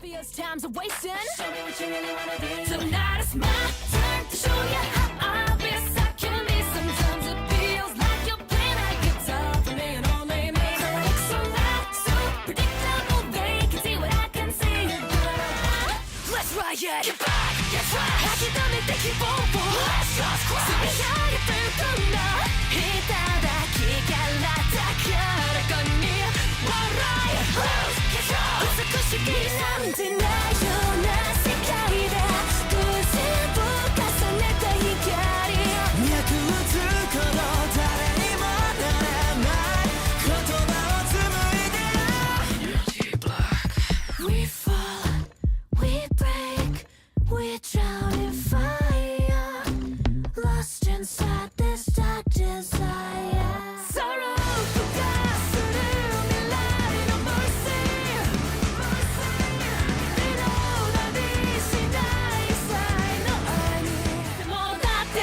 Obvious time's a wasting. Show me what you really wanna do. Tonight is my turn to show you how obvious I can be. Sometimes it feels like you're playing a guitar for me and only me. Critics are not so predictable. They can see what I can see. Let's riot. Get back, get trash. 吐き溜めて希望を Let's just crash. 積み上げていくんだ。頂きから高らかに笑い Lose control. 美しきなんてないような世界で偶然を重ねた光脈打つこの誰にもならない言葉を紡いでる Energy black. We fall, we break, we drown in fire. Lost inside this dark desire. Sorrow ふかする未来の mercy. They know that this is die sideの愛にもうだって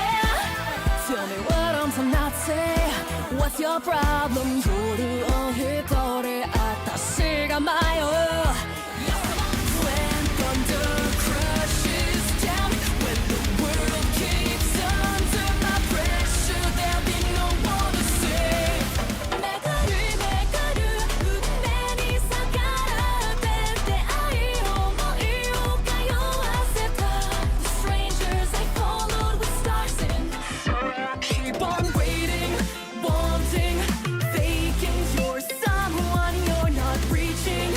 Tell me what I'm not say. What's your problem? 夜を一人私が迷う When thunder crashes down, when the world keeps under my pressure, there'll be no one to save. 巡り巡る運命に逆らって出会い思いを通わせた The strangers I followed with stars in. Keep on waiting, wanting, faking you're someone you're not reaching.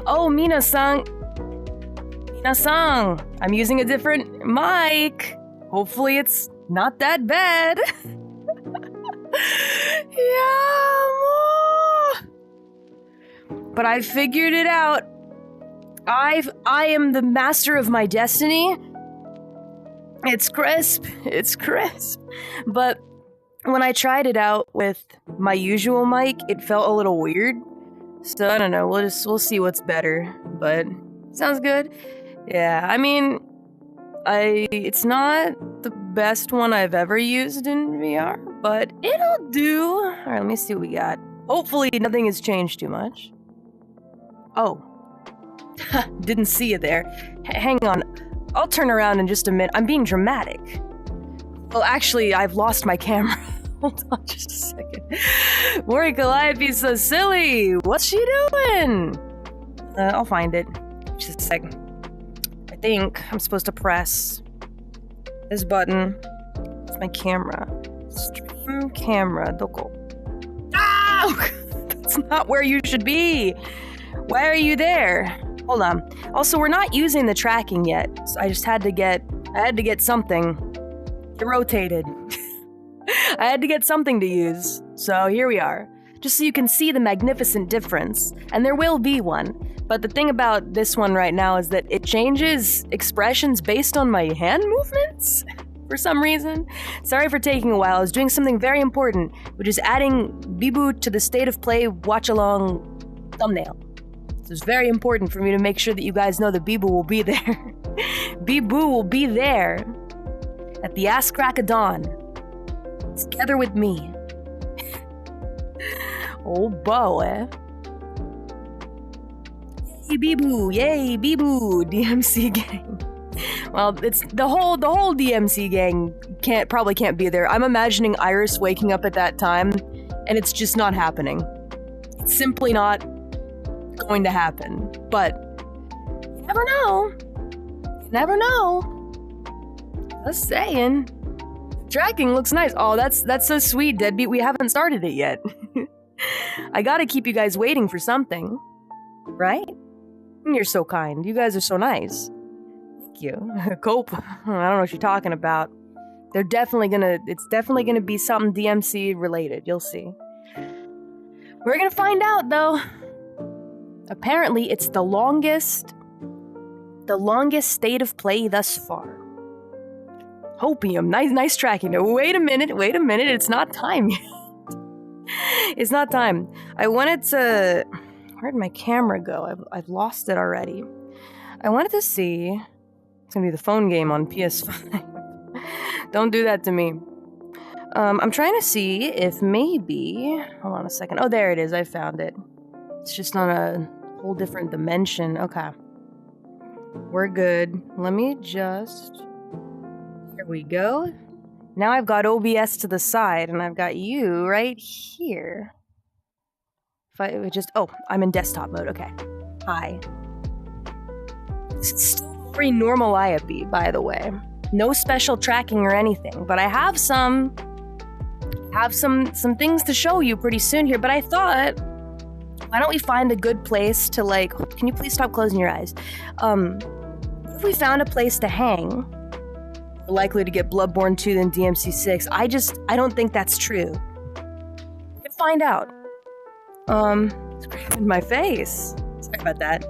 Oh, Mina-san. Mina-san, I'm using a different mic. Hopefully it's not that bad. Yeah, but I figured it out. I am the master of my destiny. It's crisp. It's crisp. But when I tried it out with my usual mic, it felt a little weird. So I don't know. We'll see what's better. But sounds good. Yeah, I mean, it's not the best one I've ever used in VR, but it'll do. All right, let me see what we got. Hopefully nothing has changed too much. Oh. Didn't see you there. Hang on. I'll turn around in just a minute. I'm being dramatic. Well, actually, I've lost my camera. Hold on just a second. Mori Calliope's so silly. What's she doing? I'll find it. Just a second. I think I'm supposed to press this button. It's my camera. Stream camera. Doko. Ah! That's not where you should be. Why are you there? Hold on. Also, we're not using the tracking yet. So I just had to get something. It rotated. I had to get something to use. So here we are. Just so you can see the magnificent difference. And there will be one. But the thing about this one right now is that it changes expressions based on my hand movements. For some reason. Sorry for taking a while. I was doing something very important, which is adding Bibu to the state of play watch-along thumbnail. So it's very important for me to make sure that you guys know that Bibu will be there. Bibu will be there at the ass crack of dawn, together with me. Oh boy. Yay Bibu, yay Bibu, DMC gang. Well, it's the whole DMC gang probably can't be there. I'm imagining Iris waking up at that time, and it's just not happening. It's simply not going to happen. But you never know. You never know. Just saying. Tracking looks nice. Oh, that's so sweet, Deadbeat. We haven't started it yet. I gotta keep you guys waiting for something. Right? You're so kind. You guys are so nice. Thank you. Cope. I don't know what you're talking about. It's definitely gonna be something DMC related. You'll see. We're gonna find out, though. Apparently, it's the longest state of play thus far. Hopium, nice tracking. Wait a minute, it's not time yet. It's not time. I wanted to... Where'd my camera go? I've lost it already. I wanted to see... It's gonna be the phone game on PS5. Don't do that to me. I'm trying to see if maybe... Hold on a second. Oh, there it is. I found it. It's just on a whole different dimension. Okay. We're good. Let me just... Here we go. Now I've got OBS to the side, and I've got you right here. If I would just... Oh, I'm in desktop mode. Okay. Hi. This is still very normal IAB, by the way. No special tracking or anything, but I have some things to show you pretty soon here, but I thought... Why don't we find a good place to, like... Can you please stop closing your eyes? If we found a place to hang... We're likely to get Bloodborne 2 than DMC 6. I don't think that's true. We can find out. It's grabbing my face. Sorry about that.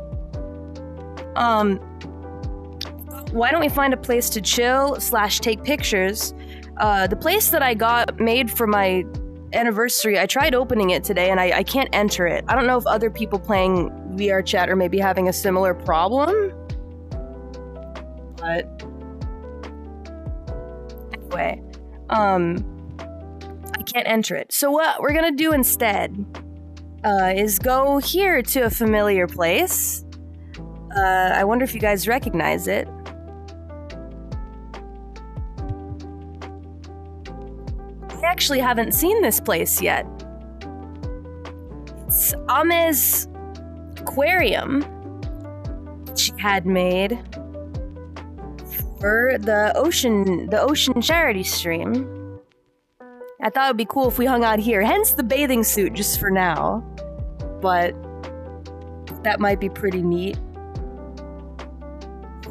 Why don't we find a place to chill / take pictures? The place that I got made for my anniversary, I tried opening it today and I can't enter it. I don't know if other people playing VR chat are maybe having a similar problem. But anyway, I can't enter it. So what we're gonna do instead is go here to a familiar place. I wonder if you guys recognize it. I actually haven't seen this place yet. It's Ame's aquarium she had made for the ocean charity stream. I thought it would be cool if we hung out here, hence the bathing suit just for now. But That might be pretty neat.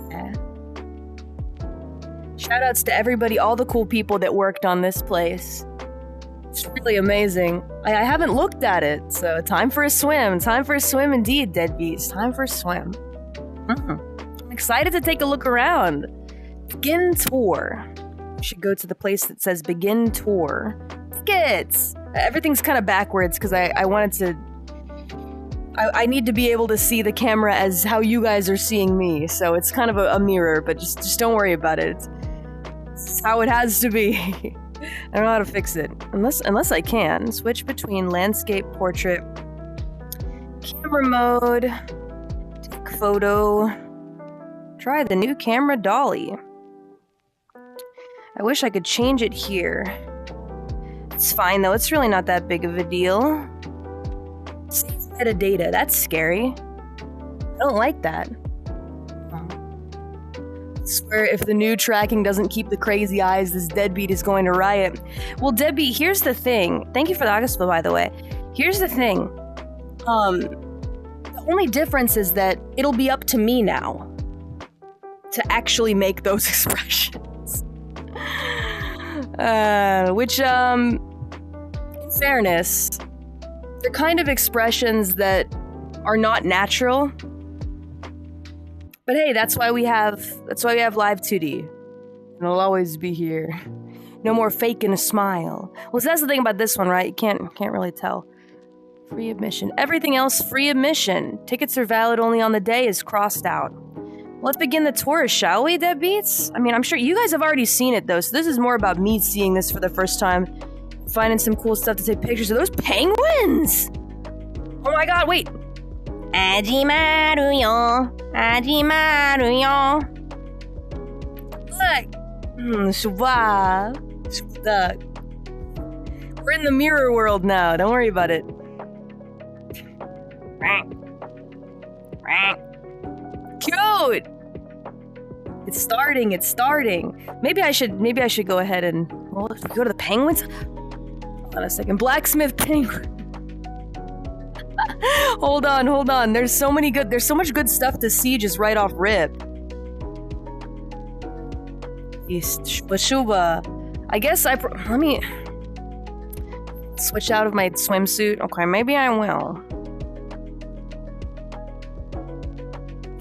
Yeah. Shoutouts to everybody, all the cool people that worked on this place. It's really amazing. I haven't looked at it, so time for a swim. Time for a swim indeed, Deadbeats. Time for a swim. I'm excited to take a look around. Begin tour. We should go to the place that says begin tour. Tickets! Everything's kind of backwards because I wanted to... I need to be able to see the camera as how you guys are seeing me, so it's kind of a mirror, but just don't worry about it. It's how it has to be. I don't know how to fix it. Unless I can. Switch between landscape, portrait, camera mode, take photo, try the new camera dolly. I wish I could change it here. It's fine though, it's really not that big of a deal. Save metadata, that's scary. I don't like that. I swear if the new tracking doesn't keep the crazy eyes, this Deadbeat is going to riot. Well, Deadbeat, here's the thing. Thank you for the August by the way. Here's the thing. The only difference is that it'll be up to me now to actually make those expressions. Which, in fairness, they're kind of expressions that are not natural. But hey, that's why we have live 2D. And it'll always be here. No more faking a smile. Well, so that's the thing about this one, right? You can't really tell. Free admission. Everything else free admission. Tickets are valid only on the day is crossed out. Let's begin the tour, shall we, Deadbeats? I mean, I'm sure you guys have already seen it though, so this is more about me seeing this for the first time. Finding some cool stuff to take pictures of. Those penguins! Oh my god, wait! Ajimaru yo, ajimaru yo. Look! Shwa. We're in the mirror world now, don't worry about it. Cute! It's starting. Maybe I should go ahead and go to the penguins. Hold on a second. Blacksmith penguin. Hold on. There's so much good stuff to see just right off rip. Shuba. I guess let me switch out of my swimsuit. Okay, maybe I will.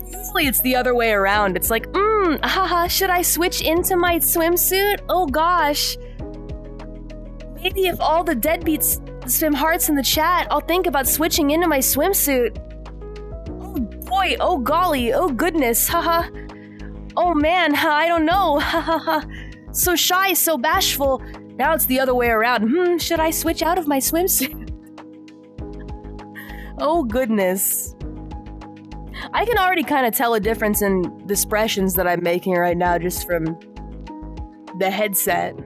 Usually it's the other way around. It's like, haha, should I switch into my swimsuit? Oh gosh. Maybe if all the Deadbeats swim hearts in the chat, I'll think about switching into my swimsuit. Oh boy, oh golly, oh goodness, haha. Oh man, I don't know, haha. So shy, so bashful. Now it's the other way around. Should I switch out of my swimsuit? Oh goodness. I can already kind of tell a difference in the expressions that I'm making right now just from the headset.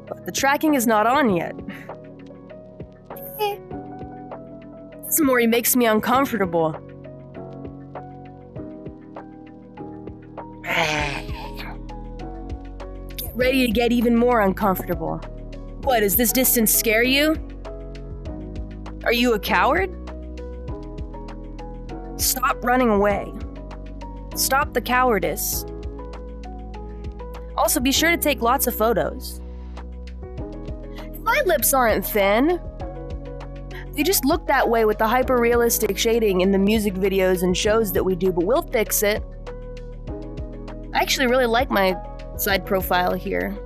But the tracking is not on yet. This Mori makes me uncomfortable. Get ready to get even more uncomfortable. What, does this distance scare you? Are you a coward? Stop running away. Stop the cowardice. Also, be sure to take lots of photos. My lips aren't thin. They just look that way with the hyper-realistic shading in the music videos and shows that we do, but we'll fix it. I actually really like my side profile here.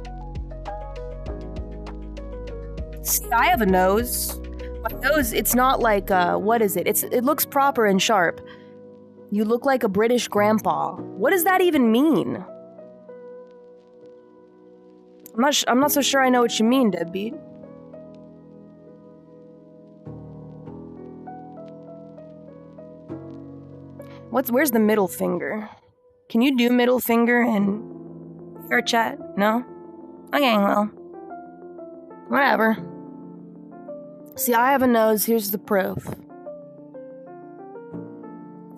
See, I have a nose. My nose, it's not like, what is it? It looks proper and sharp. You look like a British grandpa. What does that even mean? I'm not so sure I know what you mean, Deadbeat. Where's the middle finger? Can you do middle finger in your chat? No? Okay, well. Whatever. See, I have a nose, here's the proof.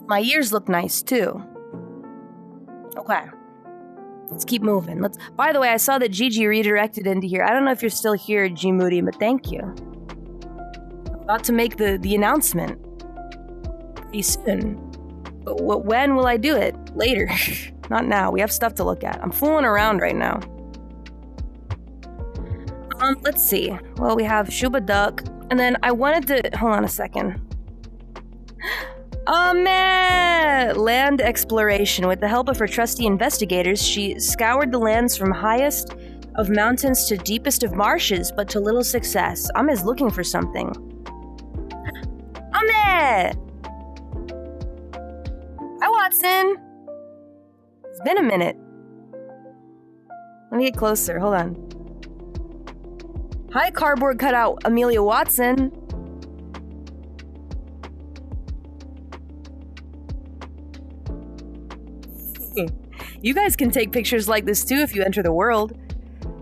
My ears look nice, too. Okay. Let's keep moving. By the way, I saw that Gigi redirected into here. I don't know if you're still here, G Moody, but thank you. I'm about to make the announcement. Pretty soon. But when will I do it? Later. Not now. We have stuff to look at. I'm fooling around right now. Let's see. Well, we have Shuba Duck. And then I wanted to... Hold on a second. Oh, man! Land exploration. With the help of her trusty investigators, she scoured the lands from highest of mountains to deepest of marshes, but to little success. Ame's looking for something. Ame! Hi, Watson! It's been a minute. Let me get closer. Hold on. Hi, cardboard cutout Amelia Watson. You guys can take pictures like this too if you enter the world.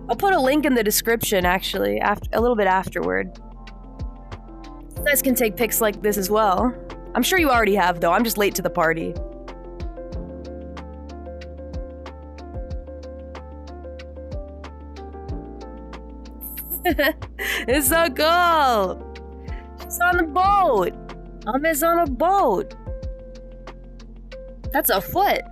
I'll put a link in the description, actually, a little bit afterward. You guys can take pics like this as well. I'm sure you already have, though. I'm just late to the party. It's so cool! She's on the boat! Ame's on a boat! That's a foot!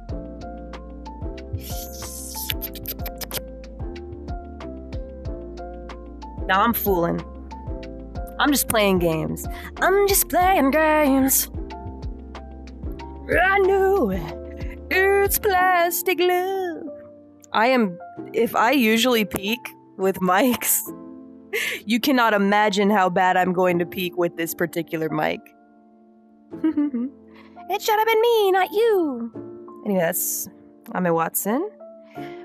Now I'm fooling. I'm just playing games. I'm just playing games. I know it's plastic love. If I usually peak with mics, you cannot imagine how bad I'm going to peak with this particular mic. It should have been me, not you. Anyway, that's Ame Watson.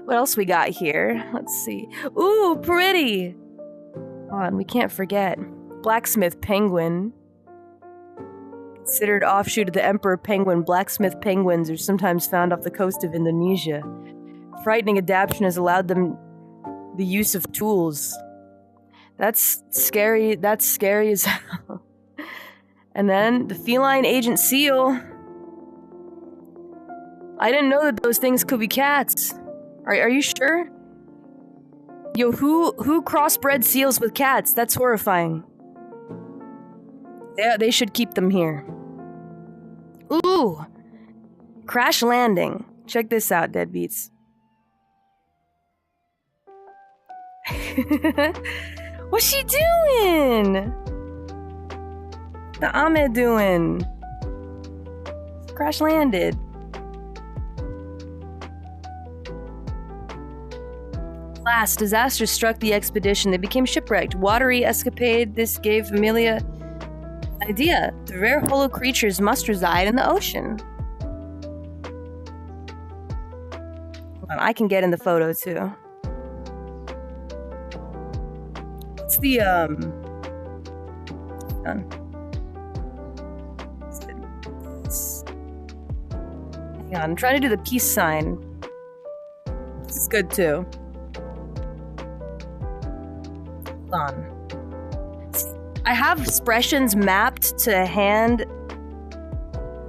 What else we got here? Let's see. Ooh, pretty. Hold on, we can't forget. Blacksmith penguin. Considered offshoot of the emperor penguin, blacksmith penguins are sometimes found off the coast of Indonesia. Frightening adaptation has allowed them the use of tools. That's scary. That's scary as hell. And then the feline agent seal. I didn't know that those things could be cats. Are you sure? Yo, who crossbred seals with cats? That's horrifying. Yeah, they should keep them here. Ooh! Crash landing. Check this out, deadbeats. What's she doing? The Ame doing? Crash landed. Last, disaster struck the expedition. They became shipwrecked. Watery escapade. This gave Amelia an idea. The rare holo creatures must reside in the ocean. Hold on, I can get in the photo too. What's the Hang on, I'm trying to do the peace sign. This is good too. On. I have expressions mapped to hand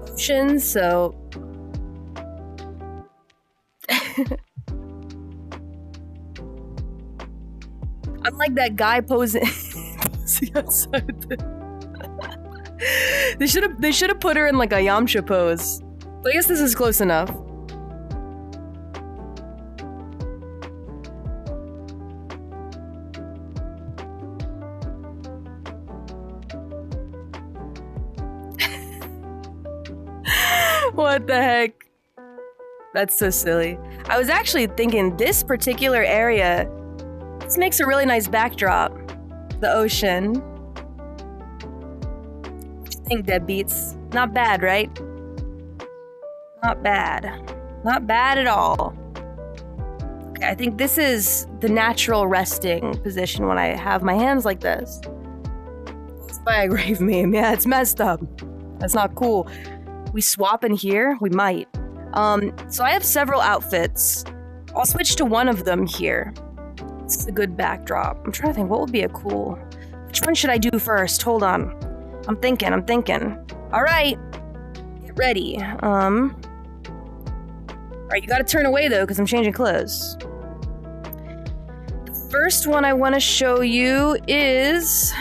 motions, so I'm like that guy posing outside. They should have put her in like a Yamcha pose. But I guess this is close enough. What the heck? That's so silly. I was actually thinking this particular area, this makes a really nice backdrop. The ocean. What do you think, deadbeats? Not bad, right? Not bad. Not bad at all. Okay, I think this is the natural resting position when I have my hands like this. It's by a grave meme. Yeah, it's messed up. That's not cool. We swap in here? We might. So I have several outfits. I'll switch to one of them here. This is a good backdrop. I'm trying to think, what would be a cool... Which one should I do first? Hold on. I'm thinking. Alright. Get ready. Alright, you gotta turn away though, because I'm changing clothes. The first one I want to show you is...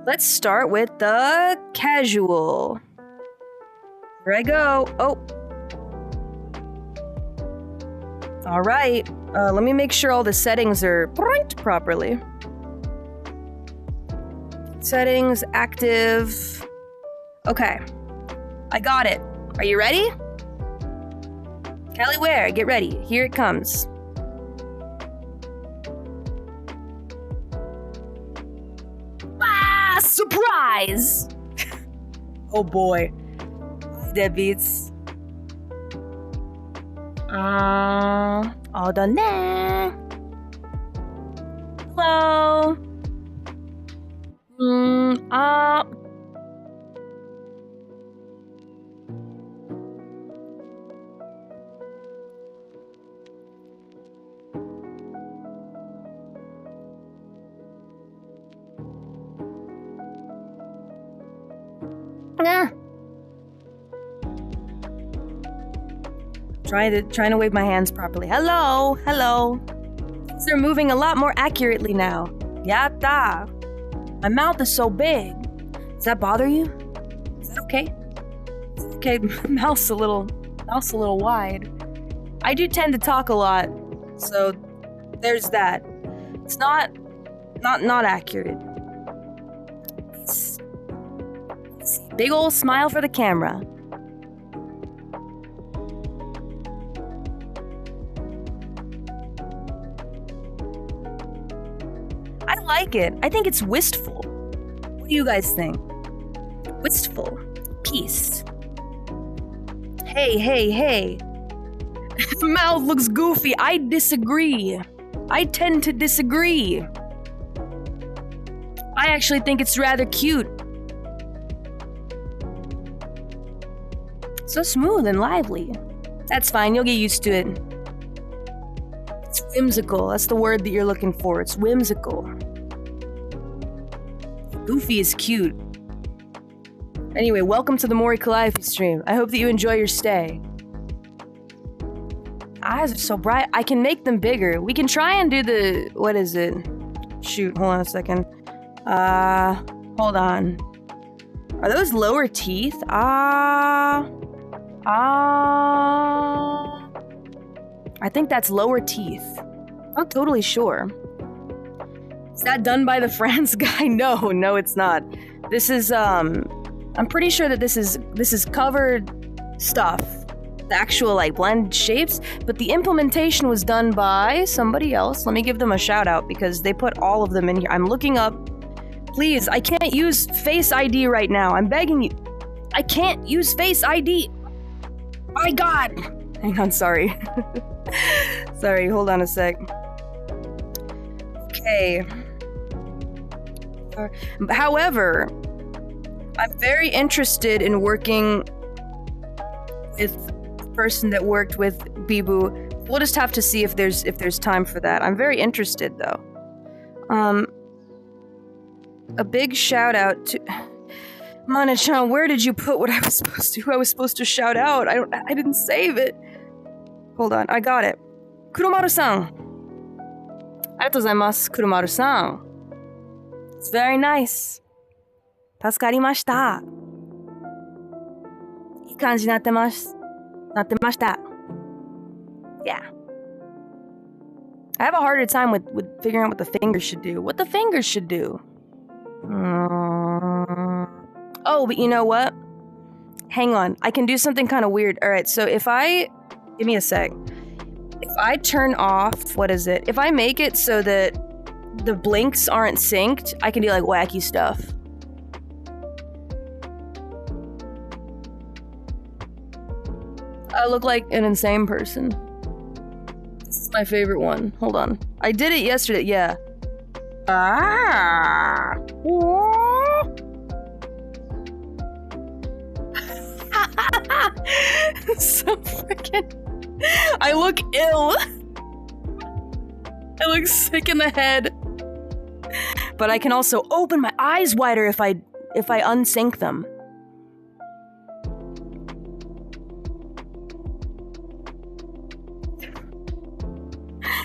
Let's start with the casual. Here I go. Oh. All right. Let me make sure all the settings are properly. Settings, active. Okay. I got it. Are you ready? Callie Ware, get ready. Here it comes. Ah, surprise! Oh boy. Deadbeats. All done there. Hello. Trying to wave my hands properly. Hello, hello. They're moving a lot more accurately now. Yatta. My mouth is so big. Does that bother you? Is that okay? Okay, mouth's a little wide. I do tend to talk a lot, so there's that. It's not accurate. Let's see. Big ol' smile for the camera. I like it. I think it's wistful. What do you guys think? Wistful. Peace. Hey. Mouth looks goofy. I disagree. I tend to disagree. I actually think it's rather cute. So smooth and lively. That's fine, you'll get used to it. It's whimsical. That's the word that you're looking for. It's whimsical. Goofy is cute. Anyway, welcome to the Mori Calliope stream. I hope that you enjoy your stay. Eyes are so bright. I can make them bigger. We can try and do the... What is it? Shoot, hold on a second. Hold on. Are those lower teeth? I think that's lower teeth. Not totally sure. Is that done by the France guy? No, it's not. This is, I'm pretty sure that this is covered stuff. The actual, like, blend shapes, but the implementation was done by somebody else. Let me give them a shout out because they put all of them in here. I'm looking up. Please, I can't use Face ID right now. I'm begging you. I can't use Face ID. My God. Hang on, sorry. Sorry, hold on a sec. Okay. However, I'm very interested in working with the person that worked with Bibu. We'll just have to see if there's time for that. I'm very interested though. A big shout out to Mana-chan. Where did you put what I was supposed to shout out? I didn't save it. Hold on, I got it. Kuromaru-san. Arigatou gozaimasu, Kuromaru-san. It's very nice. 助かりました。いい感じになってました。Yeah. I have a harder time with figuring out what the fingers should do. What the fingers should do. Oh, but you know what? Hang on. I can do something kind of weird. Alright, so if I... Give me a sec. If I turn off... What is it? If I make it so that the blinks aren't synced, I can do like wacky stuff. I look like an insane person. This is my favorite one. Hold on. I did it yesterday, yeah. So freaking... I look ill. I look sick in the head. But I can also open my eyes wider if I unsync them.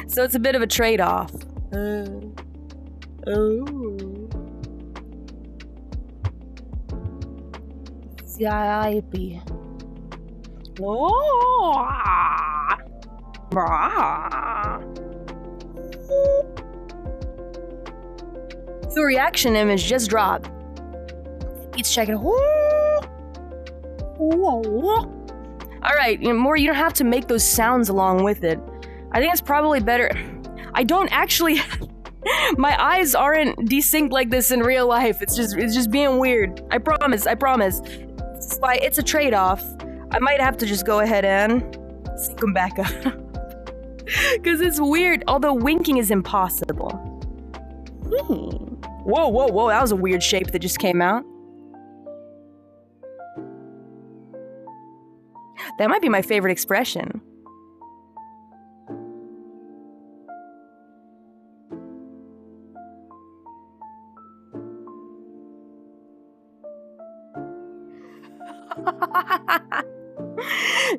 So it's a bit of a trade-off. Calliope. Oh. Ah. The reaction image just dropped. Let's check it. Alright, Mori, you don't have to make those sounds along with it. I think it's probably better. I don't actually. My eyes aren't desynced like this in real life. It's just being weird. I promise. It's a trade-off. I might have to just go ahead and sync them back up. Because it's weird, although winking is impossible. Whoa, that was a weird shape that just came out. That might be my favorite expression.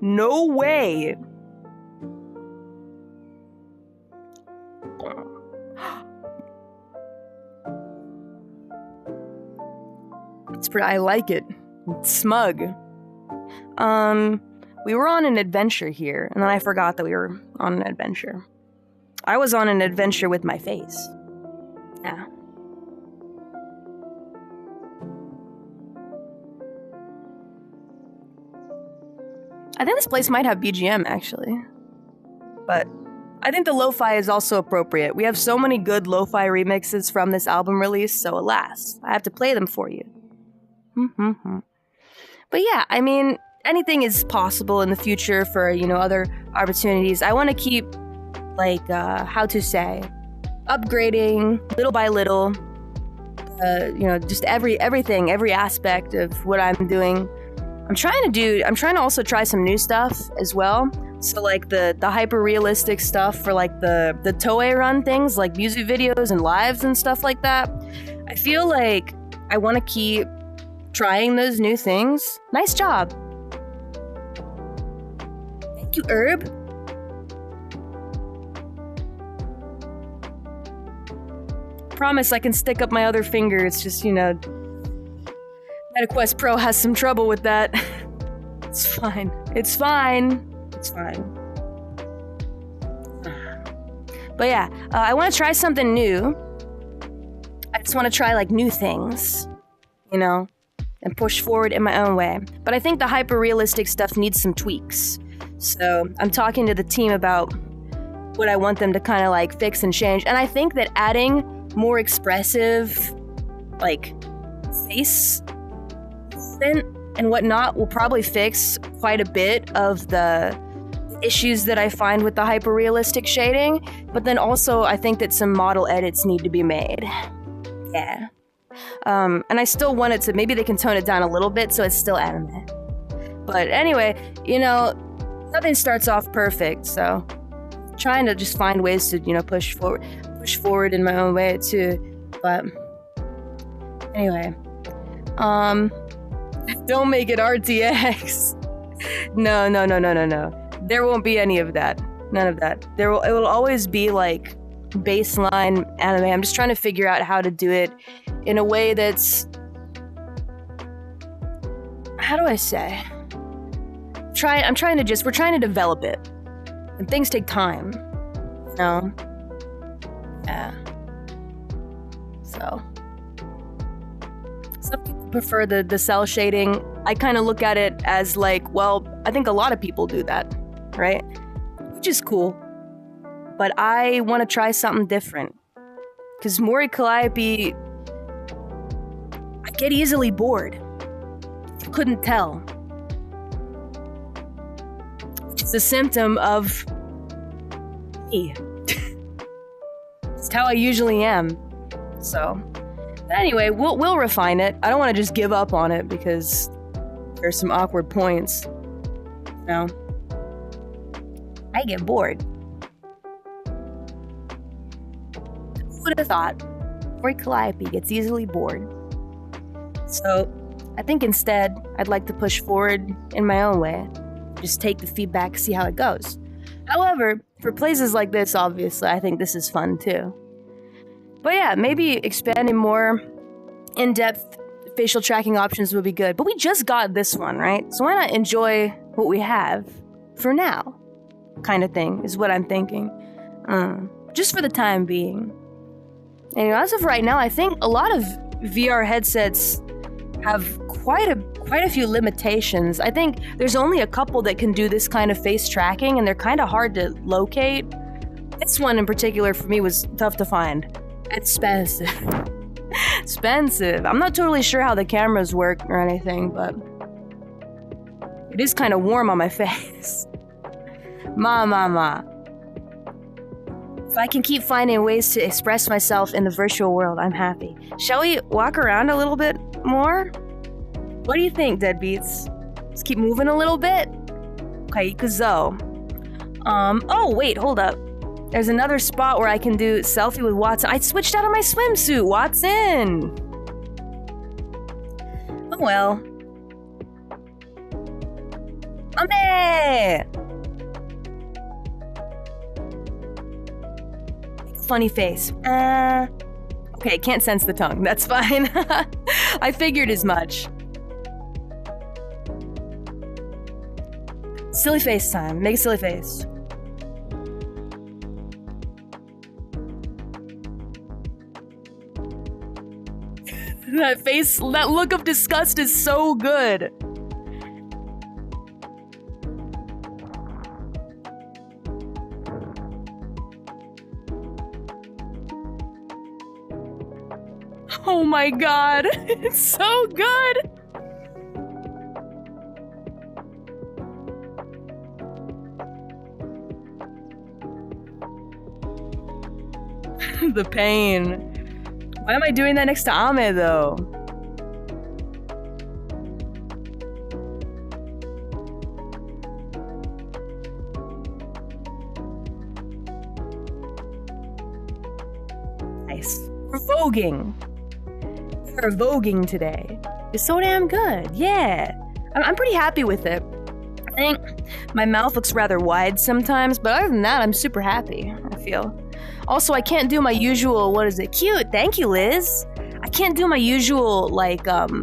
No way. I like it. It's smug. We were on an adventure here, and then I forgot that we were on an adventure. I was on an adventure with my face. Yeah. I think this place might have BGM, actually. But I think the lo-fi is also appropriate. We have so many good lo-fi remixes from this album release, so alas, I have to play them for you. But yeah, I mean, anything is possible in the future for, other opportunities. I want to keep, upgrading little by little, just everything, every aspect of what I'm doing. I'm trying to also try some new stuff as well. So like the hyper-realistic stuff for like the Toei run things, like music videos and lives and stuff like that. I feel like I want to keep trying those new things. Nice job. Thank you, Herb. Promise I can stick up my other finger. It's just, MetaQuest Pro has some trouble with that. It's fine. But yeah, I want to try something new. I just want to try like new things, and push forward in my own way. But I think the hyper-realistic stuff needs some tweaks. So I'm talking to the team about what I want them to kind of like fix and change. And I think that adding more expressive, face and whatnot will probably fix quite a bit of the issues that I find with the hyper-realistic shading. But then also, I think that some model edits need to be made. Yeah. And I still want it to, maybe they can tone it down a little bit so it's still anime. But anyway, nothing starts off perfect, so trying to just find ways to, push forward in my own way too. But anyway, don't make it RTX. No. There won't be any of that. None of that. It will always be like baseline anime. I'm just trying to figure out how to do it in a way that's, how do I say? We're trying to develop it. And things take time. Yeah. So. Some people prefer the cell shading. I kind of look at it as like, well, I think a lot of people do that, right? Which is cool. But I want to try something different. Because Mori Calliope, I get easily bored. If you couldn't tell. Which is a symptom of me. It's how I usually am. So, but anyway, we'll refine it. I don't want to just give up on it because there's some awkward points. I get bored. Who would have thought? Mori Calliope gets easily bored. So, I think instead, I'd like to push forward in my own way. Just take the feedback, see how it goes. However, for places like this, obviously, I think this is fun too. But yeah, maybe expanding more in-depth facial tracking options would be good. But we just got this one, right? So why not enjoy what we have for now, kind of thing, is what I'm thinking. Just for the time being. And as of right now, I think a lot of VR headsets have quite a few limitations. I think there's only a couple that can do this kind of face tracking, and they're kind of hard to locate. This one in particular for me was tough to find. Expensive. Expensive. I'm not totally sure how the cameras work or anything, but it is kind of warm on my face. Ma. If I can keep finding ways to express myself in the virtual world, I'm happy. Shall we walk around a little bit more? What do you think, Deadbeats? Let's keep moving a little bit. Okay, Kazo. Oh, wait, hold up. There's another spot where I can do selfie with Watson. I switched out of my swimsuit, Watson! Oh well. Ame! Funny face. Okay, can't sense the tongue. That's fine. I figured as much. Silly face time. Make a silly face. That face, that look of disgust is so good. Oh my god, it's so good! The pain. Why am I doing that next to Ame, though? Nice. We're voguing. We're voguing today. It's so damn good. Yeah. I'm pretty happy with it. I think my mouth looks rather wide sometimes, but other than that, I'm super happy, I feel. Also, I can't do my usual, what is it? Cute, thank you, Liz. I can't do my usual, like, wide,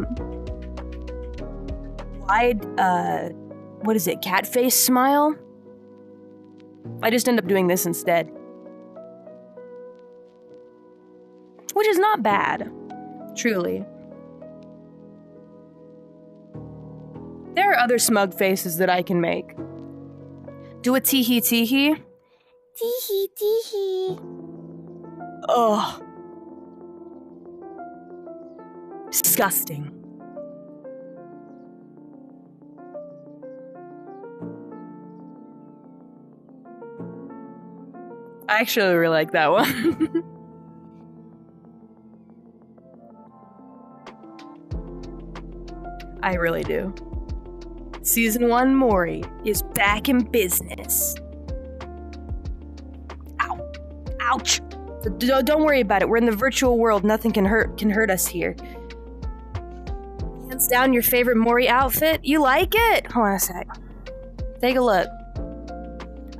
what is it, cat face smile? I just end up doing this instead. Which is not bad, truly. There are other smug faces that I can make. Do a teehee teehee. Teehee teehee. Ugh. Disgusting. I actually really like that one. I really do. Season 1 Mori is back in business. Ow. Ouch. Don't worry about it. We're in the virtual world. Nothing can hurt us here. Hands down your favorite Mori outfit. You like it? Hold on a sec. Take a look.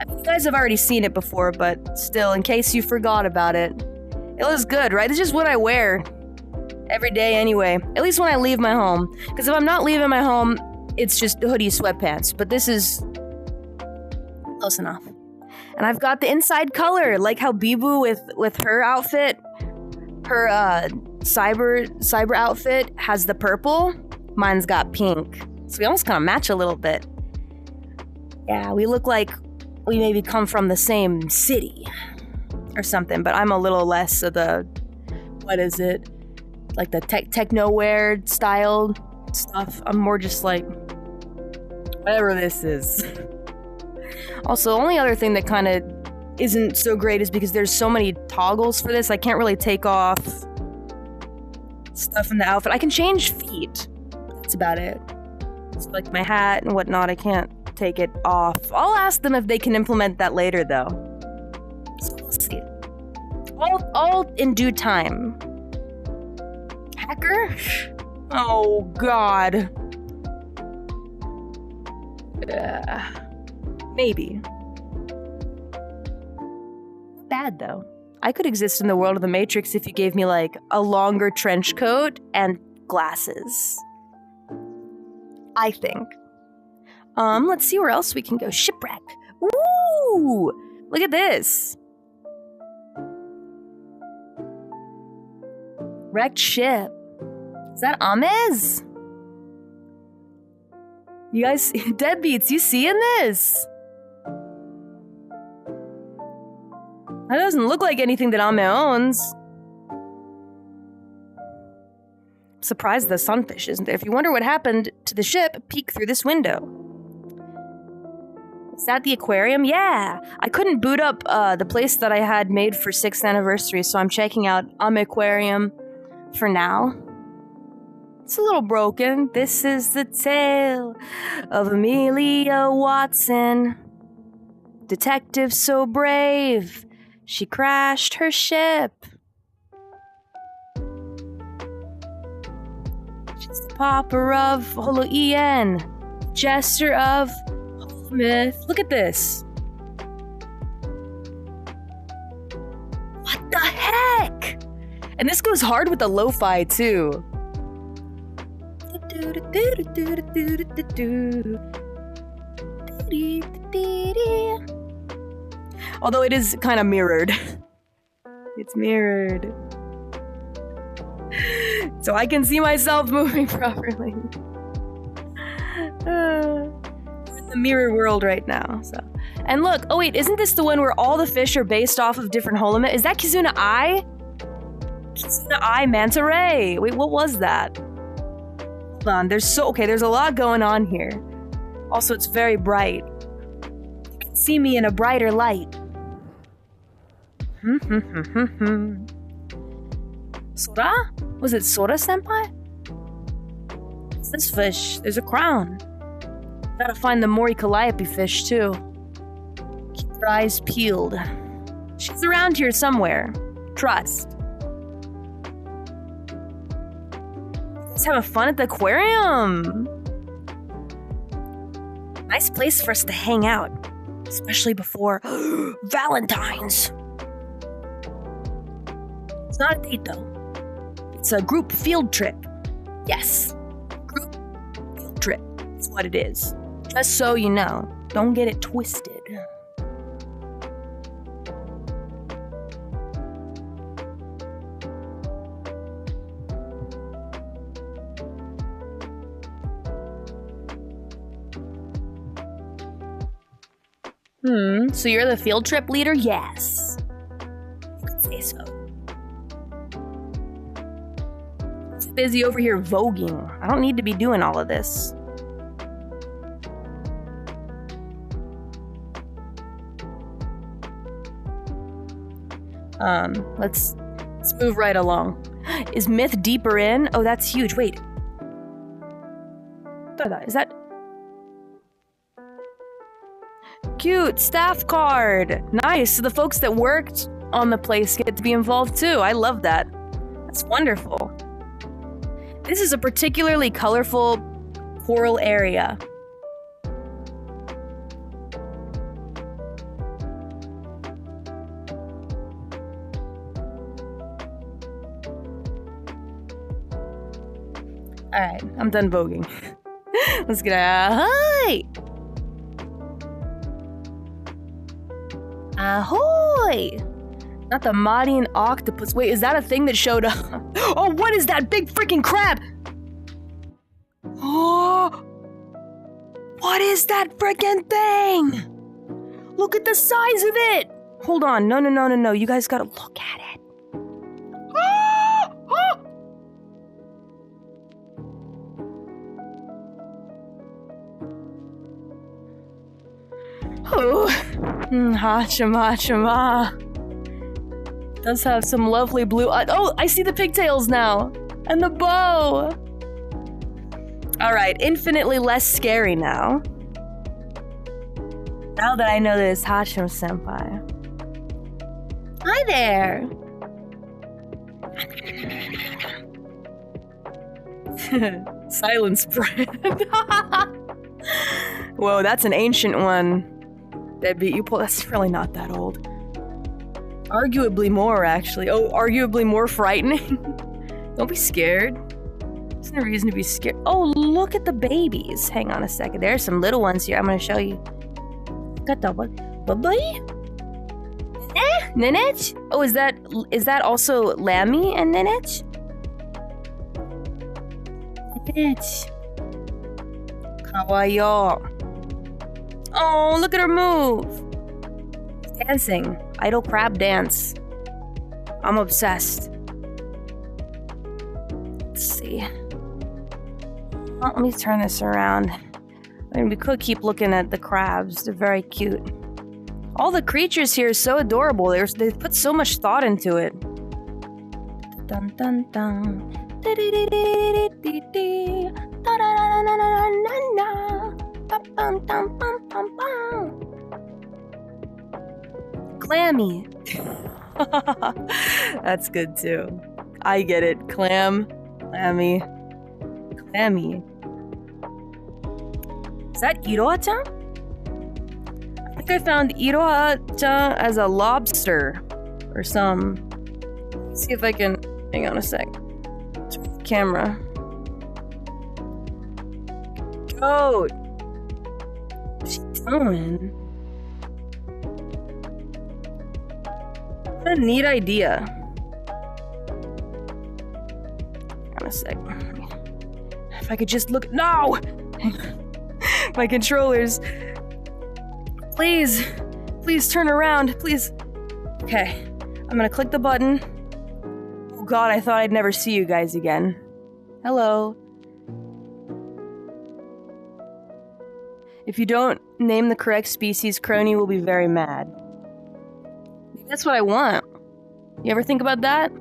You guys have already seen it before, but still, in case you forgot about it, it looks good, right? This is what I wear every day anyway. At least when I leave my home. Because if I'm not leaving my home, it's just hoodie, sweatpants. But this is close enough. And I've got the inside color, like how Bibu with her outfit, her cyber outfit has the purple. Mine's got pink. So we almost kind of match a little bit. Yeah, we look like we maybe come from the same city or something, but I'm a little less of the, what is it? Like the techno-wear style stuff. I'm more just like, whatever this is. Also, the only other thing that kind of isn't so great is because there's so many toggles for this, I can't really take off stuff in the outfit. I can change feet. That's about it. It's like my hat and whatnot, I can't take it off. I'll ask them if they can implement that later, though. So we'll see. All in due time. Hacker? Oh, God. Maybe. Bad, though. I could exist in the world of the Matrix if you gave me, like, a longer trench coat and glasses. I think. Let's see where else we can go. Shipwreck. Ooh! Look at this. Wrecked ship. Is that Amez? You guys, deadbeats, you seeing this? That doesn't look like anything that Ame owns. I'm surprised the sunfish isn't there. If you wonder what happened to the ship, peek through this window. Is that the aquarium? Yeah! I couldn't boot up the place that I had made for 6th anniversary, so I'm checking out Ame Aquarium for now. It's a little broken. This is the tale of Amelia Watson. Detective so brave, she crashed her ship. She's the pauper of Holoien, jester of Holomyth. Look at this. What the heck? And this goes hard with the lo-fi too. Although it is kind of mirrored. It's mirrored. So I can see myself moving properly. We're in the mirror world right now, so. And look, oh wait, isn't this the one where all the fish are based off of different Holomyth? Is that Kizuna Eye? Kizuna Eye Manta Ray. Wait, what was that? Hold on, there's a lot going on here. Also, it's very bright. You can see me in a brighter light. Sora? Was it Sora senpai? What's this fish? There's a crown. Gotta find the Mori Calliope fish too. Keep your eyes peeled. She's around here somewhere. Trust. Let's have fun at the aquarium. Nice place for us to hang out, especially before Valentine's. It's not a date though. It's a group field trip. Yes, group field trip is what it is. Just so you know, don't get it twisted. So you're the field trip leader? Yes. You could say so. I'm busy over here voguing. I don't need to be doing all of this. Let's move right along. Is Myth deeper in? Oh, that's huge. Wait. Is that... Cute staff card. Nice. So the folks that worked on the place get to be involved too. I love that. That's wonderful. This is a particularly colorful coral area. Alright, I'm done voguing. Let's get out. Hi! Ahoy! Not the Madian octopus. Wait, is that a thing that showed up? Oh, what is that big freaking crab? Oh! What is that freaking thing? Look at the size of it! Hold on. No. You guys gotta look at it. Oh, Hachima. Does have some lovely blue eyes. Oh, I see the pigtails now. And the bow. Alright, infinitely less scary now. Now that I know that it's Hachima senpai. Hi there. Silence brand. Whoa, that's an ancient one. Deadbeat, you pull. That's really not that old. Arguably more, actually. Oh, arguably more frightening. Don't be scared. There's no reason to be scared. Oh, look at the babies. Hang on a second. There's some little ones here. I'm gonna show you. Got the what? Buddy? Ninich? Oh, is that also Lammy and Ninich? Ninich. Kawaii. Oh, look at her move. Dancing. Idle crab dance. I'm obsessed. Let's see. Well, let me turn this around. I mean, we could keep looking at the crabs. They're very cute. All the creatures here are so adorable. They put so much thought into it. Dun dun dun. Clammy. That's good too. I get it. Clammy. Clammy. Is that Iroha-chan? I think I found Iroha-chan as a lobster or some. Let's see if I can. Hang on a sec. Turn the camera. Goat. What's she doing? What a neat idea. Hang on a sec. If I could just look. No! My controllers. Please. Please turn around. Please. Okay. I'm gonna click the button. Oh god, I thought I'd never see you guys again. Hello. If you don't name the correct species, Crony will be very mad. Maybe that's what I want. You ever think about that?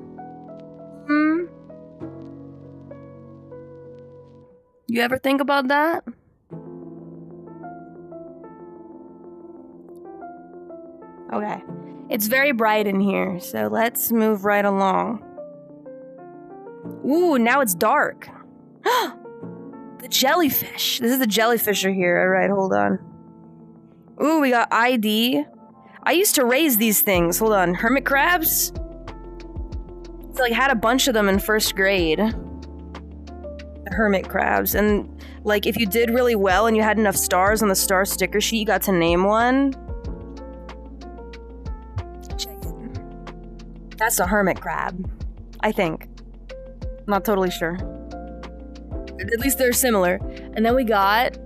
You ever think about that? Okay. It's very bright in here, so let's move right along. Ooh, now it's dark. The jellyfish. This is the jellyfisher here. Alright, hold on. Ooh, we got ID. I used to raise these things. Hold on. Hermit crabs? So, like, had a bunch of them in first grade. The hermit crabs. And, like, if you did really well and you had enough stars on the star sticker sheet, you got to name one. That's a hermit crab. I think. I'm not totally sure. At least they're similar. And then we got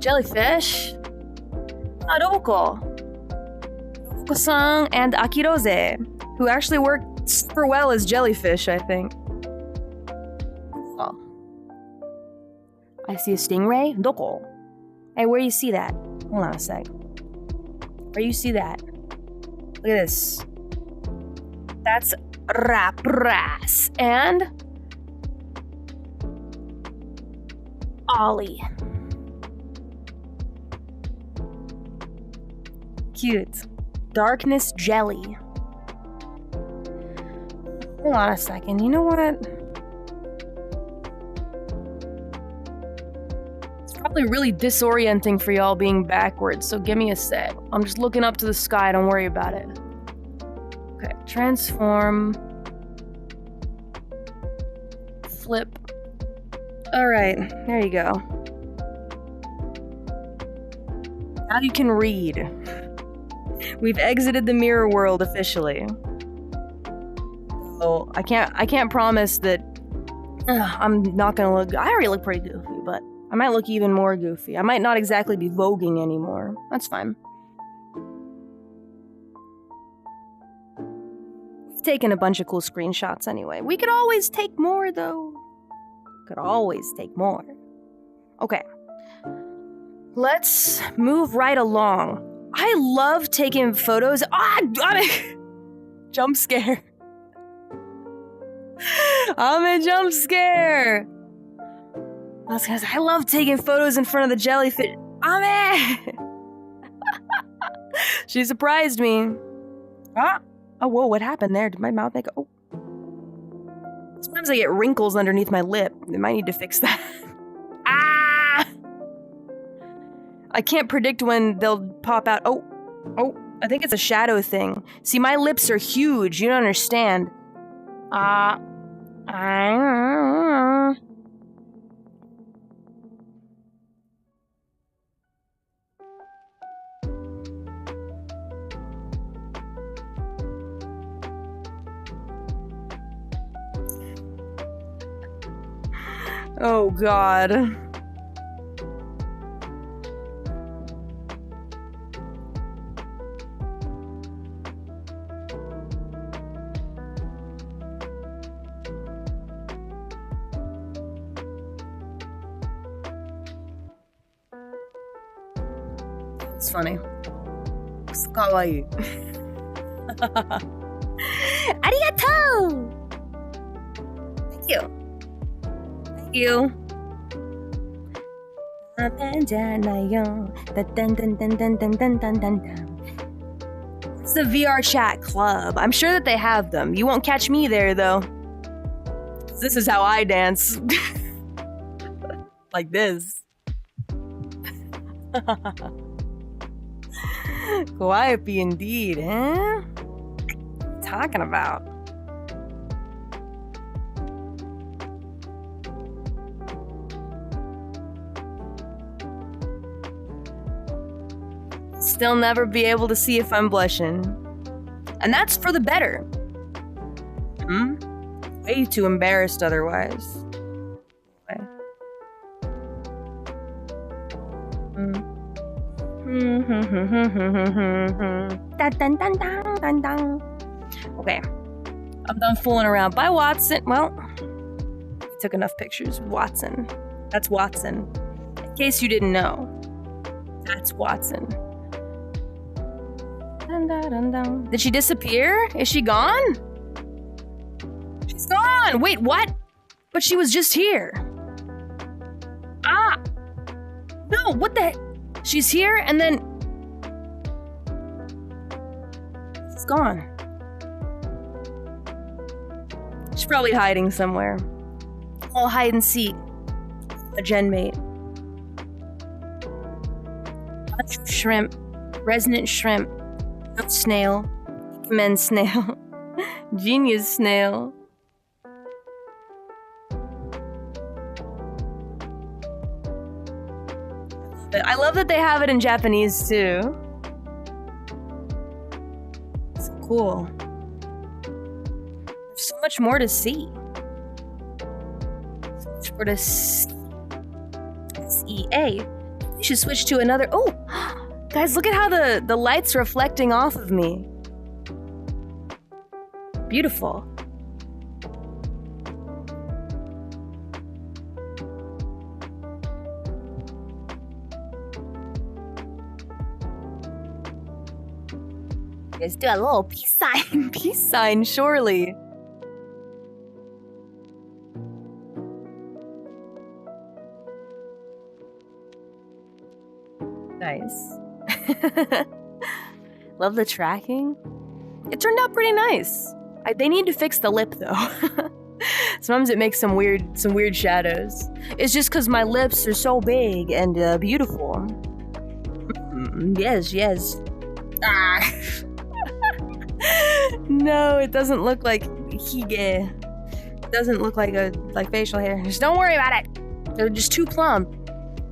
jellyfish. Adoko. Adoko-san and Akirose, who actually work super well as jellyfish, I think. Oh. I see a stingray. Doko. Hey, where you see that? Hold on a sec. Where you see that? Look at this. That's Rapras and Ollie. Cute. Darkness jelly. Hold on a second. You know what? It's probably really disorienting for y'all being backwards, so give me a sec. I'm just looking up to the sky. Don't worry about it. Okay, transform. Flip. Alright, there you go. Now you can read. We've exited the mirror world officially. So I can't promise that I'm not gonna look. I already look pretty goofy, but I might look even more goofy. I might not exactly be voguing anymore. That's fine. Taken a bunch of cool screenshots anyway. We could always take more though. Could always take more. Okay. Let's move right along. I love taking photos. Jump scare. I'm a jump scare. I love taking photos in front of the jellyfish. She surprised me. Oh, whoa, what happened there? Did my mouth make oh. Sometimes I get wrinkles underneath my lip. I might need to fix that. I can't predict when they'll pop out. Oh, I think it's a shadow thing. See, my lips are huge. You don't understand. Oh god. It's funny. It's kawaii. Arigatou! Thank you. Thank you. It's the VR chat club. I'm sure that they have them. You won't catch me there though. This is how I dance. Like this. Calliope indeed, eh? What are you talking about? Still never be able to see if I'm blushing. And that's for the better. Way too embarrassed otherwise. Okay. Okay. I'm done fooling around. Bye, Watson. Well, we took enough pictures. Watson. That's Watson. In case you didn't know, that's Watson. Did she disappear? Is she gone? She's gone! Wait, what? But she was just here. Ah! No, what the heck? She's here and then... She's gone. She's probably hiding somewhere. All hide and seek. A gen mate. Shrimp. Resonant shrimp. Not snail. Commend snail. Genius snail. I love that they have it in Japanese too. It's cool. There's so much more to see. So much more to see. SEA. We should switch to another. Oh! Guys, look at how the light's reflecting off of me. Beautiful. Let's do a little peace sign. Peace sign, surely. Nice. Love the tracking. It turned out pretty nice. They need to fix the lip though. Sometimes it makes some weird shadows. It's just because my lips are so big and beautiful. Yes. Ah. No, it doesn't look like hige. It doesn't look like facial hair. Just don't worry about it. They're just too plump.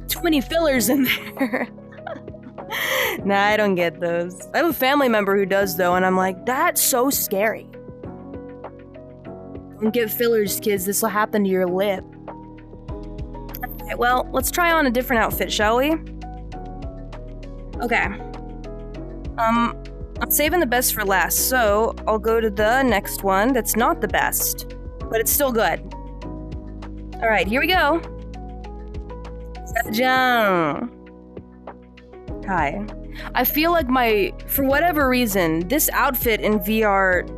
Too many fillers in there. Nah, I don't get those. I have a family member who does though, and I'm like, that's so scary. Don't get fillers, kids. This will happen to your lip. Okay, well, let's try on a different outfit, shall we? Okay. I'm saving the best for last, so I'll go to the next one that's not the best, but it's still good. Alright, here we go. Sajang. Hi. I feel like for whatever reason, this outfit in VR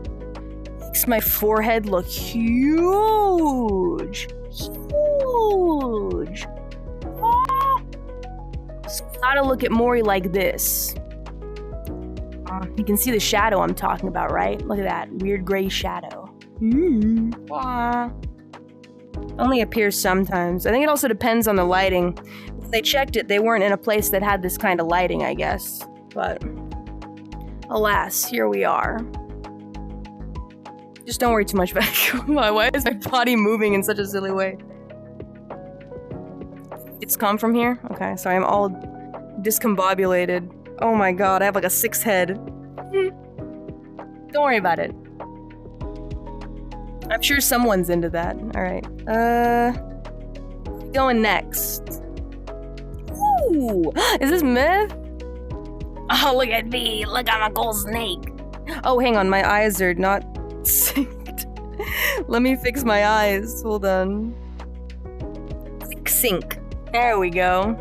makes my forehead look huge. Huge. So I gotta look at Mori like this. You can see the shadow I'm talking about, right? Look at that weird gray shadow. Only appears sometimes. I think it also depends on the lighting. When they checked it, they weren't in a place that had this kind of lighting, I guess. But alas, here we are. Just don't worry too much about it. Why is my body moving in such a silly way? It's come from here? Okay, sorry, I'm all discombobulated. Oh my god, I have like a 6 head. Don't worry about it. I'm sure someone's into that. Alright. going next? Ooh, is this myth? Oh, look at me. Look, I'm a gold snake. Oh, hang on. My eyes are not synced. Let me fix my eyes. Hold on. Sync. There we go.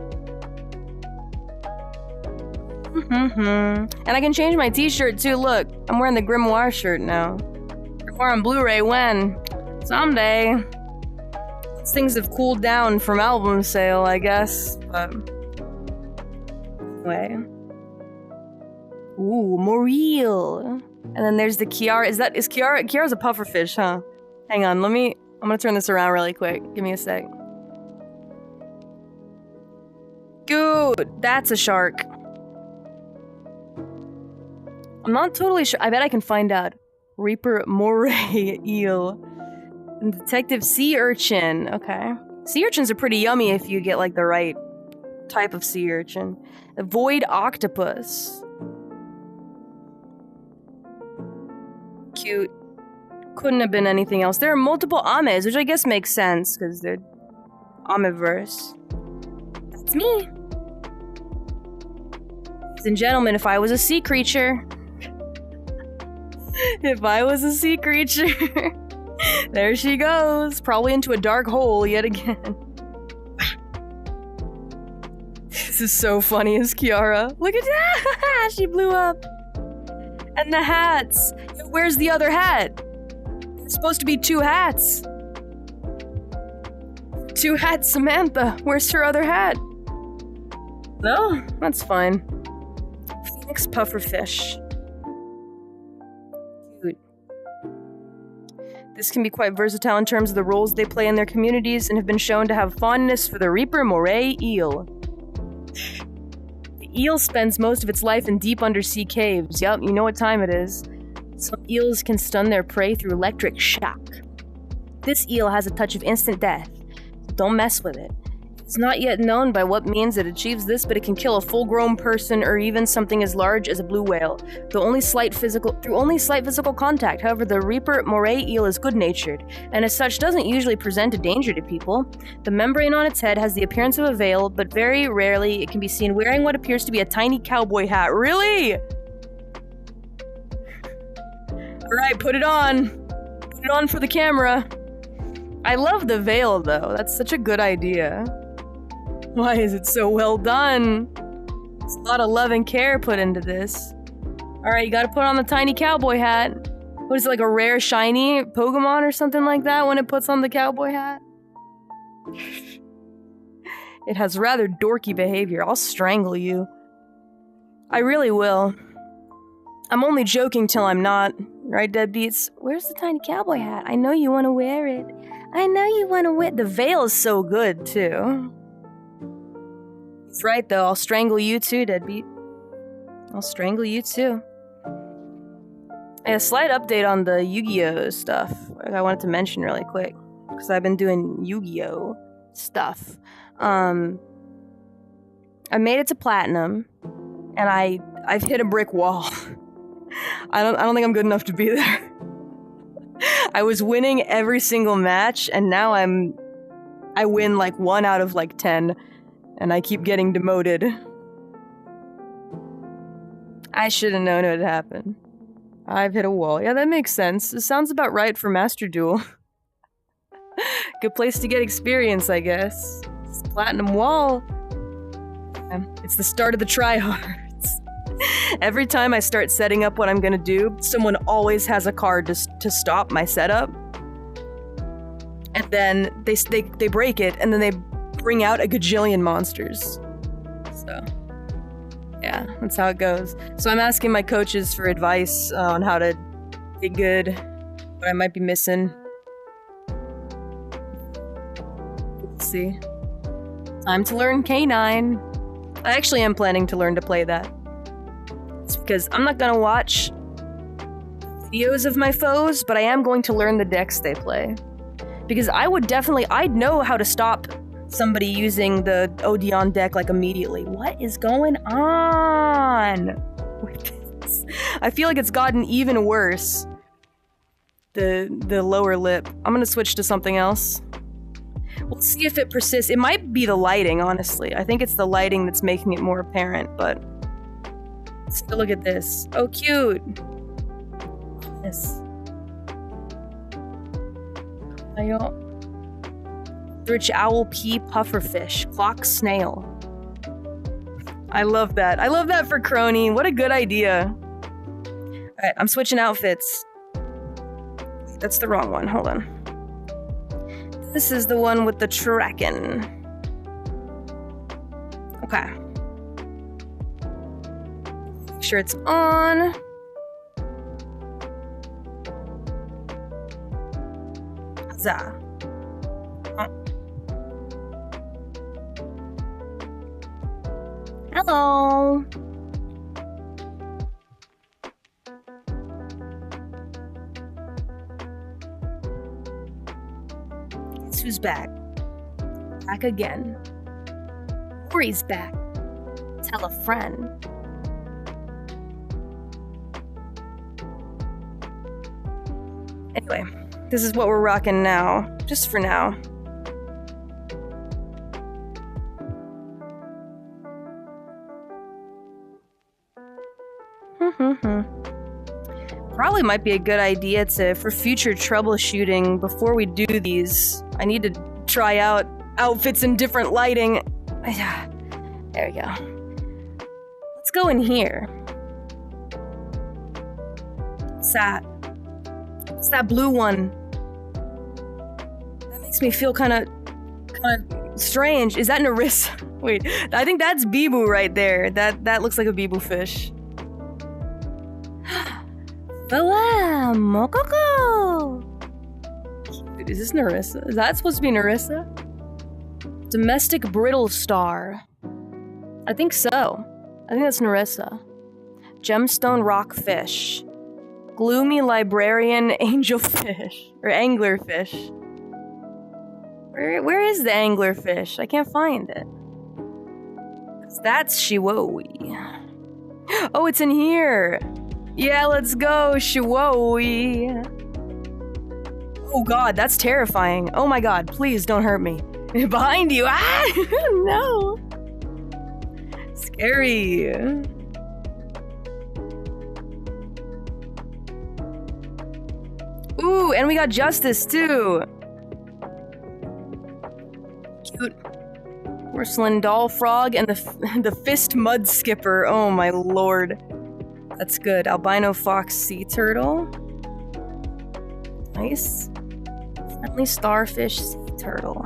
And I can change my t-shirt too. Look, I'm wearing the Grimoire shirt now. Grimoire on Blu-ray when? Someday. Things have cooled down from album sale, I guess. But anyway. Ooh, Mori. And then there's the Kiara. Is Kiara? Kiara's a pufferfish, huh? Hang on, I'm gonna turn this around really quick. Give me a sec. Dude, that's a shark. I'm not totally sure. I bet I can find out. Reaper Moray eel. And Detective Sea Urchin. Okay. Sea urchins are pretty yummy if you get like the right type of sea urchin. The Void Octopus. Cute. Couldn't have been anything else. There are multiple Ames, which I guess makes sense, because they're Ameverse. That's me. Ladies and gentlemen, if I was a sea creature... if I was a sea creature... there she goes. Probably into a dark hole yet again. This is so funny as Kiara. Look at that! She blew up. And the hats. Where's the other hat? There's supposed to be 2 hats. 2 hats, Samantha. Where's her other hat? No, that's fine. Phoenix pufferfish. Cute. This can be quite versatile in terms of the roles they play in their communities and have been shown to have fondness for the Reaper Moray eel. The eel spends most of its life in deep undersea caves. Yup, you know what time it is. Some eels can stun their prey through electric shock. This eel has a touch of instant death. Don't mess with it. It's not yet known by what means it achieves this, but it can kill a full-grown person or even something as large as a blue whale, through only slight physical contact. However, the Reaper Moray eel is good-natured, and as such doesn't usually present a danger to people. The membrane on its head has the appearance of a veil, but very rarely it can be seen wearing what appears to be a tiny cowboy hat. Really? Alright, put it on. Put it on for the camera. I love the veil, though. That's such a good idea. Why is it so well done? There's a lot of love and care put into this. Alright, you gotta put on the tiny cowboy hat. What is it, like a rare shiny Pokemon or something like that when it puts on the cowboy hat? It has rather dorky behavior. I'll strangle you. I really will. I'm only joking till I'm not. Right, deadbeats? Where's the tiny cowboy hat? I know you want to wear it. I know you want to wear it. The veil is so good, too. He's right, though. I'll strangle you, too, deadbeat. I'll strangle you, too. A slight update on the Yu-Gi-Oh! Stuff. I wanted to mention really quick. Because I've been doing Yu-Gi-Oh! Stuff. I made it to Platinum. And I've hit a brick wall. I don't think I'm good enough to be there. I was winning every single match, and now I win like 1 out of like 10, and I keep getting demoted. I should have known it would happen. I've hit a wall. Yeah, that makes sense. It sounds about right for Master Duel. Good place to get experience, I guess. It's Platinum Wall. It's the start of the tryhard. Every time I start setting up what I'm gonna do, someone always has a card to stop my setup. And then they break it, and then they bring out a gajillion monsters. So, yeah, that's how it goes. So I'm asking my coaches for advice on how to get good, what I might be missing. Let's see. Time to learn K9. I actually am planning to learn to play that. It's because I'm not gonna watch videos of my foes, but I am going to learn the decks they play. Because I'd know how to stop somebody using the Odeon deck like immediately. What is going on with this? I feel like it's gotten even worse. The lower lip. I'm gonna switch to something else. We'll see if it persists. It might be the lighting, honestly. I think it's the lighting that's making it more apparent, but... Let's take a look at this. Oh, cute! Yes. Rich owl pea pufferfish. Clock snail. I love that. I love that for Crony. What a good idea. Alright, I'm switching outfits. Wait, that's the wrong one. Hold on. This is the one with the Tracken. Okay. Make sure it's on. Huzzah. Hello. Guess who's back? Back again. Mori's back. Tell a friend. Anyway, this is what we're rocking now. Just for now. Probably might be a good idea for future troubleshooting before we do these. I need to try out outfits in different lighting. There we go. Let's go in here. What's that? What's that blue one? That makes me feel kind of strange. Is that Narissa? Wait, I think that's Bibu right there. That looks like a Bibu fish. Boa, Mokoko! Dude, is this Narissa? Is that supposed to be Narissa? Domestic brittle star. I think so. I think that's Narissa. Gemstone rockfish. Gloomy librarian angelfish. Or anglerfish. Where is the anglerfish? I can't find it. That's Shiwowi. Oh, it's in here! Yeah, let's go, Shiwowi. Oh god, that's terrifying. Oh my god, please don't hurt me. Behind you! Ah! No! Scary. Ooh, and we got Justice too! Cute. Porcelain doll frog and the fist mud skipper. Oh my lord. That's good. Albino fox sea turtle. Nice. Friendly starfish sea turtle.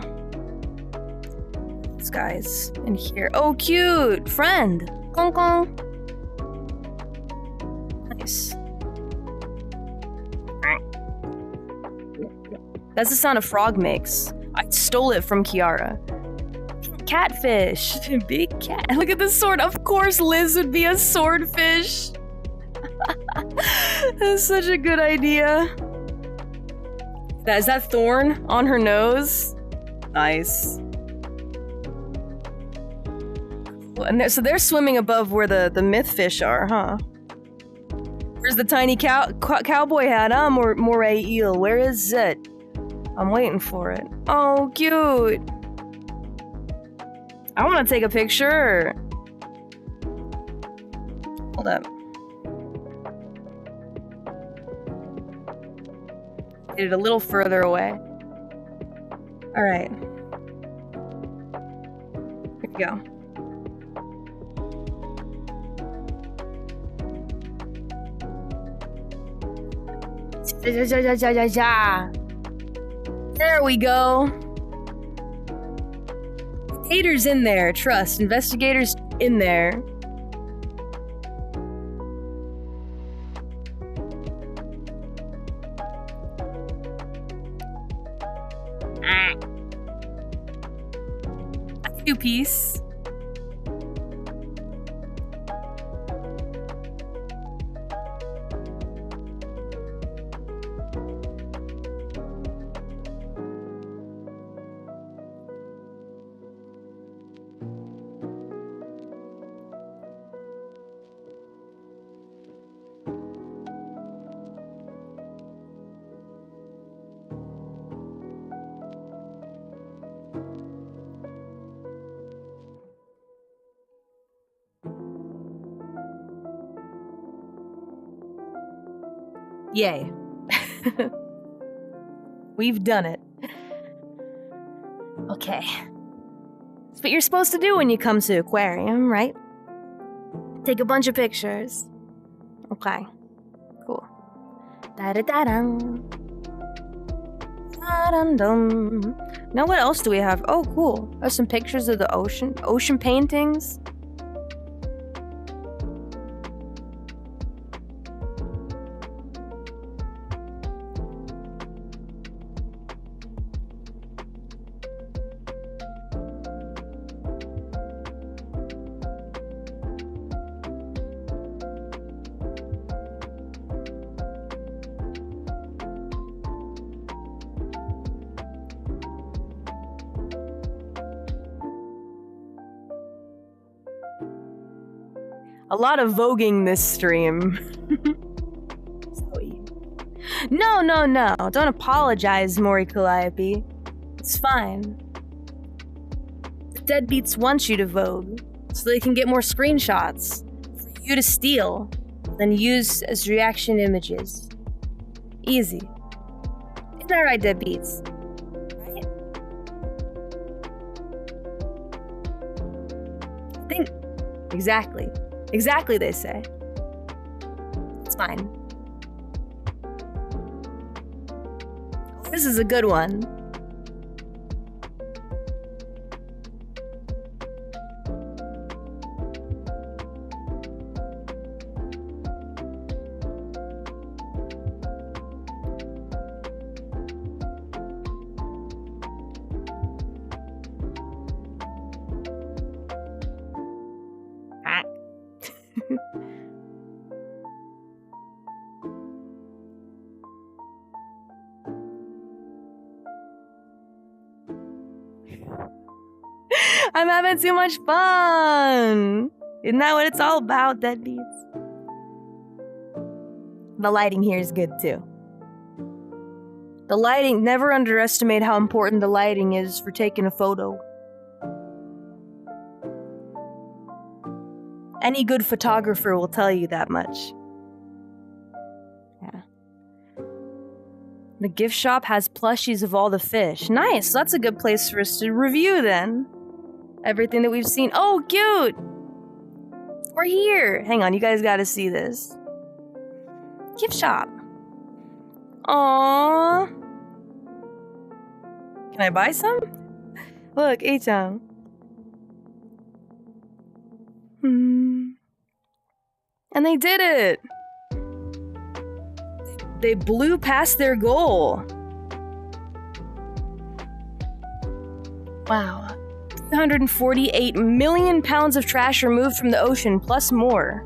This guy's in here. Oh, cute! Friend! Kong kong! Nice. That's the sound a frog makes. I stole it from Kiara. Catfish! Big cat. Look at the sword. Of course Liz would be a swordfish! That's such a good idea. Is that thorn on her nose? Nice. And so they're swimming above where the myth fish are, huh? Where's the tiny cowboy hat, huh? Moray eel. Where is it? I'm waiting for it. Oh, cute. I want to take a picture. Hold up. Get it a little further away. All right. Here we go. There we go. Haters in there. Trust. Investigators in there. Piece. Yay. We've done it. Okay. That's what you're supposed to do when you come to aquarium, right? Take a bunch of pictures. Okay. Cool. Da-da-da-dum. Da-dum-dum. Now what else do we have? Oh, cool. There's some pictures of the ocean. Ocean paintings. A lot of voguing this stream. No. Don't apologize, Mori Calliope. It's fine. The deadbeats want you to vogue, so they can get more screenshots for you to steal, then use as reaction images. Easy. Isn't that right, deadbeats? Right? Think. Exactly. Exactly, they say. It's fine. This is a good one. I'm having too much fun! Isn't that what it's all about, deadbeats? The lighting here is good too. The lighting, never underestimate how important the lighting is for taking a photo. Any good photographer will tell you that much. Yeah. The gift shop has plushies of all the fish. Nice, that's a good place for us to review then. Everything that we've seen. Oh, cute! We're here! Hang on, you guys gotta see this. Gift shop. Aww. Can I buy some? Look, A-chan. And they did it! They blew past their goal. Wow. 248 million pounds of trash removed from the ocean, plus more.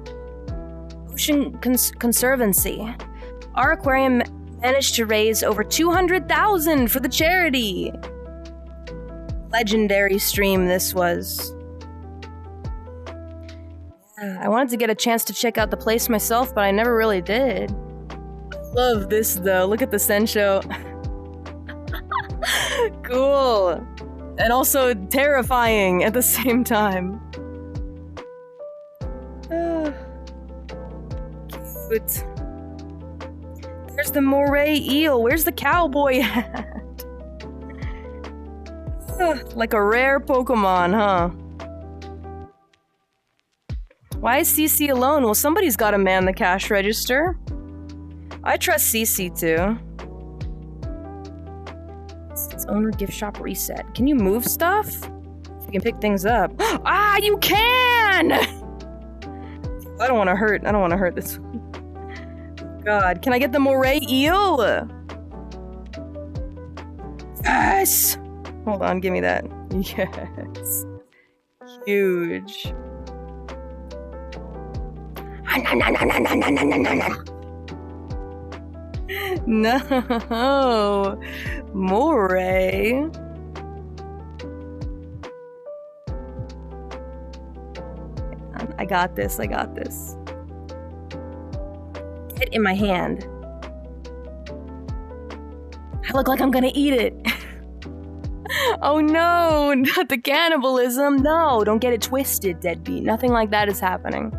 Ocean Conservancy. Our aquarium managed to raise over 200,000 for the charity. Legendary stream this was. I wanted to get a chance to check out the place myself, but I never really did. Love this though. Look at the Sensho. Cool. And also terrifying at the same time. Cute. There's the moray eel. Where's the cowboy hat? Like a rare Pokemon, huh? Why is CC alone? Well, somebody's gotta man the cash register. I trust CC too. It's owner gift shop reset. Can you move stuff? You can pick things up. Ah, you can! I don't want to hurt this one. God, can I get the moray eel? Yes! Hold on, give me that. Yes. Huge. No, Moray. I got this. Get in my hand. I look like I'm gonna eat it. Oh no, not the cannibalism. No, don't get it twisted, deadbeat. Nothing like that is happening.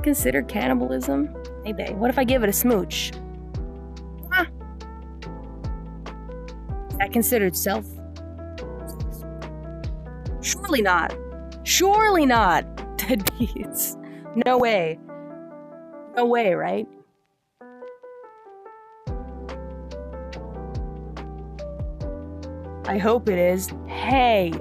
consider cannibalism? Maybe. What if I give it a smooch? Huh. Is that considered self? Surely not. Surely not. Deadbeats. No way. No way, right? I hope it is. Hey.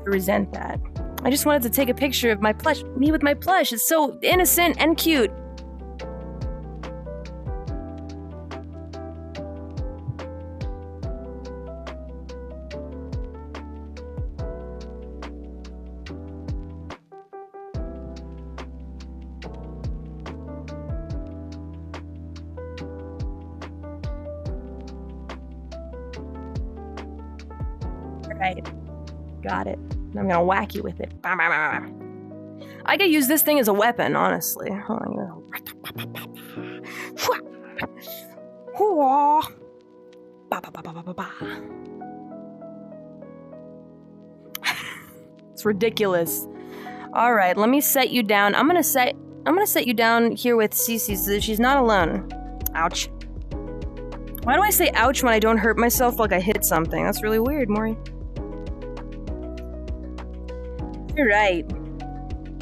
I resent that. I just wanted to take a picture of my plush, me with my plush. It's so innocent and cute. Right. Got it. I'm gonna whack you with it. I could use this thing as a weapon, honestly. It's ridiculous. All right, let me set you down. I'm gonna set you down here with Cece so that she's not alone. Ouch. Why do I say ouch when I don't hurt myself like I hit something? That's really weird, Mori. You're right.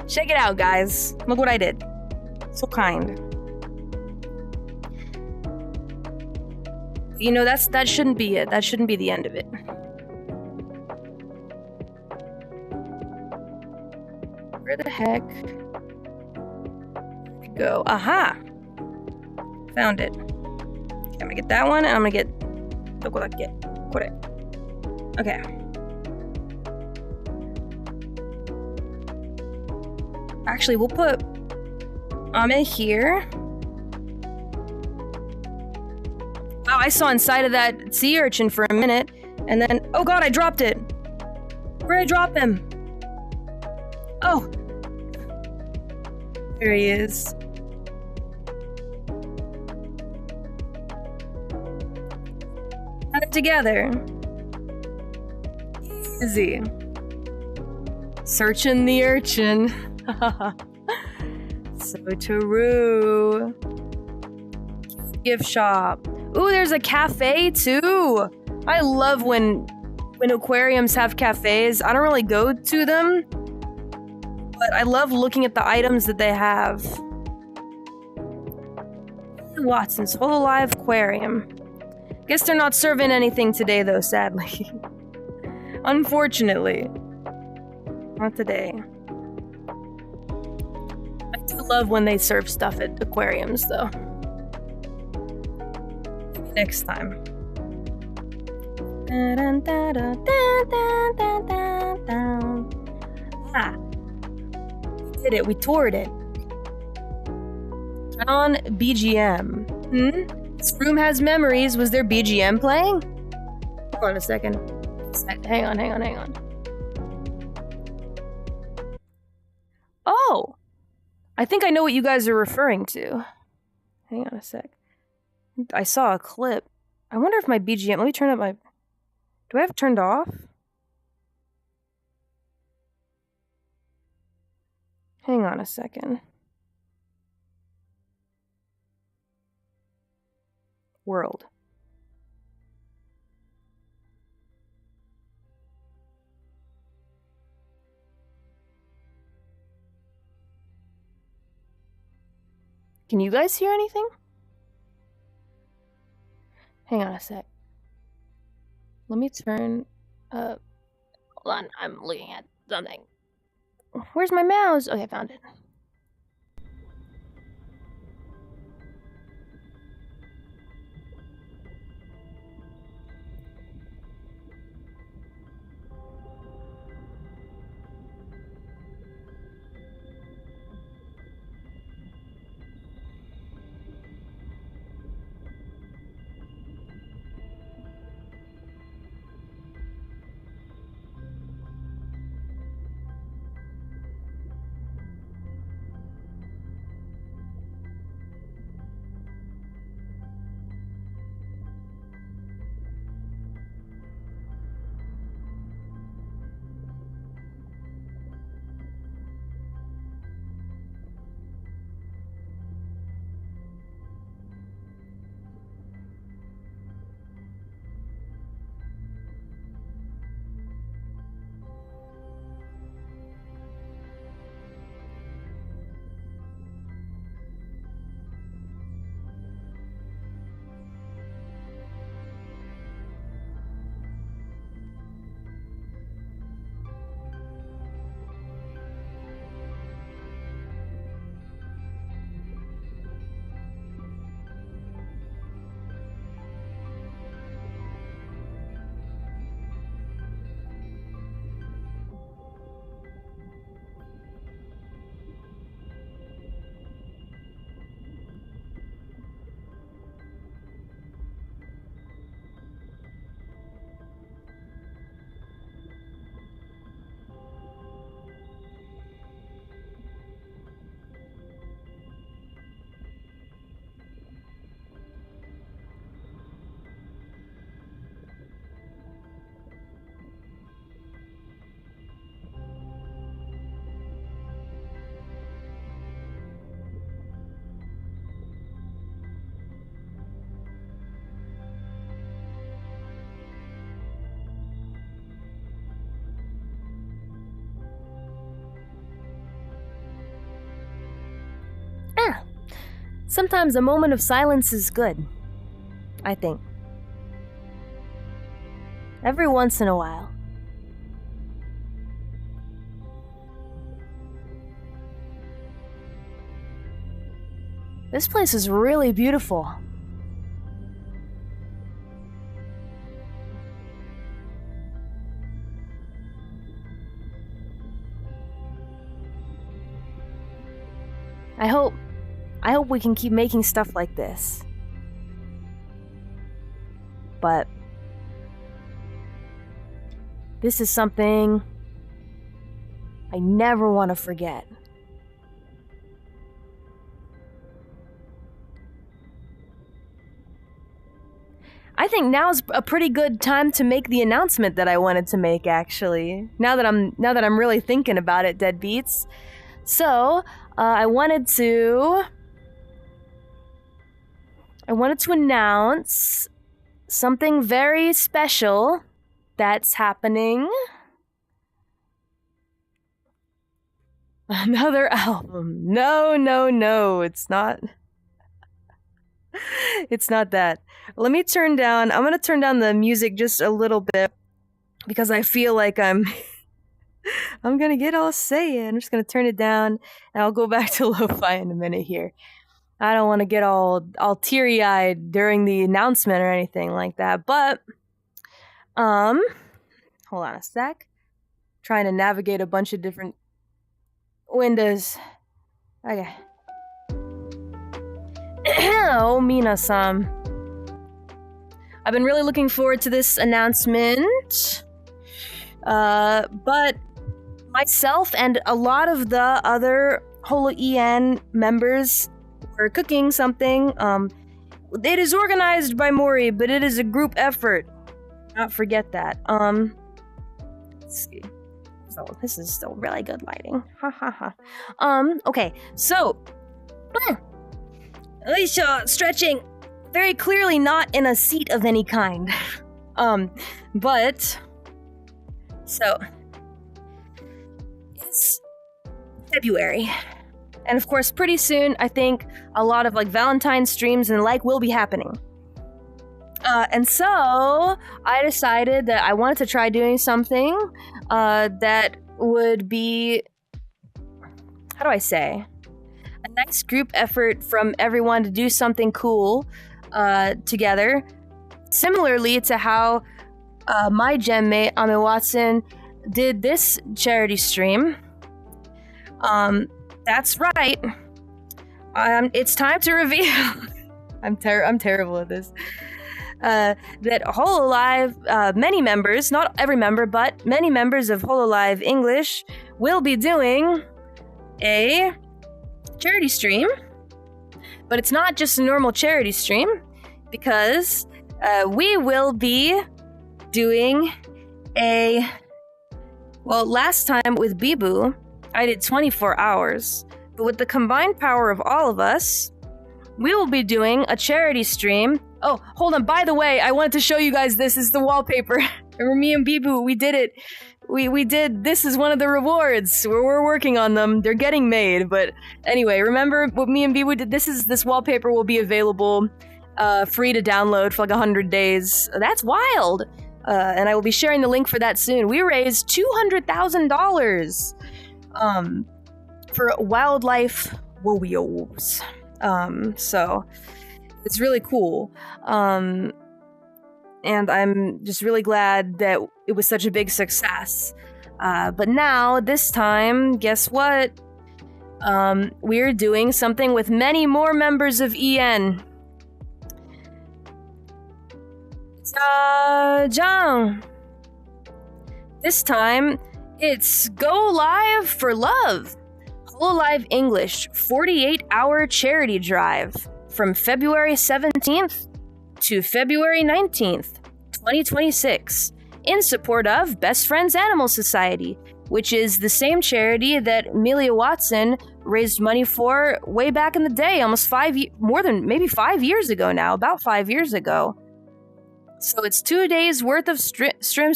Check it out, guys. Look what I did. So kind. You know, that shouldn't be it. That shouldn't be the end of it. Where the heck did it go? Aha! Found it. Okay, I'm gonna get that one, and I'm gonna get... Look what I get. Okay. Actually, we'll put Ame here. Wow, I saw inside of that sea urchin for a minute, and then... Oh god, I dropped it! Where'd I drop him? Oh! There he is. Got it together. Easy. Searching the urchin. So true. Gift shop. Ooh, there's a cafe too. I love when aquariums have cafes. I don't really go to them, but I love looking at the items that they have. Watson's hololive aquarium. Guess they're not serving anything today though, sadly. Unfortunately. Not today. I do love when they serve stuff at aquariums though. Next time. Ah. We did it, we toured it. Turn on BGM. This room has memories. Was there BGM playing? Hold on a second. Hang on. Oh! I think I know what you guys are referring to. Hang on a sec. I saw a clip. I wonder if my BGM... Let me turn up my... Do I have it turned off? Hang on a second. World. Can you guys hear anything? Hang on a sec. Let me turn up. Hold on, I'm looking at something. Where's my mouse? Okay, I found it. Sometimes a moment of silence is good, I think. Every once in a while. This place is really beautiful. I hope we can keep making stuff like this. But this is something I never want to forget. I think now's a pretty good time to make the announcement that I wanted to make, actually. Now that I'm really thinking about it, Deadbeats. So, I wanted to announce something very special that's happening. Another album. No, it's not. It's not that. I'm gonna turn down the music just a little bit because I feel like I'm gonna get all say. I'm just gonna turn it down and I'll go back to lo-fi in a minute here. I don't want to get all teary-eyed during the announcement or anything like that, but hold on a sec. Trying to navigate a bunch of different windows. Okay. Oh, Mina-san. I've been really looking forward to this announcement. But myself and a lot of the other Holo-EN members were cooking something. It is organized by Mori, but it is a group effort. Not forget that. Let's see. So this is still really good lighting. Ha ha ha. Okay, so Alicia stretching very clearly not in a seat of any kind. But so it's February. And of course, pretty soon, I think a lot of like Valentine's streams and the like will be happening. And so I decided that I wanted to try doing something that would be, how do I say, a nice group effort from everyone to do something cool together. Similarly to how my gem mate, Ame Watson, did this charity stream. That's right. It's time to reveal. I'm terrible at this. That hololive, many members, not every member, but many members of hololive English will be doing a charity stream. But it's not just a normal charity stream, because we will be doing last time with Bibu, I did 24 hours, but with the combined power of all of us, we will be doing a charity stream. Oh, hold on, by the way, I wanted to show you guys this is the wallpaper. Remember me and Bibu, we did it. We did, this is one of the rewards. We're working on them, they're getting made, but anyway, remember what me and Bibu did? This wallpaper will be available free to download for like 100 days. That's wild! And I will be sharing the link for that soon. We raised $200,000 for wildlife warriors. So it's really cool. And I'm just really glad that it was such a big success. But now, this time, guess what? We're doing something with many more members of EN. Jang. This time, it's Go Live for Love. Hololive English 48-hour charity drive from February 17th to February 19th, 2026, in support of Best Friends Animal Society, which is the same charity that Amelia Watson raised money for way back in the day, almost more than maybe 5 years ago now, about 5 years ago. So it's 2 days worth of stream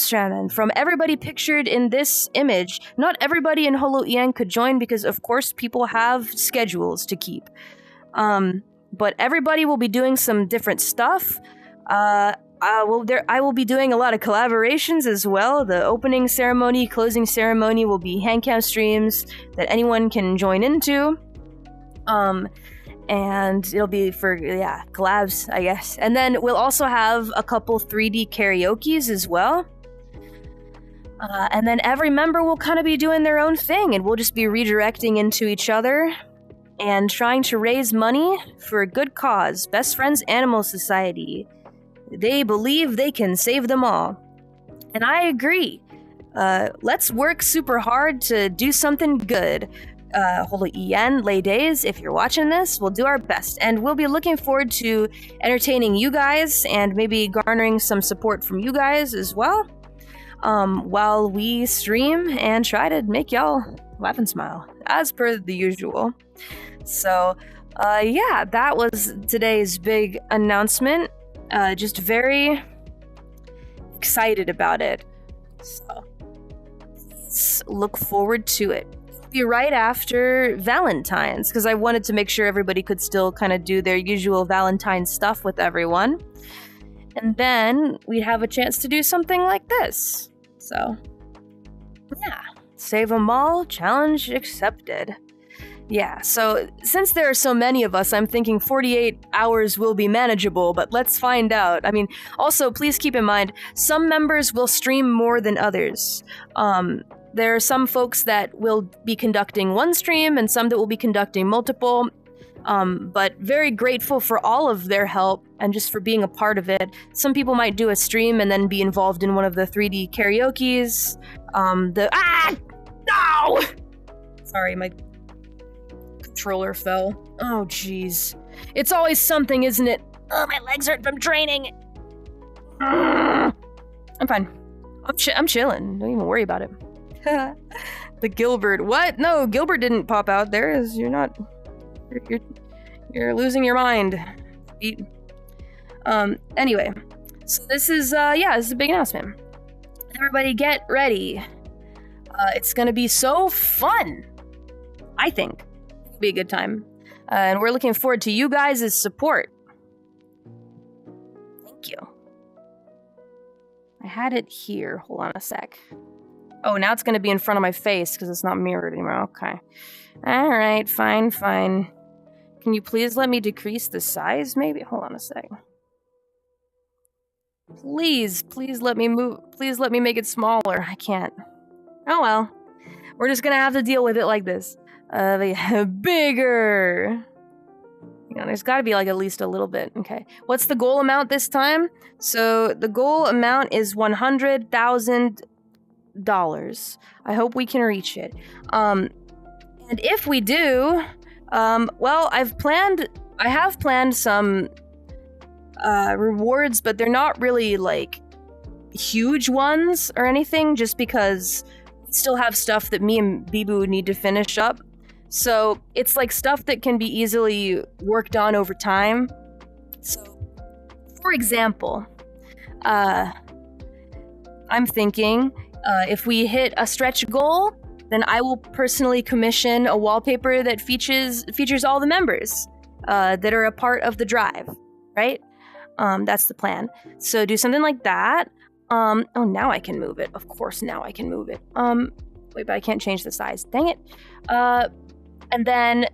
from everybody pictured in this image. Not everybody in Holo-EN could join because, of course, people have schedules to keep. but everybody will be doing some different stuff. I will be doing a lot of collaborations as well. The opening ceremony, closing ceremony will be handcam streams that anyone can join into. And it'll be for, collabs, I guess. And then we'll also have a couple 3D karaokes as well. And then every member will kind of be doing their own thing, and we'll just be redirecting into each other and trying to raise money for a good cause. Best Friends Animal Society. They believe they can save them all. And I agree. Let's work super hard to do something good. Holo-ien, Lay Days, if you're watching this, we'll do our best. And we'll be looking forward to entertaining you guys and maybe garnering some support from you guys as well. While we stream and try to make y'all laugh and smile, as per the usual. So, that was today's big announcement. Just very excited about it. So, let's look forward to it. It'll be right after Valentine's, because I wanted to make sure everybody could still kind of do their usual Valentine stuff with everyone. And then we'd have a chance to do something like this. So, save them all, challenge accepted. Yeah, so since there are so many of us, I'm thinking 48 hours will be manageable, but let's find out. I mean, also, please keep in mind, some members will stream more than others. There are some folks that will be conducting one stream and some that will be conducting multiple, but very grateful for all of their help and just for being a part of it. Some people might do a stream and then be involved in one of the 3D karaokes. No! Sorry, my controller fell. Oh, jeez. It's always something, isn't it? Oh, my legs hurt from training. I'm fine. I'm chilling. Don't even worry about it. The Gilbert. What? No, Gilbert didn't pop out there. You're not... You're losing your mind. Anyway. So this is, this is a big announcement. Everybody get ready. It's gonna be so fun. I think. It'll be a good time. And we're looking forward to you guys' support. Thank you. I had it here. Hold on a sec. Oh, now it's gonna be in front of my face because it's not mirrored anymore. Okay. Alright, fine. Can you please let me decrease the size, maybe? Hold on a sec. Please let me move. Please let me make it smaller. I can't. Oh well. We're just gonna have to deal with it like this. Bigger. You know, there's gotta be like at least a little bit. Okay. What's the goal amount this time? So the goal amount is $100,000. I hope we can reach it. And if we do, well, I have planned some rewards, but they're not really like huge ones or anything, just because we still have stuff that me and Bibu need to finish up. So it's like stuff that can be easily worked on over time. So, for example, I'm thinking if we hit a stretch goal, then I will personally commission a wallpaper that features all the members that are a part of the drive, right? That's the plan. So do something like that. Oh, now I can move it. Of course, now I can move it. Wait, but I can't change the size. Dang it. And then,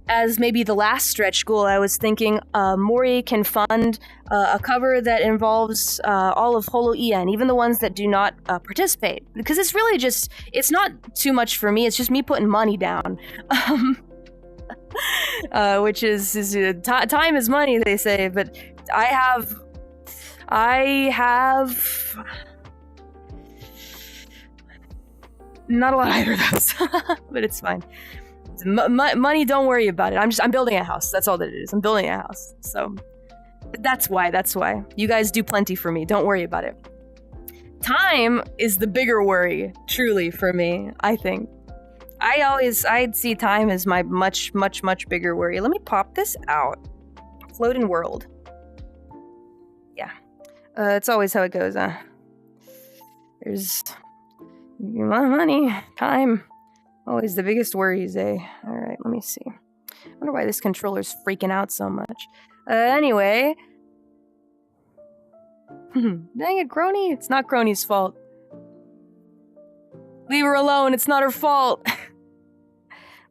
as maybe the last stretch goal, I was thinking Mori can fund a cover that involves all of Holo-ien, even the ones that do not participate. Because it's really just, it's not too much for me, it's just me putting money down. Which is time is money, they say, but I have not a lot either of those, but it's fine. Money, don't worry about it. I'm building a house. That's all that it is. I'm building a house. So that's why. You guys do plenty for me. Don't worry about it. Time is the bigger worry, truly, for me, I think. I'd see time as my much bigger worry. Let me pop this out. Floating world. Yeah. It's always how it goes, huh? There's money, time. Always the biggest worries, eh? Alright, let me see. I wonder why this controller's freaking out so much. Anyway. Dang it, Crony. It's not Crony's fault. Leave her alone. It's not her fault.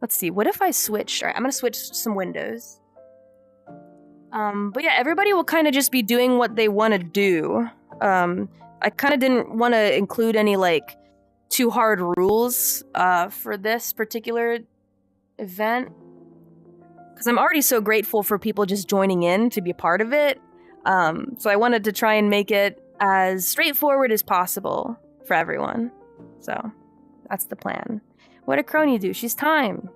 Let's see. What if I switched? All right, I'm going to switch some windows. But yeah, everybody will kind of just be doing what they want to do. I kind of didn't want to include any, like, too hard rules for this particular event. Because I'm already so grateful for people just joining in to be a part of it. So I wanted to try and make it as straightforward as possible for everyone. So that's the plan. What did Crony do? She's time.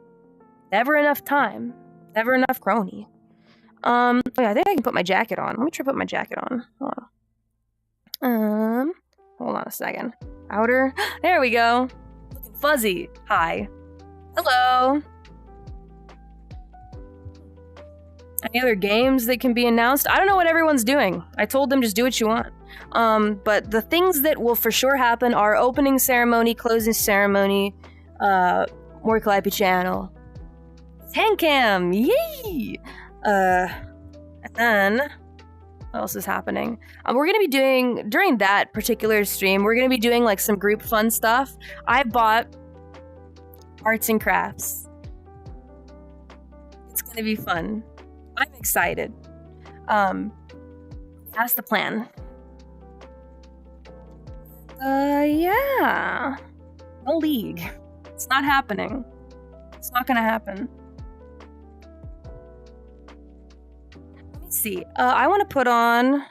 Never enough time. Never enough Crony. Oh yeah, I think I can put my jacket on. Let me try to put my jacket on. Hold on a second. Outer. There we go. Looking fuzzy. Hi. Hello. Any other games that can be announced? I don't know what everyone's doing. I told them just do what you want. But the things that will for sure happen are opening ceremony, closing ceremony, more Calliope channel, hand cam, yay! And then what else is happening? We're gonna be doing during that particular stream. We're gonna be doing like some group fun stuff. I bought arts and crafts. It's gonna be fun. I'm excited. That's the plan. Yeah. No league. It's not happening. It's not gonna happen. Let me see. I want to put on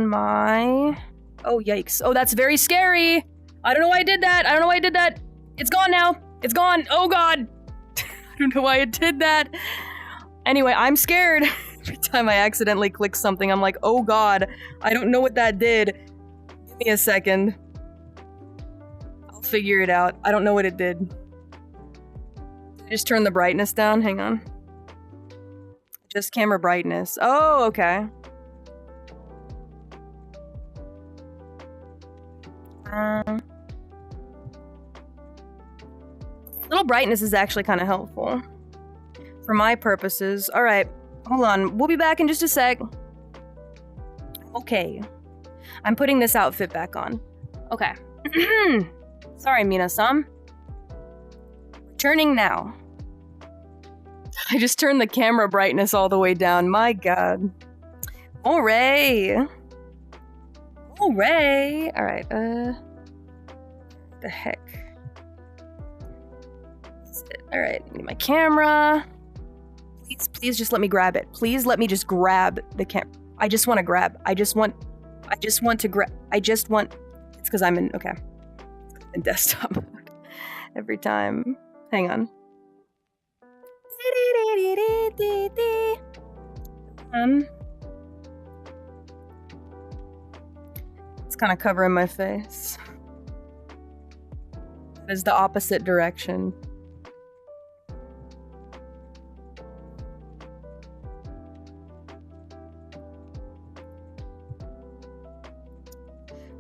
my... Oh, yikes. Oh, that's very scary. I don't know why I did that. It's gone now. It's gone. Oh, God. I don't know why I did that. Anyway, I'm scared. Every time I accidentally click something, I'm like, oh God, I don't know what that did. Give me a second. I'll figure it out. I don't know what it did. Just turn the brightness down. Hang on. Just camera brightness. Oh, okay. Little brightness is actually kind of helpful for my purposes. All right, hold on. We'll be back in just a sec. Okay. I'm putting this outfit back on. Okay. Sorry, Mina-san. Returning now. I just turned the camera brightness all the way down. My God. Hooray! Hooray! All right. The heck. All right. I need my camera. Please just let me grab it. Please let me just grab the camera. I just want to grab. I just want to grab. It's because I'm in. Okay. In desktop mode every time. Hang on. It's kind of covering my face. It is the opposite direction.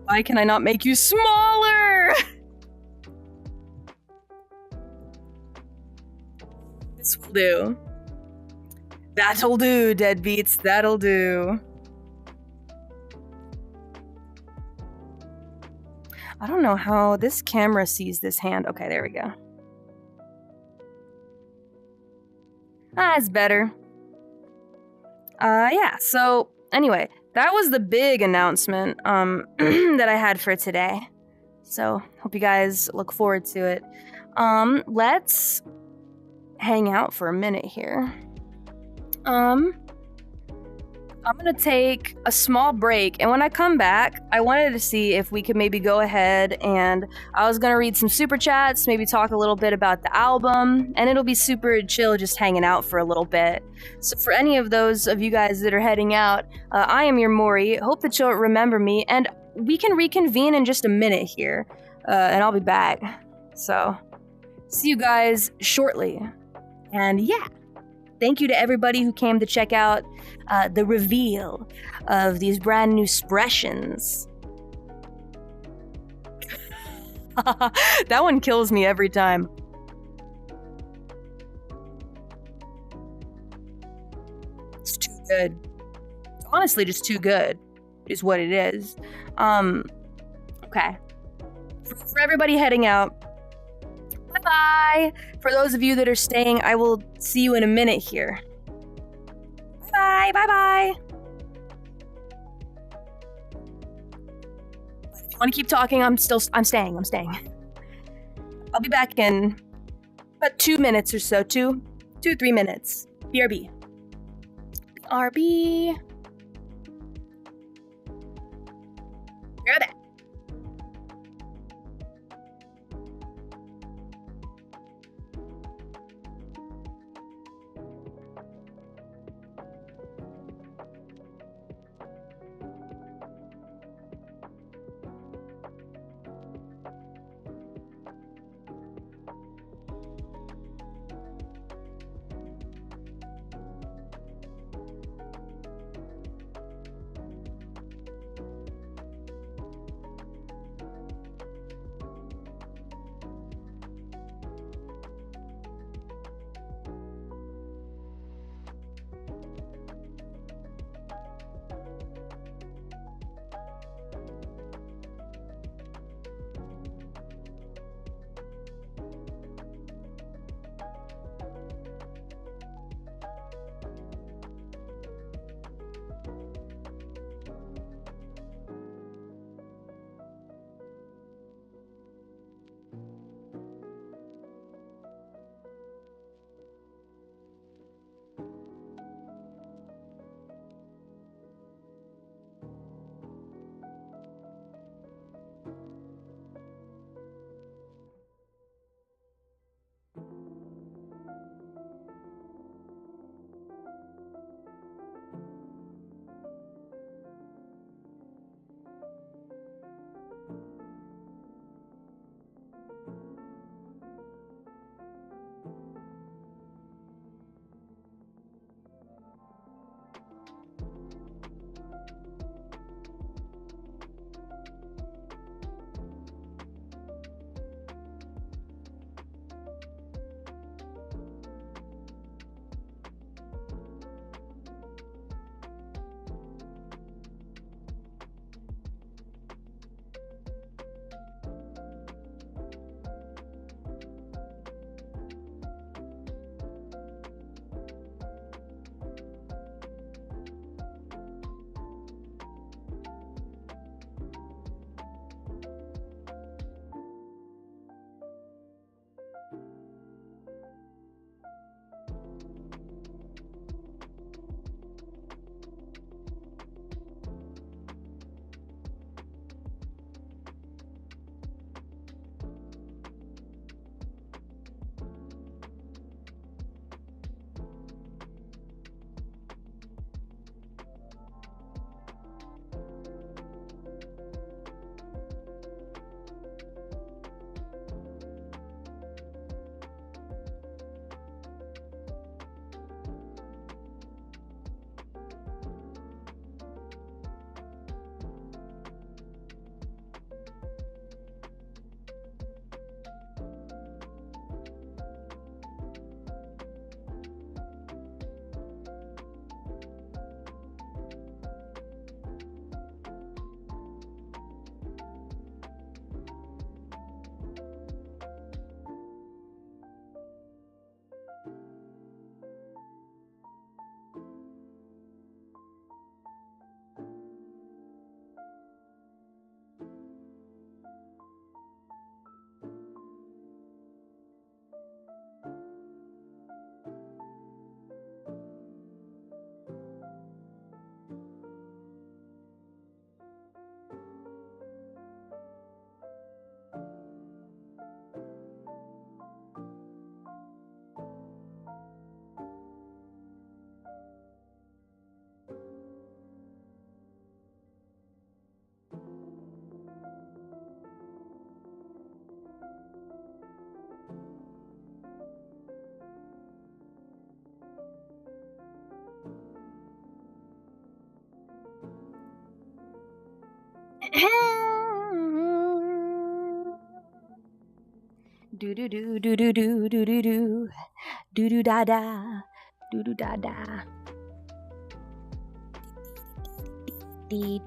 Why can I not make you smaller? This will do. That'll do, deadbeats. That'll do. I don't know how this camera sees this hand. Okay, there we go. That's better. Yeah, so anyway, that was the big announcement that I had for today. So, hope you guys look forward to it. Let's hang out for a minute here. I'm gonna take a small break, and when I come back, I wanted to see if we could maybe go ahead and I was gonna read some super chats, maybe talk a little bit about the album, and it'll be super chill just hanging out for a little bit. So for any of those of you guys that are heading out, I am your Mori. Hope that you'll remember me, and we can reconvene in just a minute here, and I'll be back. So, see you guys shortly. And yeah. Thank you to everybody who came to check out the reveal of these brand new expressions. That one kills me every time. It's too good. It's honestly just too good, is what it is. Okay. For everybody heading out, bye-bye. For those of you that are staying, I will see you in a minute here. Bye, bye-bye. But if you want to keep talking, I'm staying. I'll be back in about 2 minutes or so. 3 minutes. BRB. BRB. You're back. Do do do do do do do do do do do da da do do da da. Hey.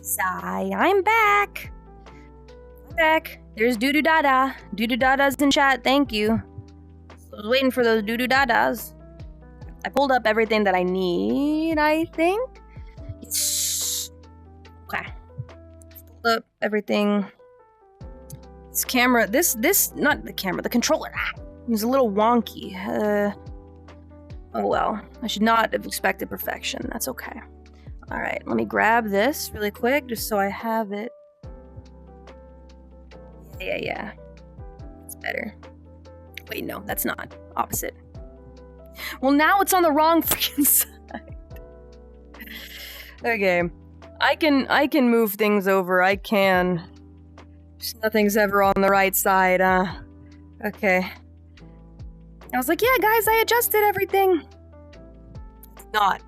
Sigh. I'm back. There's doo-doo dada. Doo-doo dadas in chat. Thank you. I was waiting for those doo-doo dadas. I pulled up everything that I need, I think. Yes. Okay. Pulled up everything. This camera, not the camera, the controller. It's a little wonky. Oh well. I should not have expected perfection. That's okay. Alright, let me grab this really quick just so I have it. Yeah. That's better. Wait, no, that's not. Opposite. Well, now it's on the wrong freaking side. Okay. I can move things over. I can. Just nothing's ever on the right side, okay. I was like, yeah, guys, I adjusted everything.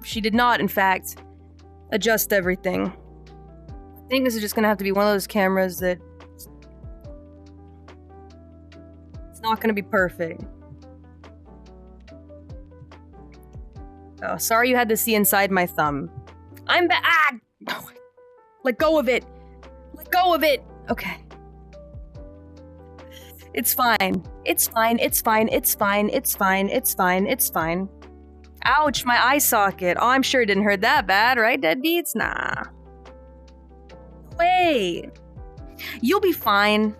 She did not, in fact, adjust everything. I think this is just gonna have to be one of those cameras that it's not gonna be perfect. Oh, sorry you had to see inside my thumb. I'm back. Ah! Let go of it. Let go of it. Okay. It's fine. It's fine. It's fine. It's fine. It's fine. It's fine. It's fine. Ouch, my eye socket. Oh, I'm sure it didn't hurt that bad, right, deadbeats? Nah. Wait. You'll be fine.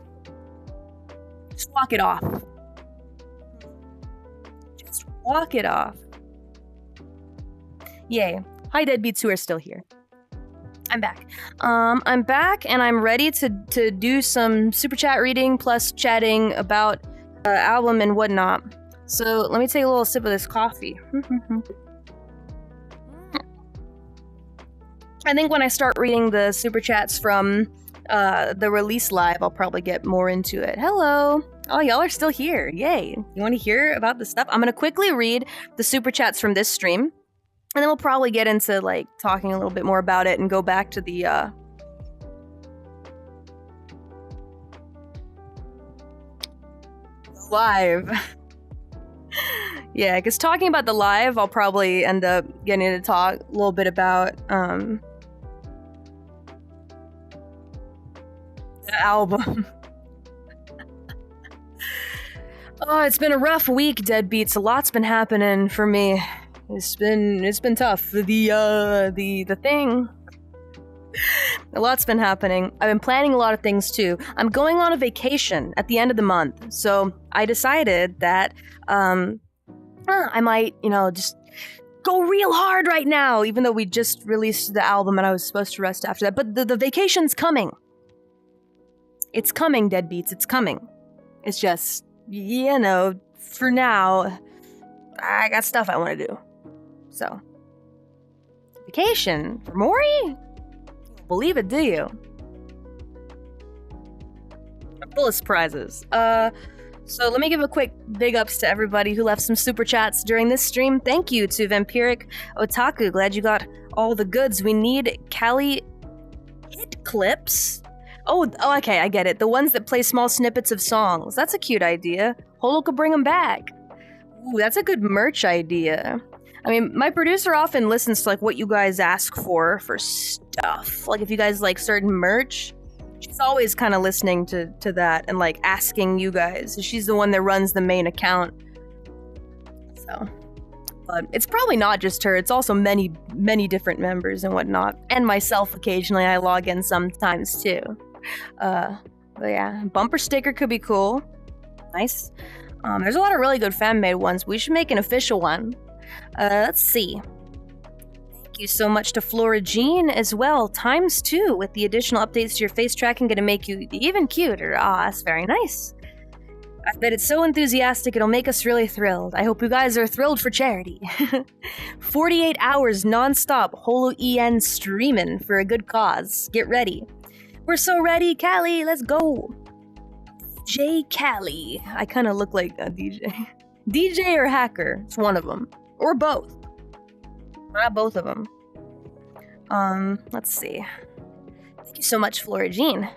Just walk it off. Just walk it off. Yay. Hi, deadbeats who are still here. I'm back. I'm back and I'm ready to do some super chat reading plus chatting about album and whatnot. So let me take a little sip of this coffee. I think when I start reading the super chats from the release live, I'll probably get more into it. Hello. Oh, y'all are still here. Yay. You want to hear about the stuff? I'm going to quickly read the super chats from this stream. And then we'll probably get into, like, talking a little bit more about it and go back to the, live. Yeah, because talking about the live, I'll probably end up getting to talk a little bit about, the album. Oh, it's been a rough week, deadbeats. A lot's been happening for me. It's been tough. The thing. A lot's been happening. I've been planning a lot of things too. I'm going on a vacation at the end of the month, so I decided that I might, just go real hard right now, even though we just released the album and I was supposed to rest after that. But the vacation's coming. It's coming, deadbeats. It's coming. It's just, for now, I got stuff I want to do. So, vacation for Mori? Believe it, do you? I'm full of surprises. So let me give a quick big ups to everybody who left some super chats during this stream. Thank you to Vampiric Otaku. Glad you got all the goods we need. Callie Hit Clips. Oh, okay, I get it. The ones that play small snippets of songs. That's a cute idea. Holo could bring them back. Ooh, that's a good merch idea. I mean, my producer often listens to, like, what you guys ask for stuff. Like, if you guys like certain merch, she's always kind of listening to that and, like, asking you guys. She's the one that runs the main account. So, but it's probably not just her. It's also many, many different members and whatnot. And myself occasionally. I log in sometimes, too. But yeah, bumper sticker could be cool. Nice. There's a lot of really good fan-made ones. We should make an official one. Let's see. Thank you so much to Flora Jean as well. ×2 with the additional updates to your face tracking, gonna make you even cuter. Ah, that's very nice. I bet it's so enthusiastic it'll make us really thrilled. I hope you guys are thrilled for charity. 48 hours non-stop Holo EN streaming for a good cause. Get ready. We're so ready, Callie. Let's go. DJ Callie. I kind of look like a DJ. DJ or hacker. It's one of them. Or both. Not both of them. Let's see. Thank you so much, Flora Jean.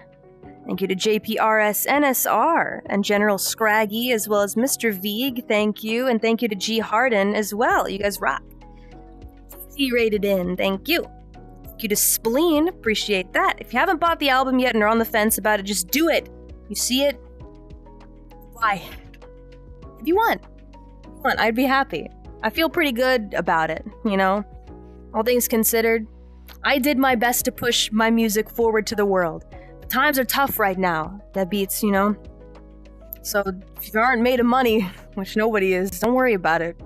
Thank you to JPRSNSR and General Scraggy, as well as Mr. Veeg, thank you. And thank you to G. Harden as well. You guys rock. C rated in, thank you. Thank you to Spleen, appreciate that. If you haven't bought the album yet and are on the fence about it, just do it. You see it? Buy it. If you want, I'd be happy. I feel pretty good about it, you know? All things considered, I did my best to push my music forward to the world. Times are tough right now, deadbeats, you know? So if you aren't made of money, which nobody is, don't worry about it.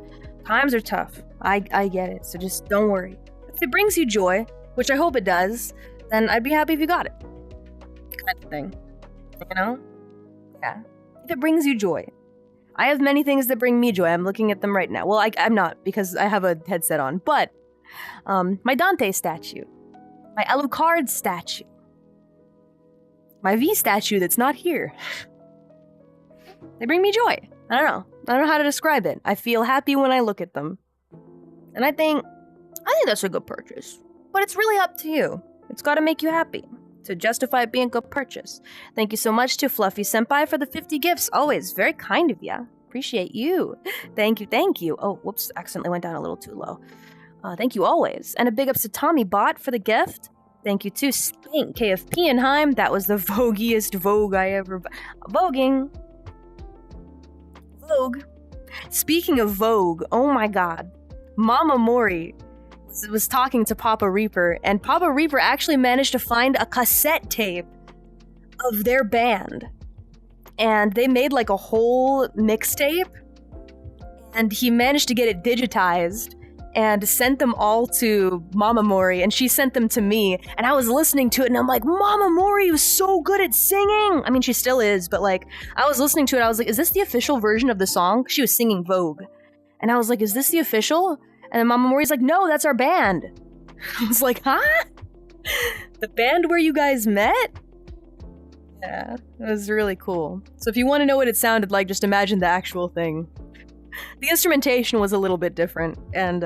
Times are tough. I get it, so just don't worry. If it brings you joy, which I hope it does, then I'd be happy if you got it. Kind of thing. You know? Yeah. If it brings you joy. I have many things that bring me joy. I'm looking at them right now. Well, I'm not, because I have a headset on, but my Dante statue. My Alucard statue. My V statue that's not here. They bring me joy. I don't know how to describe it. I feel happy when I look at them. And I think that's a good purchase. But it's really up to you. It's gotta make you happy to justify it being a good purchase. Thank you so much to Fluffy Senpai for the 50 gifts. Always very kind of ya. Appreciate you. Thank you. Oh, whoops, accidentally went down a little too low. Thank you always. And a big ups to Tommy Bot for the gift. Thank you to Spank KFP Enheim. That was the voguiest Vogue I ever... Voguing. Vogue. Speaking of Vogue, oh my god. Mama Mori was talking to Papa Reaper, and Papa Reaper actually managed to find a cassette tape of their band. And they made like a whole mixtape, and he managed to get it digitized and sent them all to Mama Mori, and she sent them to me, and I was listening to it, and I'm like, Mama Mori was so good at singing! I mean, she still is, but like, I was listening to it, I was like, is this the official version of the song? She was singing Vogue. And I was like, is this the official? And then Mama Mori's like, no, that's our band. I was like, huh? The band where you guys met? Yeah, it was really cool. So if you want to know what it sounded like, just imagine the actual thing. The instrumentation was a little bit different, and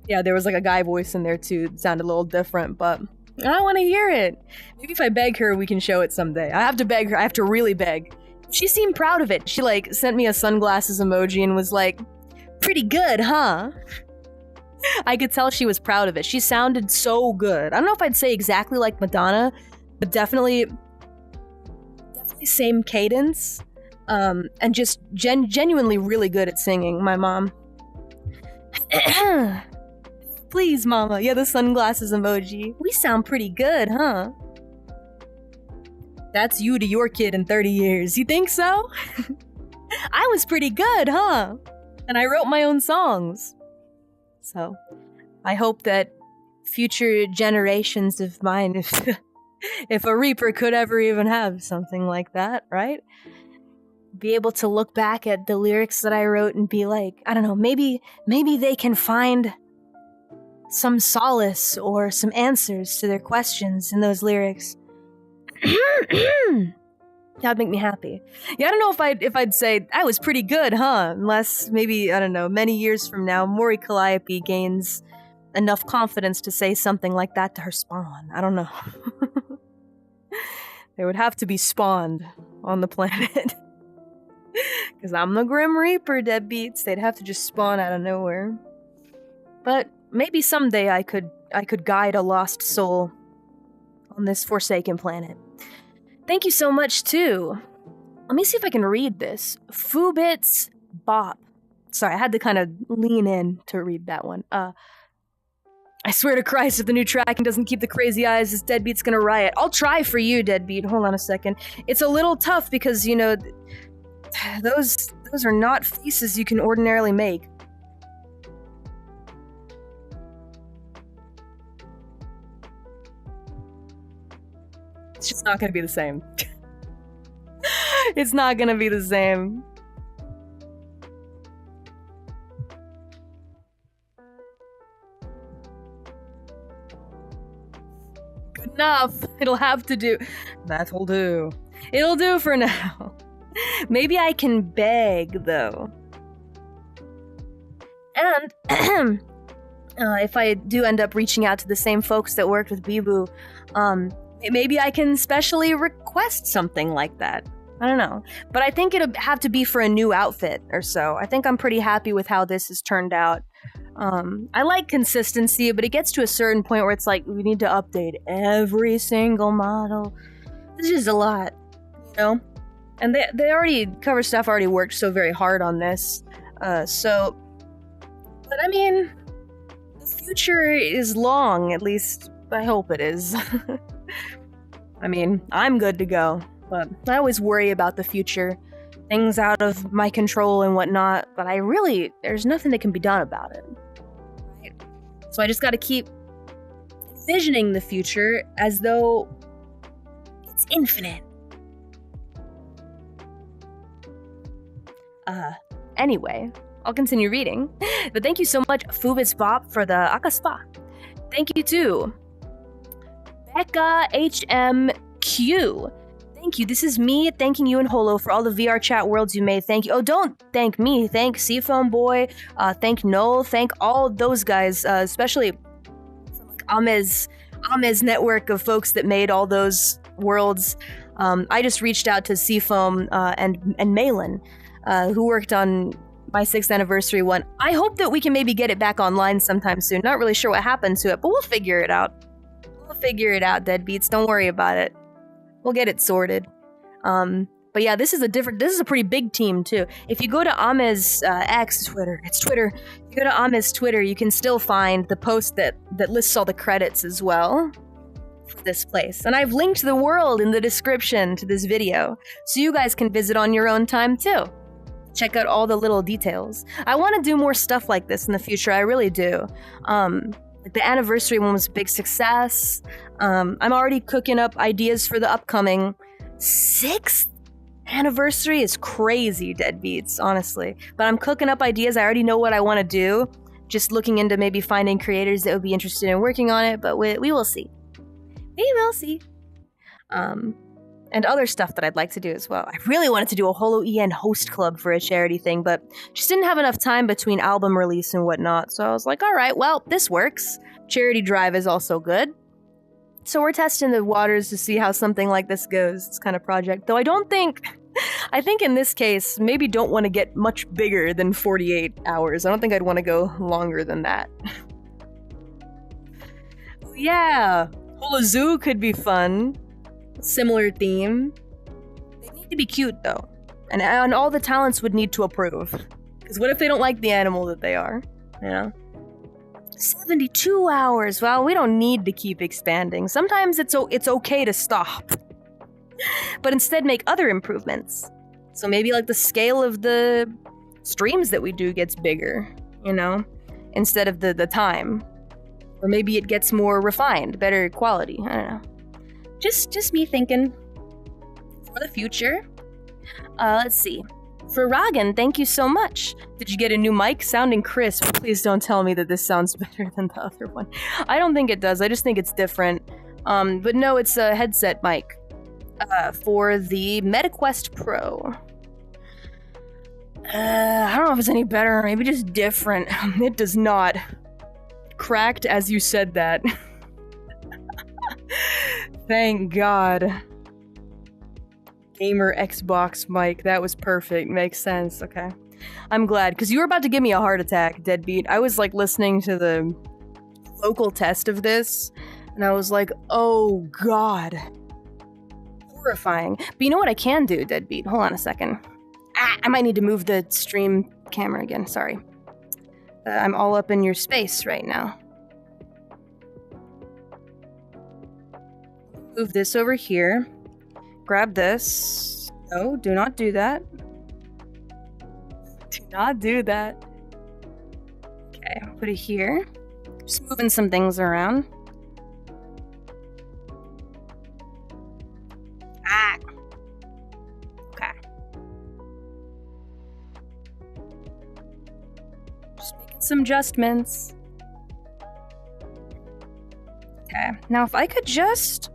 yeah, there was like a guy voice in there too. It sounded a little different, but I want to hear it. Maybe if I beg her, we can show it someday. I have to beg her. I have to really beg. She seemed proud of it. She like sent me a sunglasses emoji and was like, pretty good, huh? I could tell she was proud of it. She sounded so good. I don't know if I'd say exactly like Madonna, but definitely same cadence. And just genuinely really good at singing, my mom. Please, mama. Yeah, the sunglasses emoji. We sound pretty good, huh? That's you to your kid in 30 years. You think so? I was pretty good, huh? And I wrote my own songs. So, I hope that future generations of mine, if a Reaper could ever even have something like that, right? Be able to look back at the lyrics that I wrote and be like, I don't know, maybe they can find some solace or some answers to their questions in those lyrics. That'd make me happy. Yeah, I don't know if I'd say I was pretty good, huh? Unless maybe, I don't know, many years from now, Mori Calliope gains enough confidence to say something like that to her spawn. I don't know. They would have to be spawned on the planet. Because I'm the Grim Reaper, deadbeats. They'd have to just spawn out of nowhere. But maybe someday I could guide a lost soul on this forsaken planet. Thank you so much, too. Let me see if I can read this. Fubits Bop. Sorry, I had to kind of lean in to read that one. I swear to Christ, if the new tracking doesn't keep the crazy eyes, this deadbeat's gonna riot. I'll try for you, deadbeat. Hold on a second. It's a little tough because, you know... Those are not faces you can ordinarily make. It's just not gonna be the same. It's not gonna be the same. Good enough. It'll have to do. That'll do. It'll do for now. Maybe I can beg, though. And if I do end up reaching out to the same folks that worked with Bibu, Maybe I can specially request something like that. I don't know. But I think it'll have to be for a new outfit or so. I think I'm pretty happy with how this has turned out. I like consistency, but it gets to a certain point where it's like, we need to update every single model. It's just a lot, you know? And they already, cover staff already worked so very hard on this. But I mean, the future is long, at least I hope it is. I mean, I'm good to go, but I always worry about the future. Things out of my control and whatnot, but there's nothing that can be done about it. Right? So I just gotta keep envisioning the future as though it's infinite. Anyway, I'll continue reading. But thank you so much, Fubis Bob, for the Akaspa. Thank you too. Becca HMQ. Thank you. This is me thanking you and Holo for all the VR chat worlds you made. Thank you. Oh, don't thank me. Thank Seafoam Boy. Thank Noel. Thank all those guys, especially from like Amez network of folks that made all those worlds. I just reached out to Seafoam and Malin, who worked on my 6th anniversary one. I hope that we can maybe get it back online sometime soon. Not really sure what happened to it, but we'll figure it out. Deadbeats. Don't worry about it. We'll get it sorted. But yeah, this is a pretty big team too. If you go to Amez Twitter. If you go to Amez Twitter, you can still find the post that lists all the credits as well for this place. And I've linked the world in the description to this video, so you guys can visit on your own time too. Check out all the little details. I want to do more stuff like this in the future. I really do. The anniversary one was a big success. I'm already cooking up ideas for the upcoming 6th anniversary. Is crazy, Deadbeats, honestly. But I'm cooking up ideas. I already know what I want to do. Just looking into maybe finding creators that would be interested in working on it, but we will see. We will see. And other stuff that I'd like to do as well. I really wanted to do a Holo EN host club for a charity thing, but just didn't have enough time between album release and whatnot. So I was like, all right, well, this works. Charity drive is also good. So we're testing the waters to see how something like this goes. This kind of project. Though I think in this case, maybe don't want to get much bigger than 48 hours. I don't think I'd want to go longer than that. Yeah, Holo Zoo could be fun. Similar theme. They need to be cute though, and all the talents would need to approve. Because what if they don't like the animal that they are? You know, 72 hours. Well, we don't need to keep expanding. Sometimes it's okay to stop, but instead make other improvements. So maybe like the scale of the streams that we do gets bigger. You know, instead of the time, or maybe it gets more refined, better quality. I don't know. Just me thinking for the future. Let's see. For Ragan, thank you so much. Did you get a new mic? Sounding crisp. Please don't tell me that this sounds better than the other one. I don't think it does. I just think it's different. But no, it's a headset mic. For the MetaQuest Pro. I don't know if it's any better. Maybe just different. It does not. Cracked as you said that. Thank God. Gamer Xbox mic. That was perfect. Makes sense. Okay. I'm glad, because you were about to give me a heart attack, Deadbeat. I was like listening to the vocal test of this, and I was like, oh God. Horrifying. But you know what I can do, Deadbeat? Hold on a second. I might need to move the stream camera again. Sorry. I'm all up in your space right now. Move this over here. Grab this. No, do not do that. Do not do that. Okay, put it here. Just moving some things around. Okay. Just making some adjustments. Okay, now if I could just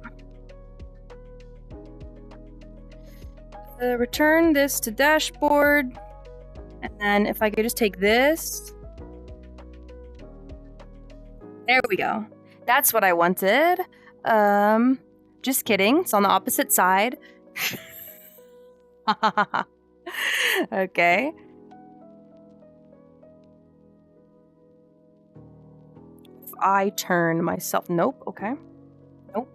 return this to dashboard, and then if I could just take this. There we go. That's what I wanted. Just kidding. It's on the opposite side. Okay. If I turn myself... Nope. Okay. Nope.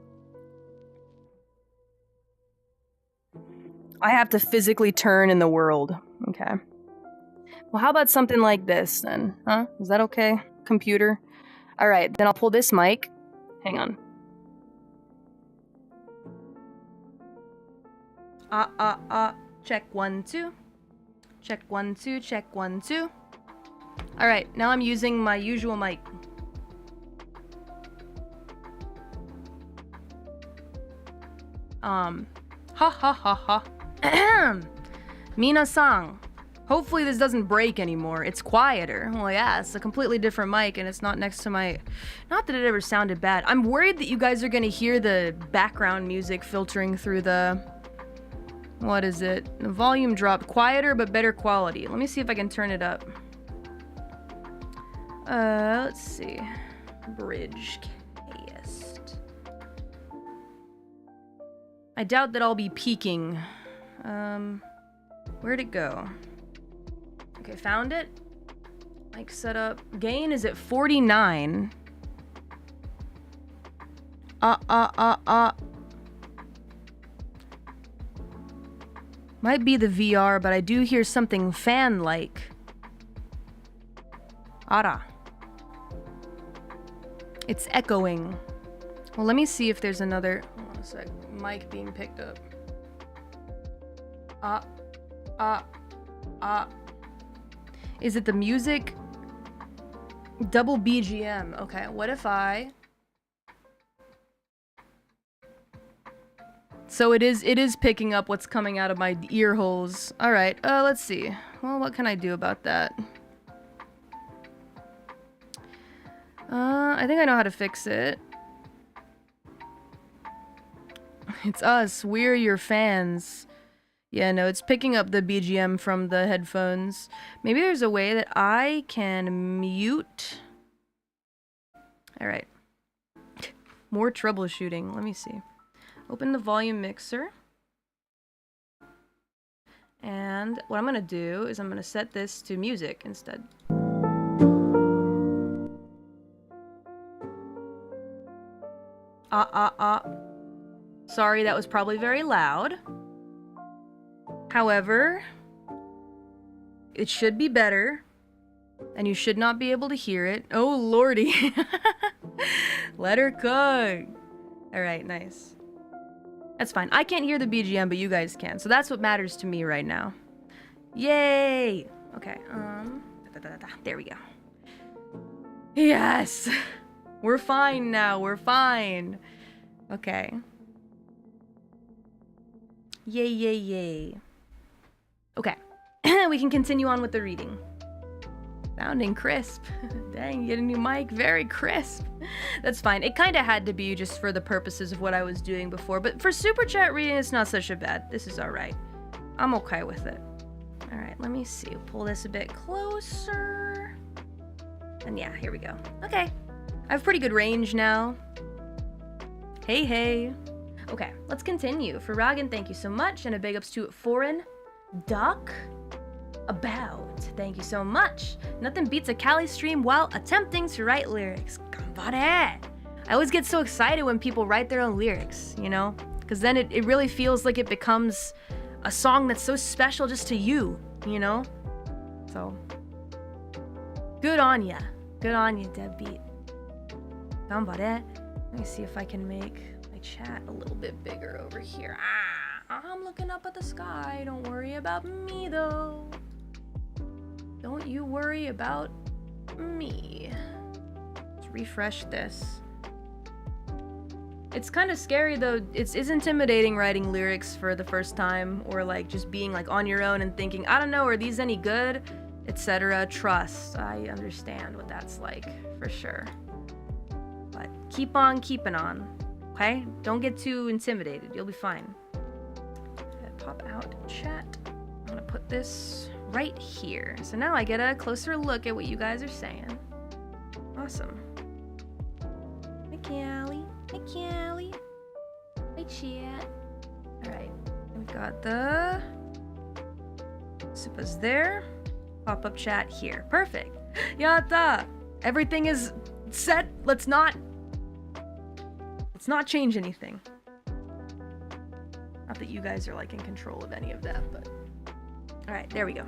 I have to physically turn in the world. Okay. Well, how about something like this then? Huh? Is that okay, computer? Alright, then I'll pull this mic. Hang on. Check 1, 2. Check 1, 2. Check 1, 2. Alright, now I'm using my usual mic. Ha ha ha ha. Mina-san. Hopefully this doesn't break anymore. It's quieter. Well, yeah, it's a completely different mic and it's not next to my... Not that it ever sounded bad. I'm worried that you guys are gonna hear the background music filtering through the... What is it? The volume dropped. Quieter but better quality. Let me see if I can turn it up. Let's see. Bridge cast. I doubt that I'll be peaking. Where'd it go? Okay, found it. Mic setup. Gain is at 49. Might be the VR, but I do hear something fan-like. Ara. It's echoing. Well, let me see if there's another... Hold on a sec. Mic being picked up. Is it the music? Double BGM. Okay, what if I... So it is picking up what's coming out of my ear holes. Alright, let's see. Well, what can I do about that? I think I know how to fix it. It's us. We're your fans. Yeah, no, it's picking up the BGM from the headphones. Maybe there's a way that I can mute. Alright. More troubleshooting. Let me see. Open the volume mixer. And what I'm gonna do is I'm gonna set this to music instead. Sorry, that was probably very loud. However, it should be better, and you should not be able to hear it. Oh, lordy. Let her cook. Alright, nice. That's fine. I can't hear the BGM, but you guys can, so that's what matters to me right now. Yay! Okay, there we go. Yes! We're fine now, we're fine. Okay. Yay, yay, yay. Okay, we can continue on with the reading. Sounding crisp. Dang, get a new mic, very crisp. That's fine. It kind of had to be just for the purposes of what I was doing before, but for super chat reading, it's not such a bad. This is alright. I'm okay with it. Alright, let me see. Pull this a bit closer. And yeah, here we go. Okay. I have pretty good range now. Hey, hey. Okay, let's continue. For Ragan, thank you so much, and a big ups to Foreign Duck About. Thank you so much. Nothing beats a Cali stream while attempting to write lyrics. Ganbare. I always get so excited when people write their own lyrics, you know? Because then it really feels like it becomes a song that's so special just to you, you know? So, good on ya. Good on you, Deadbeat. Ganbare. Let me see if I can make my chat a little bit bigger over here. I'm looking up at the sky. Don't worry about me, though. Don't you worry about me. Let's refresh this. It's kind of scary, though. It's intimidating writing lyrics for the first time, or like just being like on your own and thinking, I don't know, are these any good? Etc. Trust. I understand what that's like, for sure. But keep on keeping on, okay? Don't get too intimidated. You'll be fine. Pop out chat. I'm gonna put this right here. So now I get a closer look at what you guys are saying. Awesome. Hi, Callie. Hi, Callie. Hi, chat. Alright, we've got the Supa's there. Pop-up chat here. Perfect. Yatta! Everything is set. Let's not change anything. Not that you guys are like in control of any of that, but alright, there we go.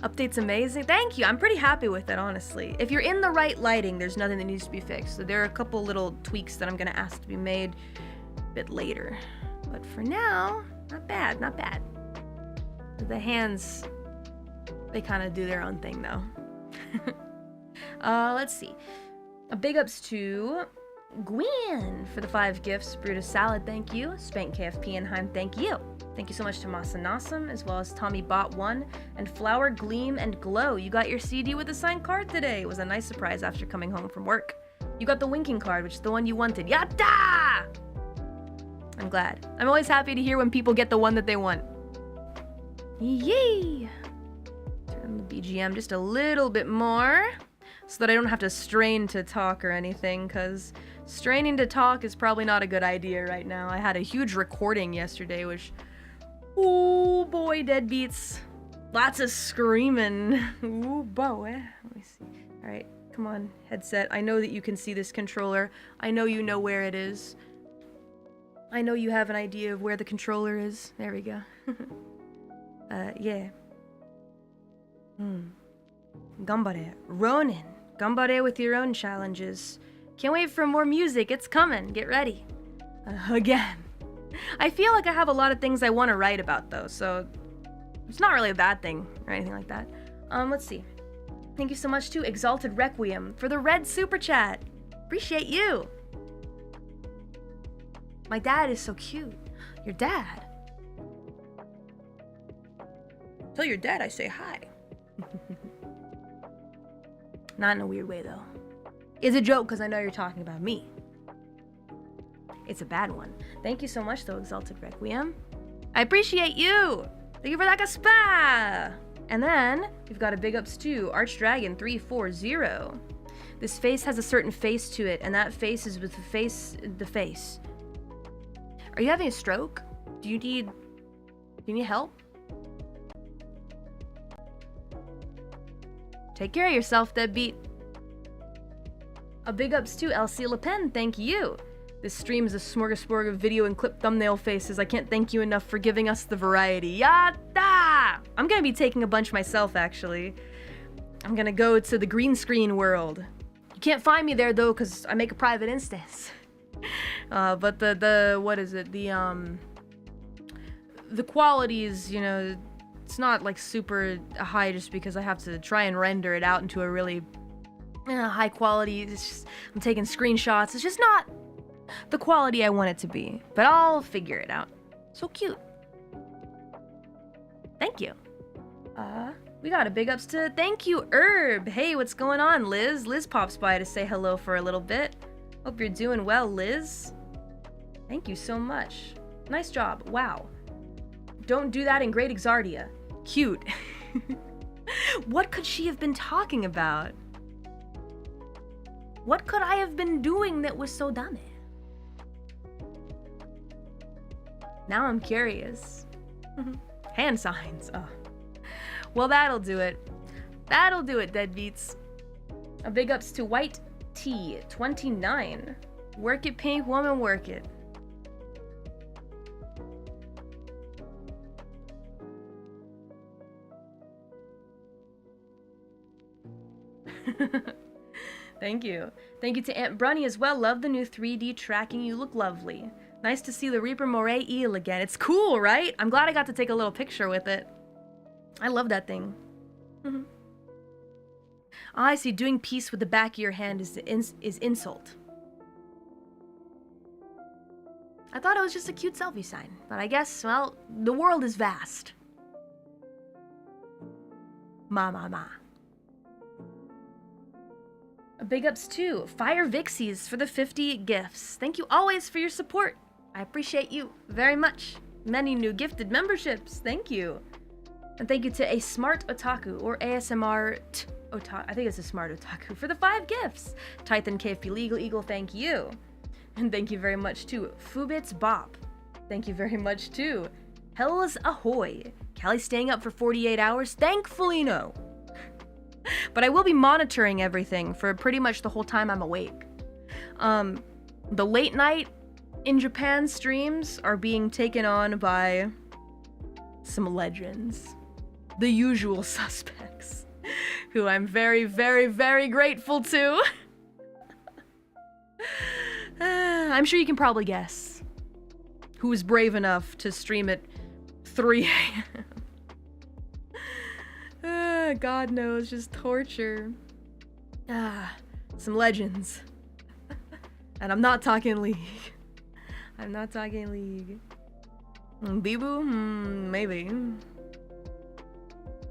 Update's amazing. Thank you. I'm pretty happy with it, honestly. If you're in the right lighting, there's nothing that needs to be fixed. So there are a couple little tweaks that I'm gonna ask to be made a bit later. But for now, not bad, not bad. The hands, they kind of do their own thing though. Let's see. A big ups to Gwen for the 5 gifts. Brutus Salad, thank you. Spank KFP Enheim, thank you. Thank you so much to Masanasam, as well as Tommy Bot 1 and Flower Gleam and Glow. You got your CD with a signed card today. It was a nice surprise after coming home from work. You got the winking card, which is the one you wanted. Yatta! I'm glad. I'm always happy to hear when people get the one that they want. Yay! Turn the BGM just a little bit more so that I don't have to strain to talk or anything, because straining to talk is probably not a good idea right now. I had a huge recording yesterday, which, oh boy, deadbeats. Lots of screaming. Ooh boy. Let me see. Alright, come on, headset. I know that you can see this controller. I know you know where it is. I know you have an idea of where the controller is. There we go. Yeah. Gambare. Ronin. Gambare with your own challenges. Can't wait for more music. It's coming. Get ready. Again. I feel like I have a lot of things I want to write about, though, so it's not really a bad thing or anything like that. Let's see. Thank you so much to Exalted Requiem for the red super chat. Appreciate you. My dad is so cute. Your dad? Tell your dad I say hi. Not in a weird way, though. It's a joke because I know you're talking about me. It's a bad one. Thank you so much, though, Exalted Requiem. I appreciate you. Thank you for that spa. And then we've got a big ups to Archdragon340. This face has a certain face to it, and that face is with the face. Are you having a stroke? Do you need help? Take care of yourself, deadbeat. A big ups to LC Le Pen, thank you. This stream is a smorgasbord of video and clip thumbnail faces. I can't thank you enough for giving us the variety. Yatta! I'm gonna be taking a bunch myself, actually. I'm gonna go to the green screen world. You can't find me there, though, because I make a private instance. But what is it? The quality is, you know, it's not like super high just because I have to try and render it out into a really high quality. It's just, I'm taking screenshots. It's just not the quality I want it to be, but I'll figure it out. So cute. Thank you. We got a big ups to thank you, Herb. Hey, what's going on, Liz? Liz pops by to say hello for a little bit. Hope you're doing well, Liz. Thank you so much. Nice job. Wow. Don't do that in Great Exardia. Cute. What could she have been talking about? What could I have been doing that was so dumb? Now I'm curious. Hand signs. Oh. Well, that'll do it. That'll do it, deadbeats. A big ups to White T 29. Work it, pink woman, work it. Thank you. Thank you to Aunt Brunny as well. Love the new 3D tracking. You look lovely. Nice to see the Reaper Moray eel again. It's cool, right? I'm glad I got to take a little picture with it. I love that thing. I see. Doing peace with the back of your hand is insult. I thought it was just a cute selfie sign, but I guess, well, the world is vast. Ma. A big ups to Fire Vixies for the 50 gifts. Thank you always for your support. I appreciate you very much. Many new gifted memberships. Thank you. And thank you to A Smart Otaku, or ASMR Otaku. I think it's a Smart Otaku for the 5 gifts. Titan KFP Legal Eagle, thank you. And thank you very much to Fubits Bop. Thank you very much to Hells Ahoy. Callie staying up for 48 hours? Thankfully, no. But I will be monitoring everything for pretty much the whole time I'm awake. The late night in Japan streams are being taken on by some legends. The usual suspects, who I'm very, very, very grateful to. I'm sure you can probably guess who was brave enough to stream at 3 a.m. God knows, just torture. Some legends. And I'm not talking League. I'm not talking League. Bibu? Maybe.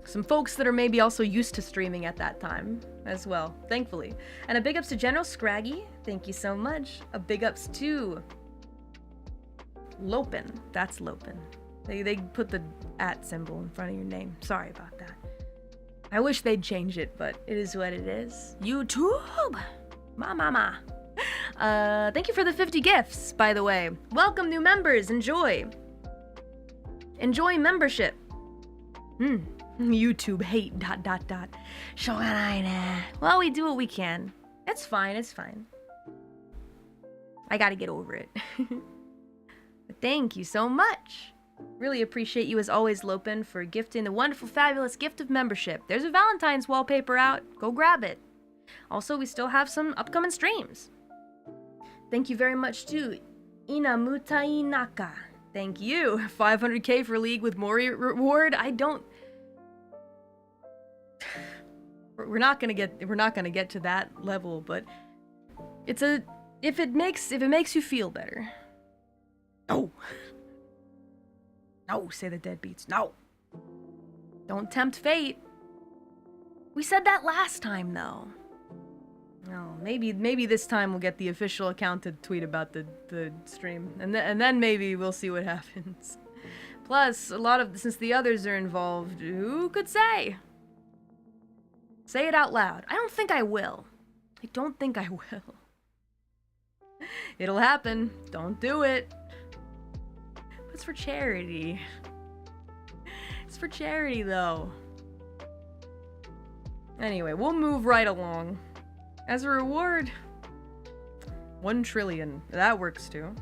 Some folks that are maybe also used to streaming at that time as well, thankfully. And a big ups to General Scraggy. Thank you so much. A big ups to Lopin. That's Lopin. They put the @ symbol in front of your name. Sorry about that. I wish they'd change it, but it is what it is. YouTube! Ma mama. Thank you for the 50 gifts, by the way. Welcome new members. Enjoy. Enjoy membership. YouTube hate ... Shoganai ne. Well, we do what we can. It's fine, it's fine. I gotta get over it. But thank you so much. Really appreciate you as always, Lopin, for gifting the wonderful, fabulous gift of membership. There's a Valentine's wallpaper out. Go grab it. Also, we still have some upcoming streams. Thank you very much to Inamutai Naka. Thank you. 500k for League with Mori reward. I don't... We're not gonna get to that level, but it's a... If it makes you feel better. No. No, say the deadbeats. No. Don't tempt fate. We said that last time, though. No, maybe this time we'll get the official account to tweet about the stream, and then maybe we'll see what happens. Plus, since the others are involved, who could say? Say it out loud. I don't think I will. I don't think I will. It'll happen. Don't do it. But it's for charity. It's for charity, though. Anyway, we'll move right along. As a reward, 1 trillion. That works too.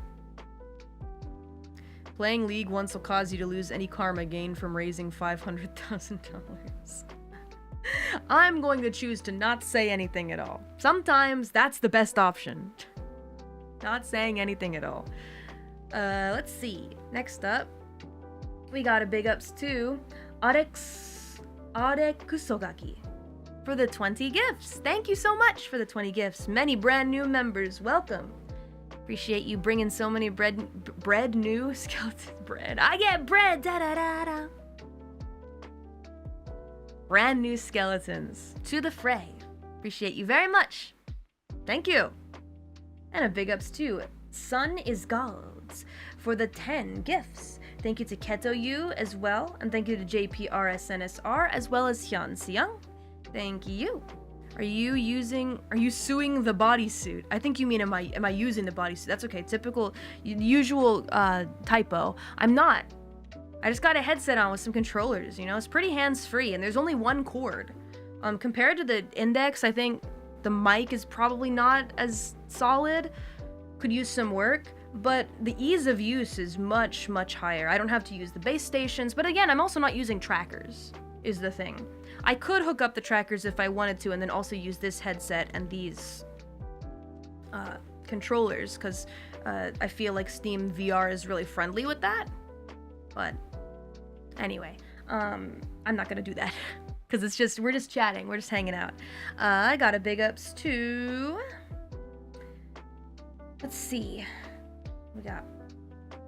Playing League once will cause you to lose any karma gained from raising $500,000. I'm going to choose to not say anything at all. Sometimes that's the best option. Not saying anything at all. Let's see. Next up, we got a big ups to Arekusogaki for the 20 gifts. Thank you so much for the 20 gifts. Many brand new members. Welcome. Appreciate you bringing so many bread new skeleton bread. I get bread. Da da da da. Brand new skeletons to the fray. Appreciate you very much. Thank you. And a big ups to Sun is Gods for the 10 gifts. Thank you to Keto Yu as well, and thank you to JPRSNSR as well as Hyun Seung. Thank you. Are you suing the bodysuit? I think you mean am I using the bodysuit? That's okay. Typical, usual typo. I'm not. I just got a headset on with some controllers, you know? It's pretty hands-free, and there's only 1 cord. Compared to the Index, I think the mic is probably not as solid. Could use some work, but the ease of use is much, much higher. I don't have to use the base stations, but again, I'm also not using trackers, is the thing. I could hook up the trackers if I wanted to, and then also use this headset and these controllers, because I feel like Steam VR is really friendly with that. But anyway, I'm not gonna do that because we're just chatting, we're just hanging out. I got a big ups to, let's see, we got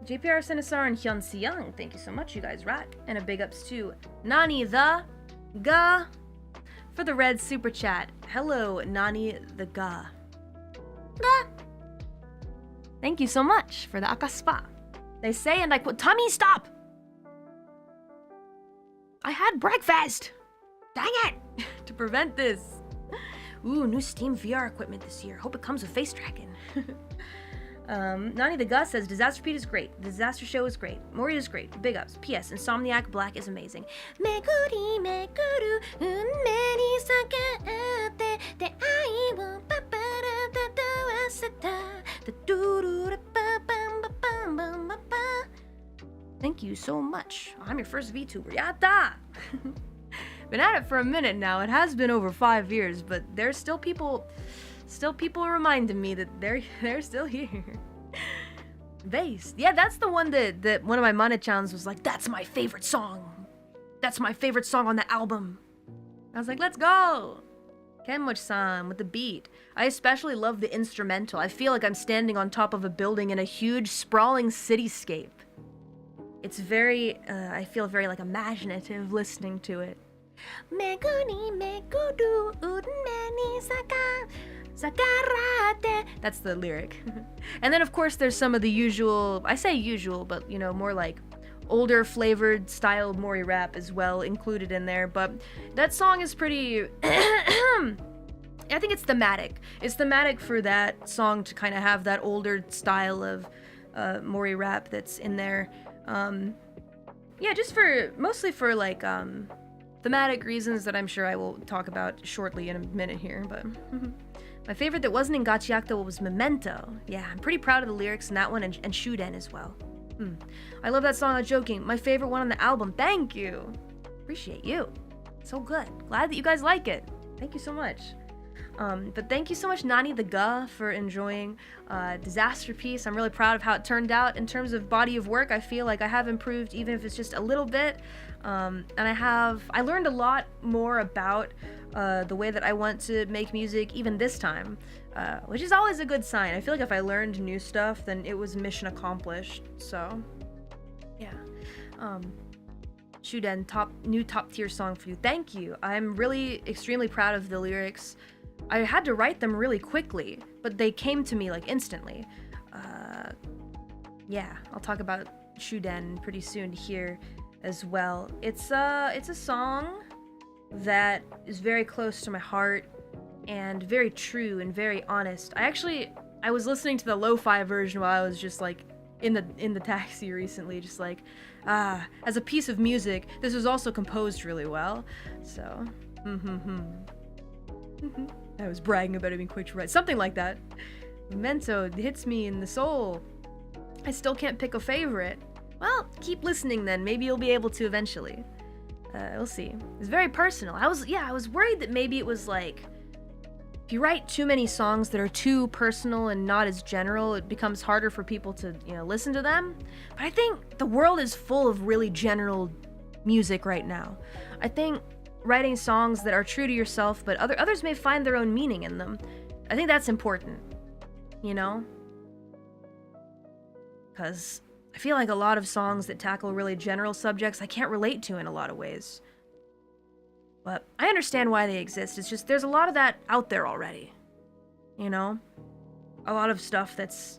JPR Senesar and Hyun Seung. Thank you so much, you guys rock. And a big ups to Nani the Ga for the red super chat. Hello, Nani the Ga. Ga. Thank you so much for the akaspa. They say, and I quote, Tommy, stop! I had breakfast! Dang it! To prevent this. Ooh, new Steam VR equipment this year. Hope it comes with face tracking. Nani the Gus says, Disaster Pete is great. The Disaster Show is great. Mori is great. Big ups. P.S. Insomniac Black is amazing. Meguri meguru unme ni sakatte deai wo paparatawaseta da-do-do-da-ba-bam-ba-bam-bam-ba-ba. Thank you so much. I'm your first VTuber. Yatta! Been at it for a minute now. It has been over 5 years, but there's still people reminding me that they're still here. Vase. Yeah, that's the one that one of my Mana-chans was like, that's my favorite song. That's my favorite song on the album. I was like, let's go. Kenmochi-san with the beat. I especially love the instrumental. I feel like I'm standing on top of a building in a huge sprawling cityscape. It's very, I feel very like imaginative listening to it. Meguri meguru unme ni sakarate. That's the lyric. And then of course there's some of the usual, I say usual, but you know, more like older flavored styled Mori rap as well included in there. But that song is pretty, I think it's thematic. It's thematic for that song to kind of have that older style of Mori rap that's in there. Yeah, just mostly for like thematic reasons that I'm sure I will talk about shortly in a minute here, but my favorite that wasn't in Gachiakta was Memento. Yeah, I'm pretty proud of the lyrics in that one and Shuden as well. I love that song, I'm joking. My favorite one on the album. Thank you. Appreciate you. So good. Glad that you guys like it. Thank you so much. But thank you so much, Nani the Ga, for enjoying Disasterpiece. I'm really proud of how it turned out. In terms of body of work, I feel like I have improved, even if it's just a little bit. And I learned a lot more about the way that I want to make music, even this time, which is always a good sign. I feel like if I learned new stuff, then it was mission accomplished. So, yeah. Shuden, new top tier song for you. Thank you. I'm really extremely proud of the lyrics. I had to write them really quickly, but they came to me like instantly. Yeah, I'll talk about Shuden pretty soon here as well. It's a song that is very close to my heart and very true and very honest. I was listening to the lo-fi version while I was just like in the taxi recently, just like as a piece of music, this was also composed really well. So, I was bragging about it being quick to write. Something like that. Memento hits me in the soul. I still can't pick a favorite. Well, keep listening then. Maybe you'll be able to eventually. We'll see. It's very personal. I was worried that maybe it was like, if you write too many songs that are too personal and not as general, it becomes harder for people to, listen to them. But I think the world is full of really general music right now. I think writing songs that are true to yourself, but others may find their own meaning in them. I think that's important, because I feel like a lot of songs that tackle really general subjects I can't relate to in a lot of ways. But I understand why they exist. It's just there's a lot of that out there already. A lot of stuff that's,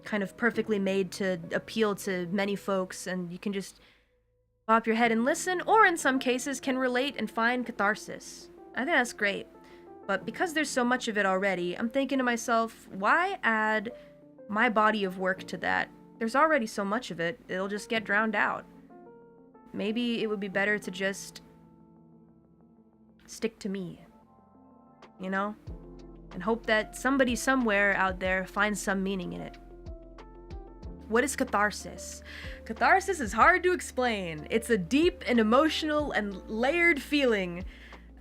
kind of perfectly made to appeal to many folks, and you can just pop your head and listen, or in some cases can relate and find catharsis. I think that's great. But because there's so much of it already, I'm thinking to myself, why add my body of work to that? There's already so much of it, it'll just get drowned out. Maybe it would be better to just stick to me, and hope that somebody somewhere out there finds some meaning in it. What is catharsis? Catharsis is hard to explain. It's a deep and emotional and layered feeling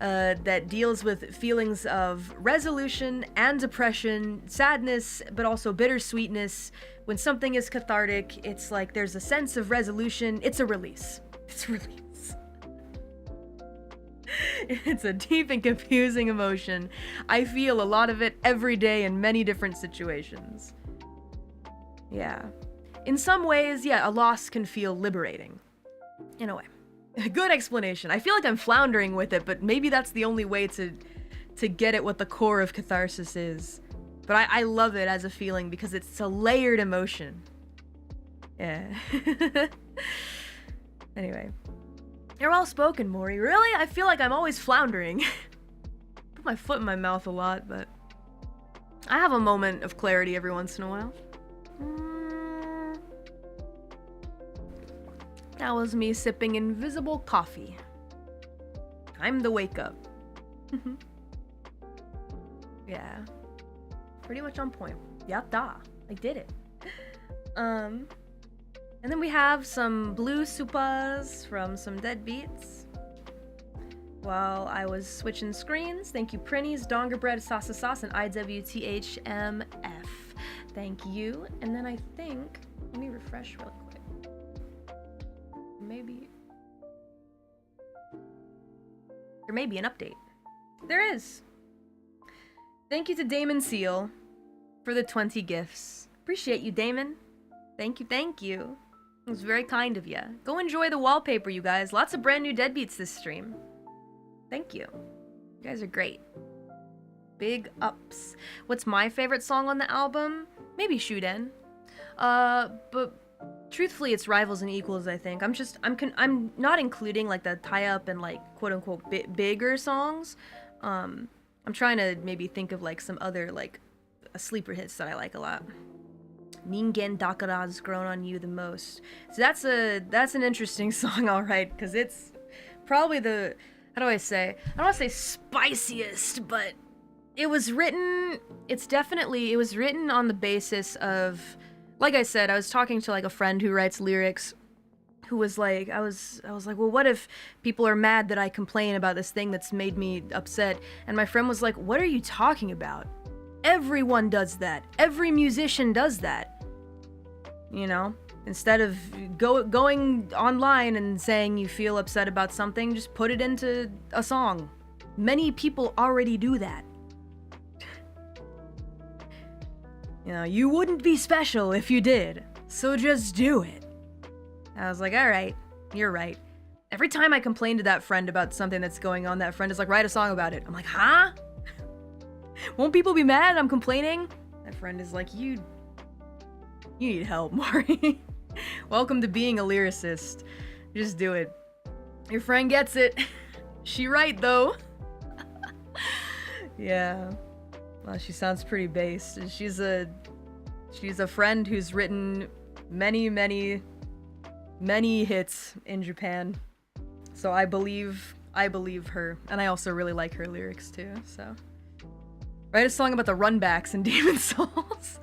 that deals with feelings of resolution and depression, sadness, but also bittersweetness. When something is cathartic, it's like there's a sense of resolution. It's a release. It's a release. It's a deep and confusing emotion. I feel a lot of it every day in many different situations. Yeah. In some ways, yeah, a loss can feel liberating. In a way. A good explanation. I feel like I'm floundering with it, but maybe that's the only way to get at what the core of catharsis is. But I love it as a feeling because it's a layered emotion. Yeah. Anyway. You're well spoken, Mori. Really? I feel like I'm always floundering. Put my foot in my mouth a lot, but I have a moment of clarity every once in a while. That was me sipping invisible coffee. Time to wake up. Yeah. Pretty much on point. Yatta. I did it. And then we have some blue supas from some deadbeats. While I was switching screens, thank you Prinnies, Donger Bread, Salsa Sauce, and IWTHMF. Thank you. And then I think, let me refresh real quick. Maybe there may be an update. There is. Thank you to Damon Seal for the 20 gifts. Appreciate you, Damon. Thank you, thank you. It was very kind of you. Go enjoy the wallpaper, you guys. Lots of brand new deadbeats this stream. Thank you. You guys are great. Big ups. What's my favorite song on the album? Maybe Shuden. But truthfully, it's Rivals and Equals, I think. I'm not including like the tie-up and like quote-unquote bigger songs. I'm trying to maybe think of like some other like sleeper hits that I like a lot. Ningen Dakara's Grown on You the Most. So that's an interesting song, alright, because it's probably the, how do I say? I don't want to say spiciest, but it was written on the basis of, like I said, I was talking to like a friend who writes lyrics who was like, I was like, well, what if people are mad that I complain about this thing that's made me upset? And my friend was like, what are you talking about? Everyone does that. Every musician does that. You know? Instead of going online and saying you feel upset about something, just put it into a song. Many people already do that. You know, you wouldn't be special if you did, so just do it. I was like, alright, you're right. Every time I complain to that friend about something that's going on, that friend is like, write a song about it. I'm like, huh? Won't people be mad I'm complaining? That friend is like, you need help, Mori. Welcome to being a lyricist. Just do it. Your friend gets it. She right, though. Yeah. Well, she sounds pretty based. She's a friend who's written many hits in Japan. So I believe her, and I also really like her lyrics too. So write a song about the runbacks and Demon Souls.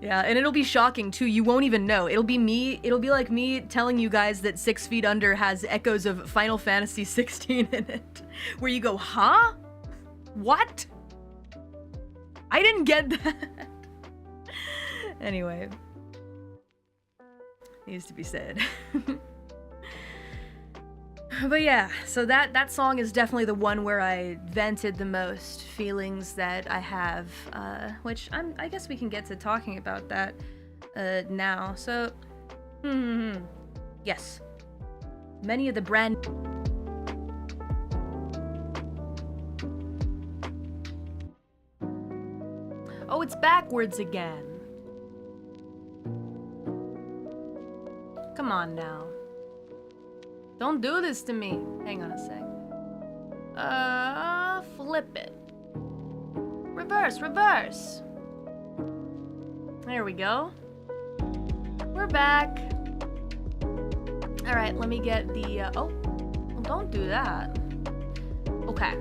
Yeah, and it'll be shocking too. You won't even know. It'll be like me telling you guys that 6 Feet Under has echoes of Final Fantasy 16 in it. Where you go, huh? What? I didn't get that. Anyway. Needs to be said. But yeah, so that song is definitely the one where I vented the most feelings that I have, which I guess we can get to talking about that now. So, yes, many of the brand. Oh, it's backwards again. Come on now. Don't do this to me. Hang on a sec. Flip it. Reverse. There we go. We're back. Alright, let me get the, oh. Well, don't do that. Okay.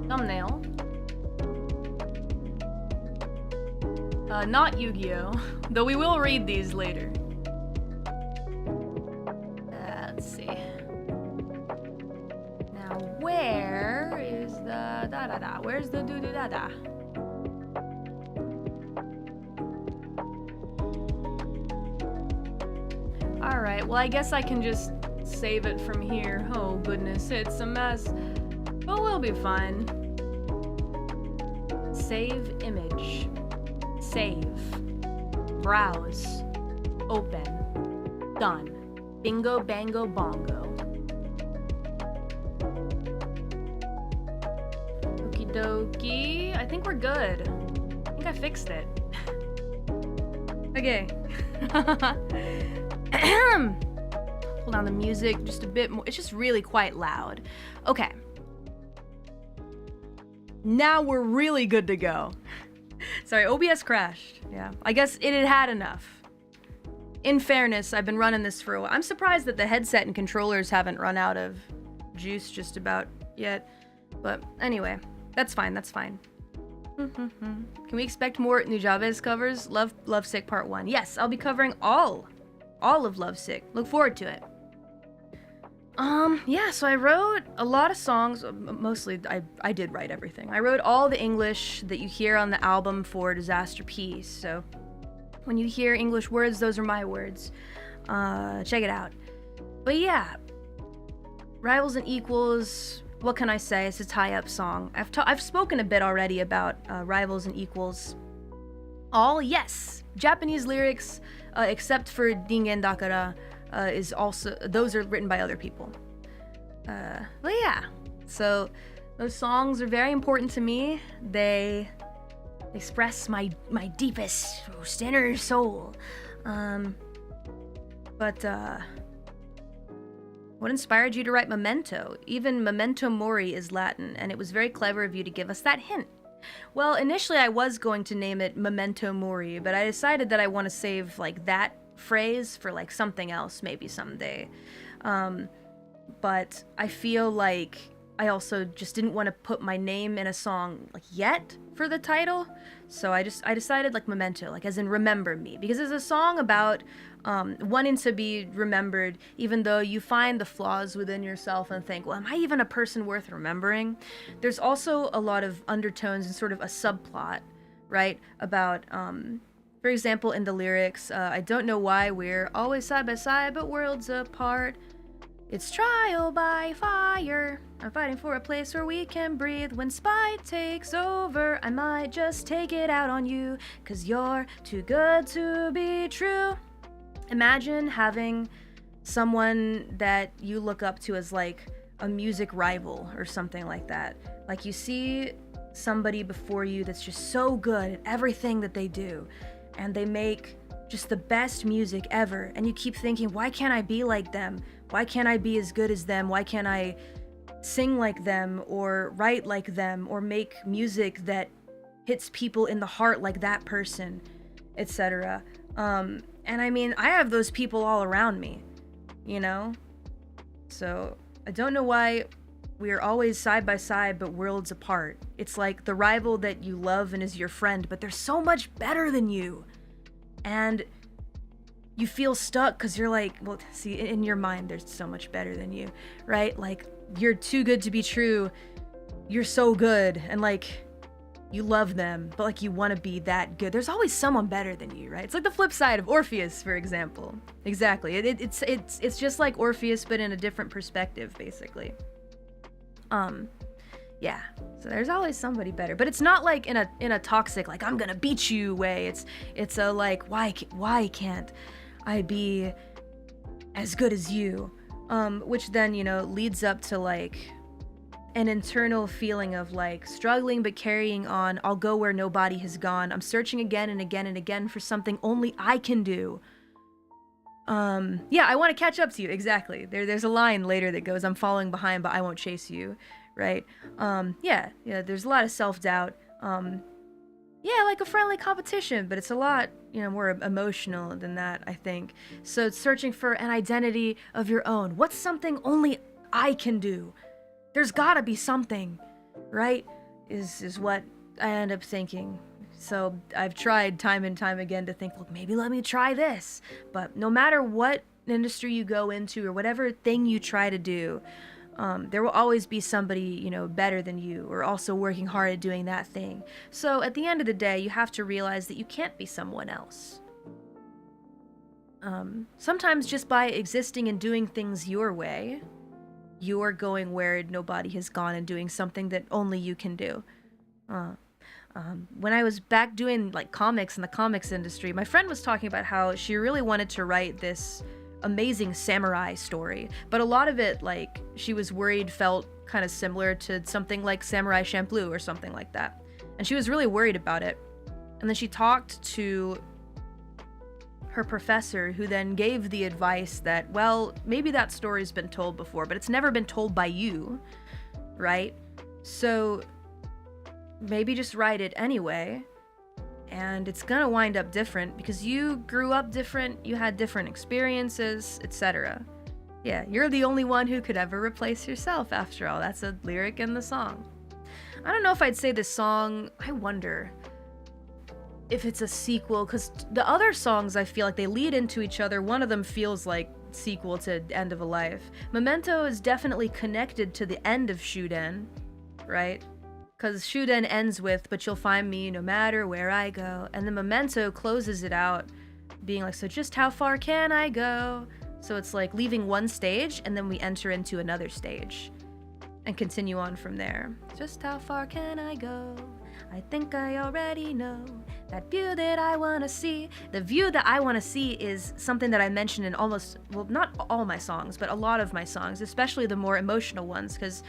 Thumbnail. Not Yu-Gi-Oh! Though we will read these later. Let's see. Now, where is the da-da-da? Where's the do-do-da-da? Alright, well I guess I can just save it from here. Oh goodness, it's a mess. But we'll be fine. Save image. Save. Browse. Open. Done. Bingo, bango, bongo. Okie dokie. I think we're good. I think I fixed it. Okay. Pull down the music just a bit more. It's just really quite loud. Okay. Now we're really good to go. Sorry, OBS crashed. Yeah, I guess it had had enough. In fairness, I've been running this for a while. I'm surprised that the headset and controllers haven't run out of juice just about yet. But anyway, that's fine, that's fine. Can we expect more Nujaves covers? Lovesick Part 1. Yes, I'll be covering all of Lovesick. Look forward to it. Yeah, so I wrote a lot of songs. Mostly, I did write everything. I wrote all the English that you hear on the album for Disasterpiece. So when you hear English words, those are my words. Check it out. But yeah, Rivals and Equals, what can I say? It's a tie-up song. I've spoken a bit already about Rivals and Equals. All, yes, Japanese lyrics, except for Dingen Dakara, is also, those are written by other people. But yeah, so those songs are very important to me. They express my deepest, most inner soul. But what inspired you to write Memento? Even Memento Mori is Latin, and it was very clever of you to give us that hint. Well, initially I was going to name it Memento Mori, but I decided that I want to save like that phrase for like something else maybe someday. But I feel like I also just didn't want to put my name in a song like yet for the title, so I decided like Memento, like as in remember me, because it's a song about wanting to be remembered even though you find the flaws within yourself and think, well, am I even a person worth remembering? There's also a lot of undertones and sort of a subplot, right, about for example, in the lyrics, I don't know why we're always side by side but worlds apart. It's trial by fire. I'm fighting for a place where we can breathe. When spite takes over, I might just take it out on you, 'cause you're too good to be true. Imagine having someone that you look up to as like a music rival or something like that. Like you see somebody before you that's just so good at everything that they do, and they make just the best music ever, and you keep thinking, why can't I be like them? Why can't I be as good as them? Why can't I sing like them, or write like them, or make music that hits people in the heart like that person, etc. And I mean, I have those people all around me, you know? So I don't know why we are always side by side but worlds apart. It's like the rival that you love and is your friend, but they're so much better than you. And you feel stuck because you're like, well, see, in your mind, they're so much better than you, right? Like, you're too good to be true. You're so good. And like, you love them, but like, you want to be that good. There's always someone better than you, right? It's like the flip side of Orpheus, for example. Exactly. It's just like Orpheus, but in a different perspective, basically. Yeah, so there's always somebody better, but it's not like in a toxic, like, I'm gonna beat you way. It's a like, why can't I be as good as you? Which then, you know, leads up to like an internal feeling of like struggling but carrying on. I'll go where nobody has gone. I'm searching again and again and again for something only I can do. Yeah, I want to catch up to you. Exactly. There's a line later that goes, I'm following behind, but I won't chase you. Right? Yeah, there's a lot of self-doubt. Yeah, like a friendly competition, but it's a lot, you know, more emotional than that, I think. So it's searching for an identity of your own. What's something only I can do? There's gotta be something, right? Is what I end up thinking. So I've tried time and time again to think, look, maybe let me try this. But no matter what industry you go into or whatever thing you try to do, there will always be somebody, you know, better than you, or also working hard at doing that thing. So at the end of the day, you have to realize that you can't be someone else. Sometimes just by existing and doing things your way, you're going where nobody has gone and doing something that only you can do. When I was back doing like comics in the comics industry, my friend was talking about how she really wanted to write this amazing samurai story, but a lot of it, like, she was worried felt kind of similar to something like Samurai Champloo or something like that, and she was really worried about it. And then she talked to her professor, who then gave the advice that, well, maybe that story's been told before, but it's never been told by you, right? So maybe just write it anyway. And it's gonna wind up different because you grew up different, you had different experiences, etc. Yeah, you're the only one who could ever replace yourself, after all. That's a lyric in the song. I don't know if I'd say this song, I wonder if it's a sequel, because the other songs, I feel like they lead into each other. One of them feels like sequel to End of a Life. Memento is definitely connected to the end of Shuden, right? Because Shuden ends with, but you'll find me no matter where I go. And then Memento closes it out, being like, so just how far can I go? So it's like leaving one stage, and then we enter into another stage. And continue on from there. Just how far can I go? I think I already know that view that I want to see. The view that I want to see is something that I mention in almost, well, not all my songs, but a lot of my songs, especially the more emotional ones, because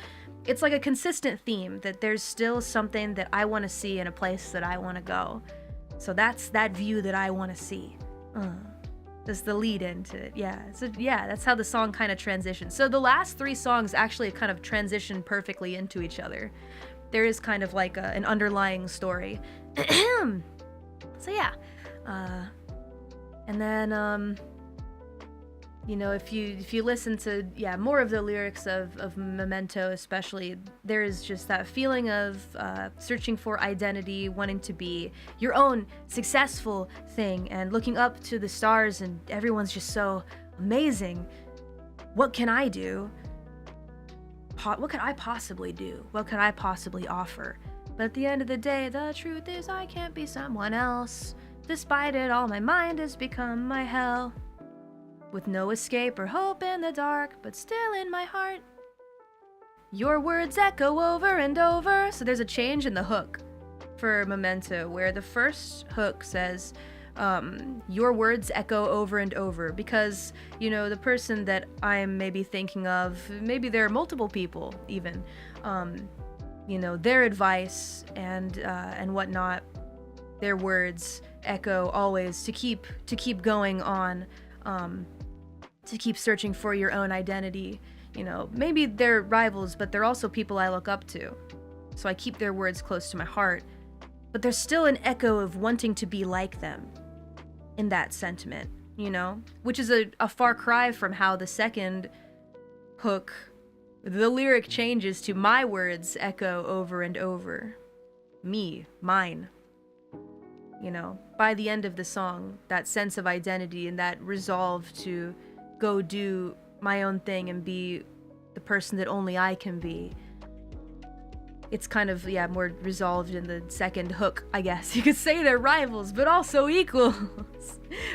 it's like a consistent theme that there's still something that I want to see in a place that I want to go. So that's that view that I want to see. That's the lead into it. Yeah. So yeah, that's how the song kind of transitions. So the last 3 songs actually kind of transition perfectly into each other. There is kind of like an underlying story. So yeah. And then you know, if you listen to more of the lyrics of Memento especially, there is just that feeling of searching for identity, wanting to be your own successful thing, and looking up to the stars, and everyone's just so amazing. What can I do? What could I possibly do? What could I possibly offer? But at the end of the day, the truth is I can't be someone else. Despite it all, my mind has become my hell. With no escape or hope in the dark, but still in my heart, your words echo over and over. So there's a change in the hook for Memento, where the first hook says, your words echo over and over, because, you know, the person that I'm maybe thinking of, maybe there are multiple people even, you know, their advice and whatnot, their words echo always to keep going on, to keep searching for your own identity. You know, maybe they're rivals, but they're also people I look up to. So I keep their words close to my heart. But there's still an echo of wanting to be like them in that sentiment, you know? Which is a far cry from how the second hook, the lyric changes to my words echo over and over. Me, mine. You know, by the end of the song, that sense of identity and that resolve to go do my own thing and be the person that only I can be. It's kind of, more resolved in the second hook, I guess. You could say they're rivals, but also equals.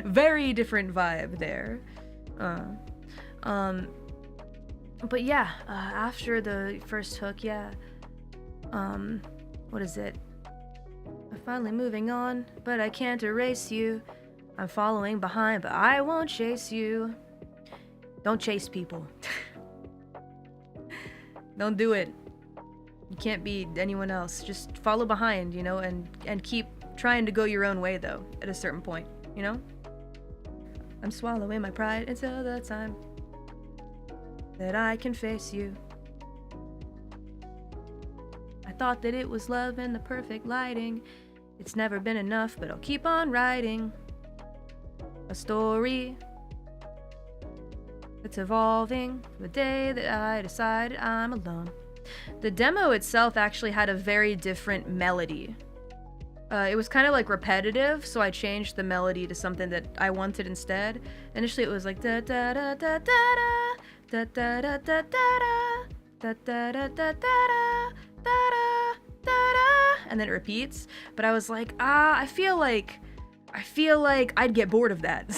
Very different vibe there. But yeah, after the first hook, what is it? I'm finally moving on, but I can't erase you. I'm following behind, but I won't chase you. Don't chase people. Don't do it. You can't be anyone else. Just follow behind, you know, and keep trying to go your own way, though, at a certain point, you know? I'm swallowing my pride until the time that I can face you. I thought that it was love and the perfect lighting. It's never been enough, but I'll keep on writing a story that's evolving from the day that I decided I'm alone. The demo itself actually had a very different melody. It was kind of like repetitive, so I changed the melody to something that I wanted instead. Initially it was like da da da da da da da da da da da da da da da da da, and then it repeats. But I was like, I feel like I'd get bored of that.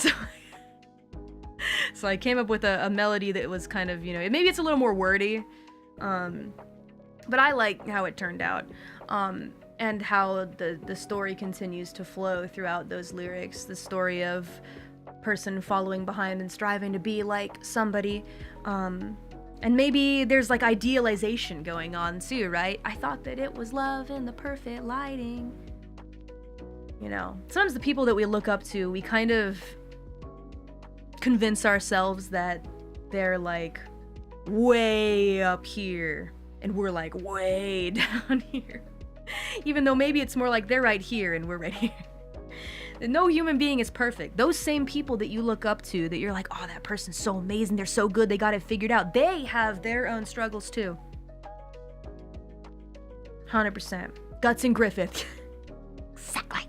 So I came up with a melody that was kind of, you know, maybe it's a little more wordy, but I like how it turned out, and how the story continues to flow throughout those lyrics. The story of person following behind and striving to be like somebody, and maybe there's like idealization going on too, right? I thought that it was love in the perfect lighting. You know, sometimes the people that we look up to, we kind of convince ourselves that they're like way up here and we're like way down here. Even though maybe it's more like they're right here and we're right here. No human being is perfect. Those same people that you look up to, that you're like, oh, that person's so amazing, they're so good, they got it figured out, they have their own struggles too. 100%. Guts and Griffith. Exactly.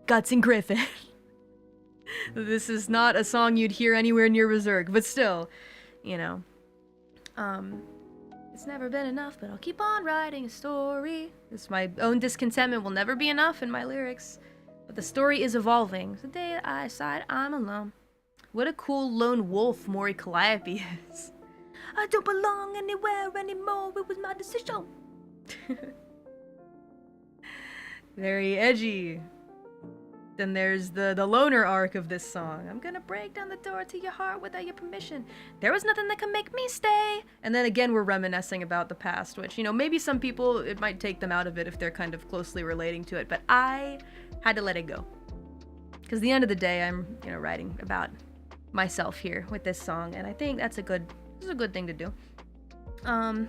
Guts and Griffith. This is not a song you'd hear anywhere near Berserk, but still, you know. It's never been enough, but I'll keep on writing a story. This my own discontentment will never be enough in my lyrics. But the story is evolving. The day I decide I'm alone. What a cool lone wolf Mori Calliope is. I don't belong anywhere anymore, it was my decision. Very edgy. Then there's the loner arc of this song. I'm gonna break down the door to your heart without your permission. There was nothing that could make me stay. And then again, we're reminiscing about the past, which, you know, maybe some people, it might take them out of it if they're kind of closely relating to it, but I had to let it go. Because at the end of the day, I'm, you know, writing about myself here with this song, and I think that's a good thing to do. What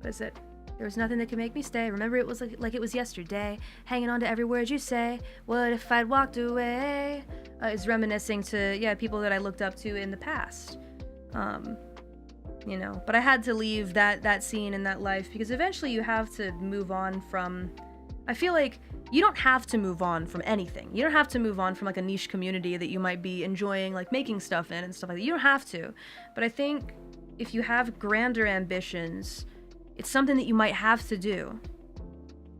is it? There was nothing that could make me stay. Remember, it was like it was yesterday. Hanging on to every word you say. What if I'd walked away? Is reminiscing to, yeah, people that I looked up to in the past. You know, but I had to leave that scene in that life because eventually you have to move on from. I feel like you don't have to move on from anything. You don't have to move on from like a niche community that you might be enjoying, like making stuff in and stuff like that. You don't have to. But I think if you have grander ambitions, it's something that you might have to do,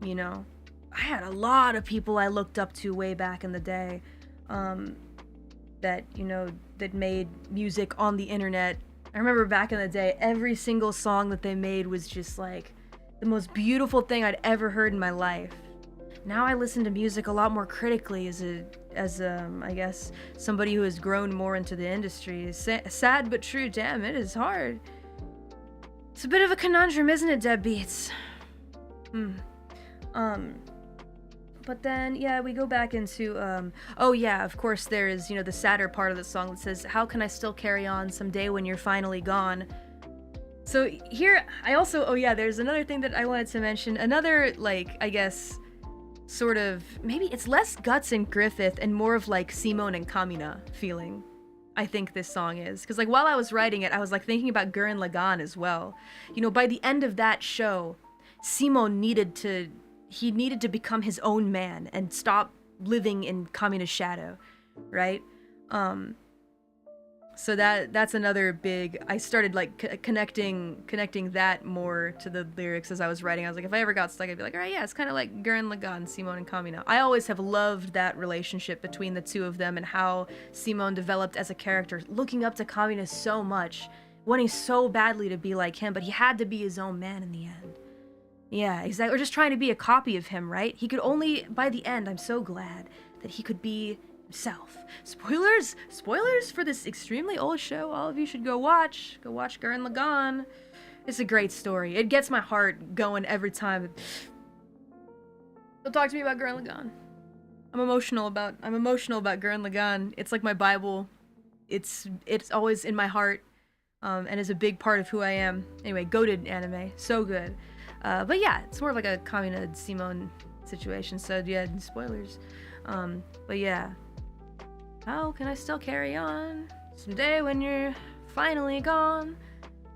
you know? I had a lot of people I looked up to way back in the day, that, you know, that made music on the internet. I remember back in the day, every single song that they made was just like the most beautiful thing I'd ever heard in my life. Now I listen to music a lot more critically as I guess, somebody who has grown more into the industry. It's sad but true, damn, it is hard. It's a bit of a conundrum, isn't it, deadbeats? But then, yeah, we go back into, oh yeah, of course there is, you know, the sadder part of the song that says, how can I still carry on someday when you're finally gone? So here, I also, oh yeah, there's another thing that I wanted to mention. Another, like, I guess, sort of, maybe it's less Guts and Griffith and more of like Simone and Kamina feeling. I think this song is. Because, like, while I was writing it, I was, like, thinking about Gurren Lagann as well. You know, by the end of that show, Simon needed to become his own man and stop living in Kamina's shadow, right? So that's another big, I started, like, connecting that more to the lyrics as I was writing. I was like, if I ever got stuck, I'd be like, all right, yeah, it's kind of like Gurren Lagann, Simon and Kamina. I always have loved that relationship between the two of them and how Simon developed as a character, looking up to Kamina so much, wanting so badly to be like him, but he had to be his own man in the end. Yeah, exactly. Or just trying to be a copy of him, right? He could only, by the end, I'm so glad that he could be himself. Spoilers for this extremely old show. All of you should go watch Gurren Lagann. It's a great story. It gets my heart going every time. Don't talk to me about Gurren Lagann. I'm emotional about Gurren Lagann. It's like my Bible. It's always in my heart, and is a big part of who I am. Anyway, goated anime, so good. But yeah, it's more of like a Kamina Simone situation. So yeah, spoilers. But yeah. How can I still carry on? Someday when you're finally gone.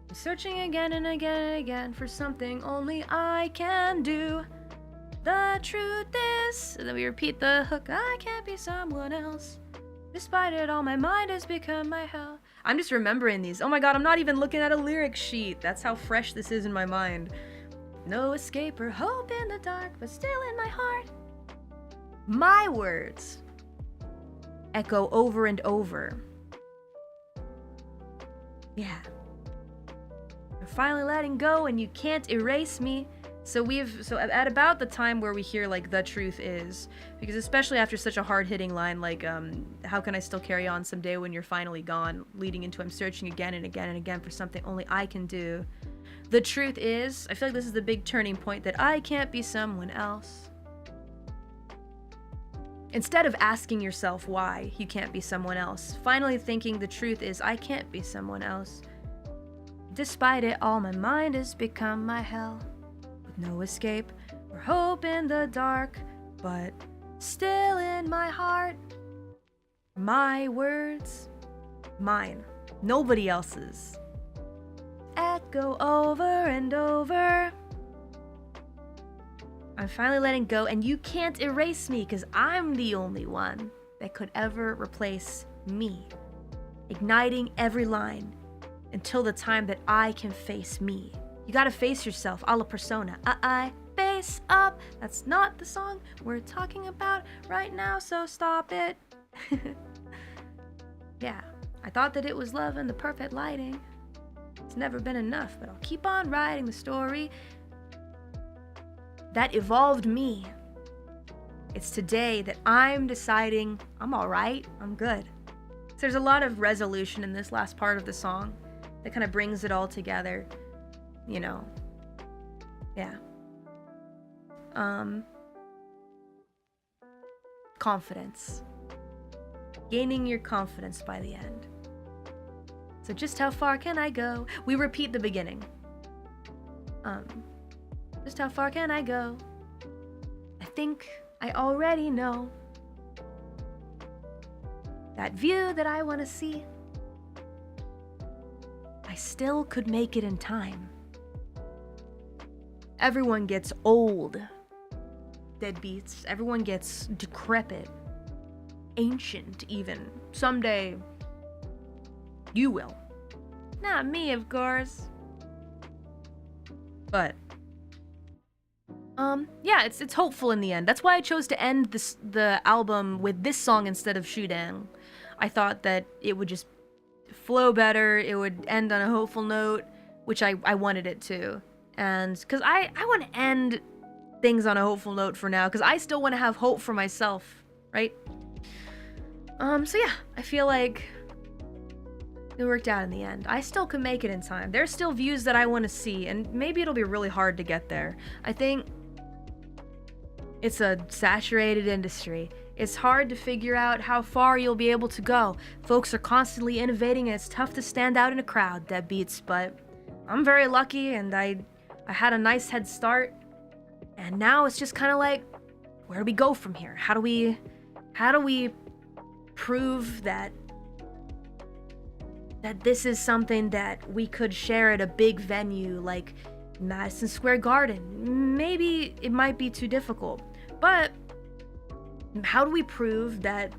I'm searching again and again and again for something only I can do. The truth is, and then we repeat the hook, I can't be someone else. Despite it all, my mind has become my hell. I'm just remembering these. Oh my god, I'm not even looking at a lyric sheet. That's how fresh this is in my mind. No escape or hope in the dark, but still in my heart. My words echo over and over. Yeah. You're finally letting go and you can't erase me. So at about the time where we hear like the truth is, because especially after such a hard-hitting line like how can I still carry on someday when you're finally gone, leading into I'm searching again and again and again for something only I can do. The truth is, I feel like this is the big turning point that I can't be someone else. Instead of asking yourself why you can't be someone else, finally thinking the truth is I can't be someone else. Despite it all, my mind has become my hell. no escape or hope in the dark, but still in my heart, my words, mine, nobody else's, echo over and over. I'm finally letting go, and you can't erase me, because I'm the only one that could ever replace me, igniting every line until the time that I can face me. You gotta face yourself, a la Persona. I face up. That's not the song we're talking about right now, so stop it. Yeah, I thought that it was love and the perfect lighting. It's never been enough, but I'll keep on writing the story that evolved me. It's today that I'm deciding I'm alright, I'm good. So there's a lot of resolution in this last part of the song that kind of brings it all together, you know. Yeah. Confidence. Gaining your confidence by the end. So just how far can I go? We repeat the beginning. Just how far can I go? I think I already know. That view that I want to see. I still could make it in time. Everyone gets old. Deadbeats. Everyone gets decrepit. Ancient, even. Someday, you will. Not me, of course. But yeah, it's hopeful in the end. That's why I chose to end the album with this song instead of Shudang. I thought that it would just flow better, it would end on a hopeful note, which I wanted it to. And because I want to end things on a hopeful note for now, because I still want to have hope for myself, right? So yeah, I feel like it worked out in the end. I still could make it in time. There's still views that I want to see, and maybe it'll be really hard to get there. I think it's a saturated industry. It's hard to figure out how far you'll be able to go. Folks are constantly innovating, and it's tough to stand out in a crowd, deadbeats, but I'm very lucky, and I had a nice head start, and now it's just kind of like, where do we go from here? How do we prove that this is something that we could share at a big venue like Madison Square Garden? Maybe it might be too difficult, but how do we prove that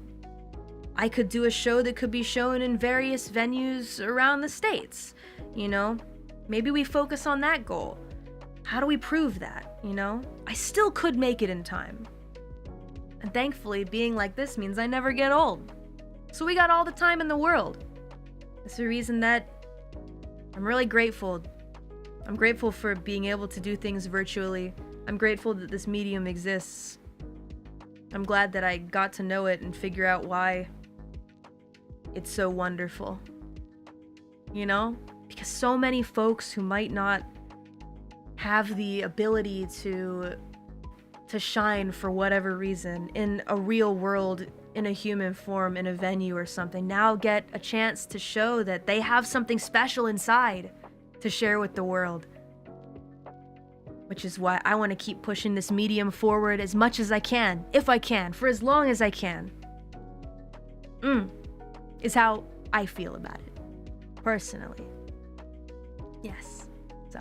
I could do a show that could be shown in various venues around the States? You know, maybe we focus on that goal. How do we prove that, you know? I still could make it in time. And thankfully, being like this means I never get old. So we got all the time in the world. That's the reason that I'm really grateful. I'm grateful for being able to do things virtually. I'm grateful that this medium exists. I'm glad that I got to know it and figure out why it's so wonderful. You know? Because so many folks who might not have the ability to shine for whatever reason in a real world, in a human form, in a venue or something, now get a chance to show that they have something special inside to share with the world. Which is why I want to keep pushing this medium forward as much as I can, if I can, for as long as I can. Is how I feel about it, personally. Yes, so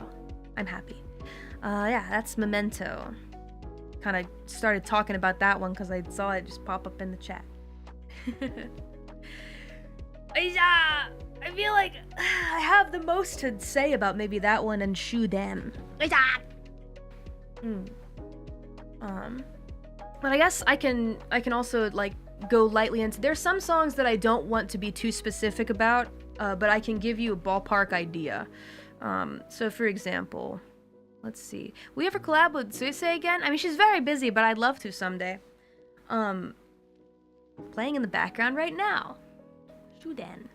I'm happy. Yeah, that's Memento. Kind of started talking about that one because I saw it just pop up in the chat. I feel like I have the most to say about maybe that one and Shuden. But I guess I can also like go lightly into. There's some songs that I don't want to be too specific about, but I can give you a ballpark idea. So for example, let's see. We ever collab with Suisei again? I mean, she's very busy, but I'd love to someday. Playing in the background right now. Shuden.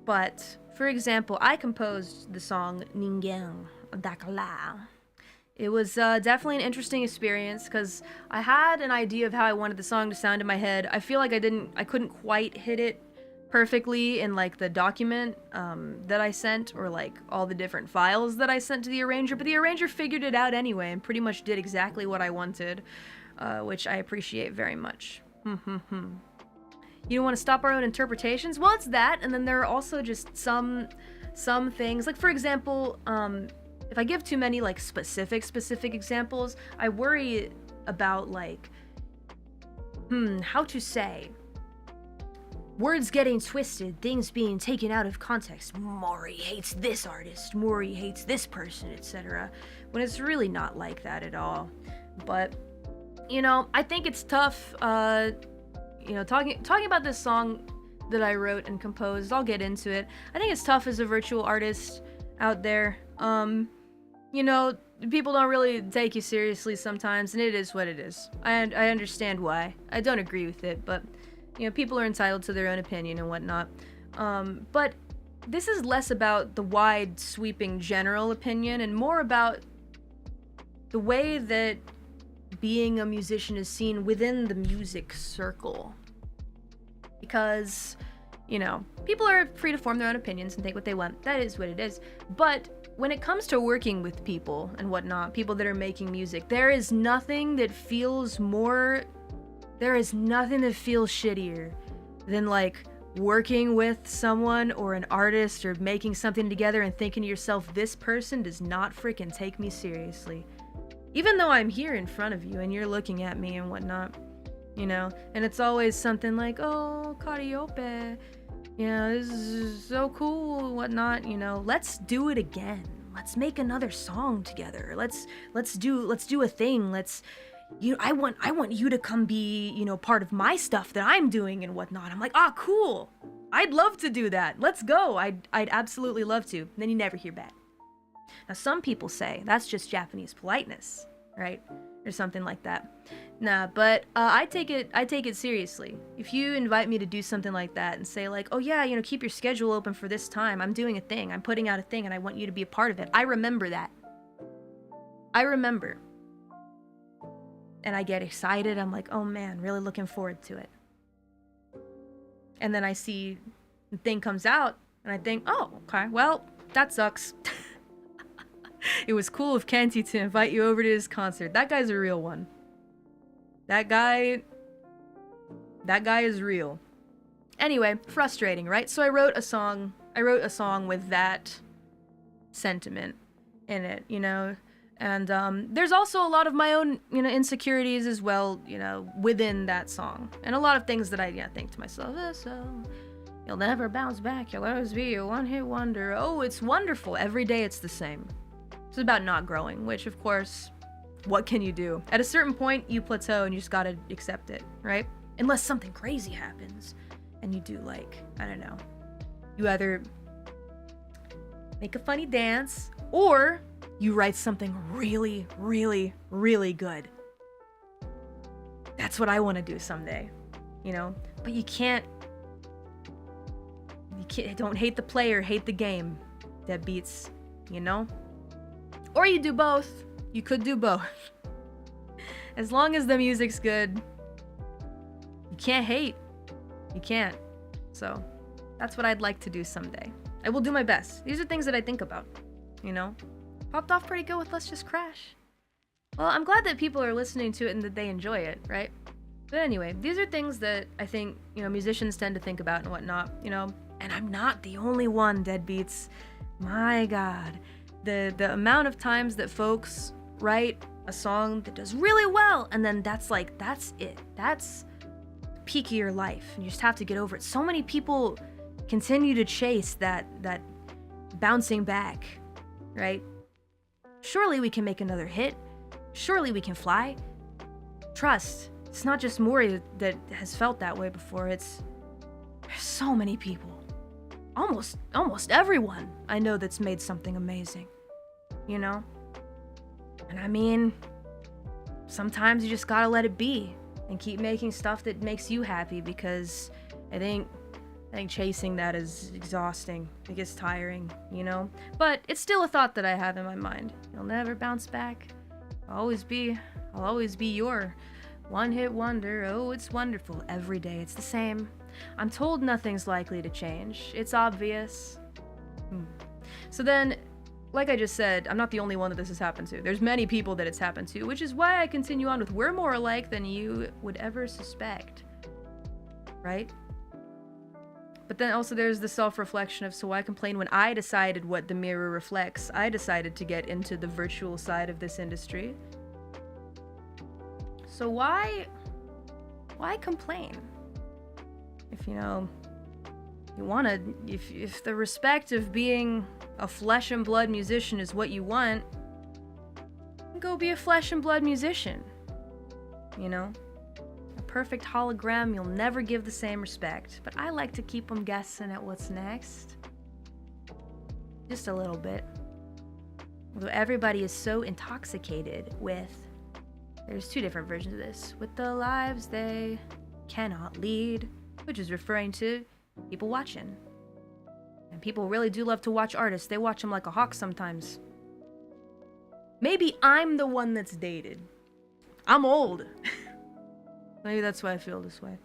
But for example, I composed the song Ningen Dakala. It was definitely an interesting experience because I had an idea of how I wanted the song to sound in my head. I feel like I couldn't quite hit it perfectly in like the document that I sent, or like all the different files that I sent to the arranger, but the arranger figured it out anyway and pretty much did exactly what I wanted, which I appreciate very much. You don't want to stop our own interpretations? Well, it's that, and then there are also just some things, like for example, if I give too many like specific examples, I worry about like, how to say, words getting twisted, things being taken out of context. Mori hates this artist, Mori hates this person, etc. When it's really not like that at all. But, you know, I think it's tough, you know, talking about this song that I wrote and composed, I'll get into it. I think it's tough as a virtual artist out there. You know, people don't really take you seriously sometimes, and it is what it is. I understand why. I don't agree with it, but, you know, people are entitled to their own opinion and whatnot. But this is less about the wide, sweeping, general opinion, and more about the way that being a musician is seen within the music circle. Because, you know, people are free to form their own opinions and think what they want. That is what it is. But when it comes to working with people and whatnot, people that are making music, there is nothing that feels shittier than like working with someone or an artist or making something together and thinking to yourself, this person does not freaking take me seriously. Even though I'm here in front of you and you're looking at me and whatnot, you know? And it's always something like, oh, Calliope, you know, this is so cool and whatnot, you know? Let's do it again. Let's make another song together. Let's do a thing. I want you to come be, you know, part of my stuff that I'm doing and whatnot. I'm like, ah, cool. I'd love to do that. Let's go. I'd absolutely love to. And then you never hear back. Now, some people say that's just Japanese politeness, right? Or something like that. Nah, but I take it seriously. If you invite me to do something like that and say like, oh yeah, you know, keep your schedule open for this time. I'm doing a thing. I'm putting out a thing and I want you to be a part of it. I remember that. I remember. And I get excited. I'm like, oh man, really looking forward to it. And then I see the thing comes out and I think, oh, okay, well, that sucks. It was cool of Kenty to invite you over to his concert. That guy's a real one. That guy is real. Anyway, frustrating, right? So I wrote a song with that sentiment in it, you know? And there's also a lot of my own, you know, insecurities as well, you know, within that song. And a lot of things that I think to myself, so you'll never bounce back, you'll always be a one-hit wonder. Oh, it's wonderful. Every day it's the same. It's about not growing, which, of course, what can you do? At a certain point, you plateau and you just gotta accept it, right? Unless something crazy happens and you do, like, I don't know. You either make a funny dance or you write something really, really, really good. That's what I want to do someday, you know? But you can't, don't hate the player, hate the game. That beats, you know? Or you do both. You could do both. As long as the music's good, you can't hate. You can't. So, that's what I'd like to do someday. I will do my best. These are things that I think about, you know? Popped off pretty good with Let's Just Crash. Well, I'm glad that people are listening to it and that they enjoy it, right? But anyway, these are things that I think, you know, musicians tend to think about and whatnot, you know? And I'm not the only one, deadbeats. My God. The amount of times that folks write a song that does really well, and then that's it. That's the peak of your life, and you just have to get over it. So many people continue to chase that bouncing back, right? Surely we can make another hit. Surely we can fly. Trust. It's not just Mori that has felt that way before. There's so many people. Almost everyone I know that's made something amazing, you know? And I mean, sometimes you just gotta let it be and keep making stuff that makes you happy, because I think chasing that is exhausting. It gets tiring, you know? But it's still a thought that I have in my mind. You'll never bounce back. I'll always be your One hit wonder, oh, it's wonderful. Every day it's the same. I'm told nothing's likely to change. It's obvious. So then, like I just said, I'm not the only one that this has happened to. There's many people that it's happened to, which is why I continue on with we're more alike than you would ever suspect. Right? But then also there's the self-reflection of, so why complain when I decided what the mirror reflects? I decided to get into the virtual side of this industry. So why complain? If you know, you wanna, if the respect of being a flesh and blood musician is what you want, go be a flesh and blood musician. You know? A perfect hologram, you'll never give the same respect. But I like to keep them guessing at what's next. Just a little bit. Although everybody is so intoxicated with, there's two different versions of this, with the lives they cannot lead, which is referring to people watching. And people really do love to watch artists. They watch them like a hawk sometimes. Maybe I'm the one that's dated. I'm old. Maybe that's why I feel this way.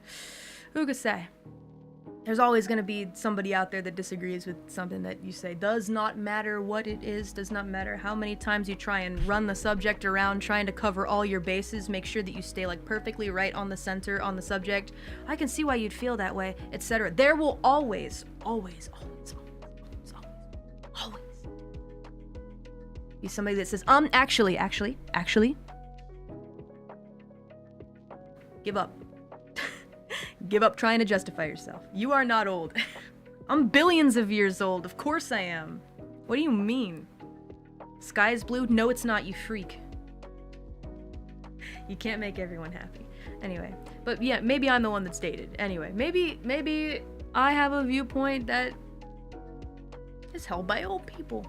Who could say? There's always going to be somebody out there that disagrees with something that you say. Does not matter what it is, does not matter how many times you try and run the subject around, trying to cover all your bases, make sure that you stay like perfectly right on the center, on the subject. I can see why you'd feel that way, etc. There will always be somebody that says, actually. Give up. Give up trying to justify yourself. You are not old. I'm billions of years old. Of course I am. What do you mean? Sky is blue? No, it's not, you freak. You can't make everyone happy. Anyway, but yeah, maybe I'm the one that's dated. Anyway, maybe I have a viewpoint that is held by old people.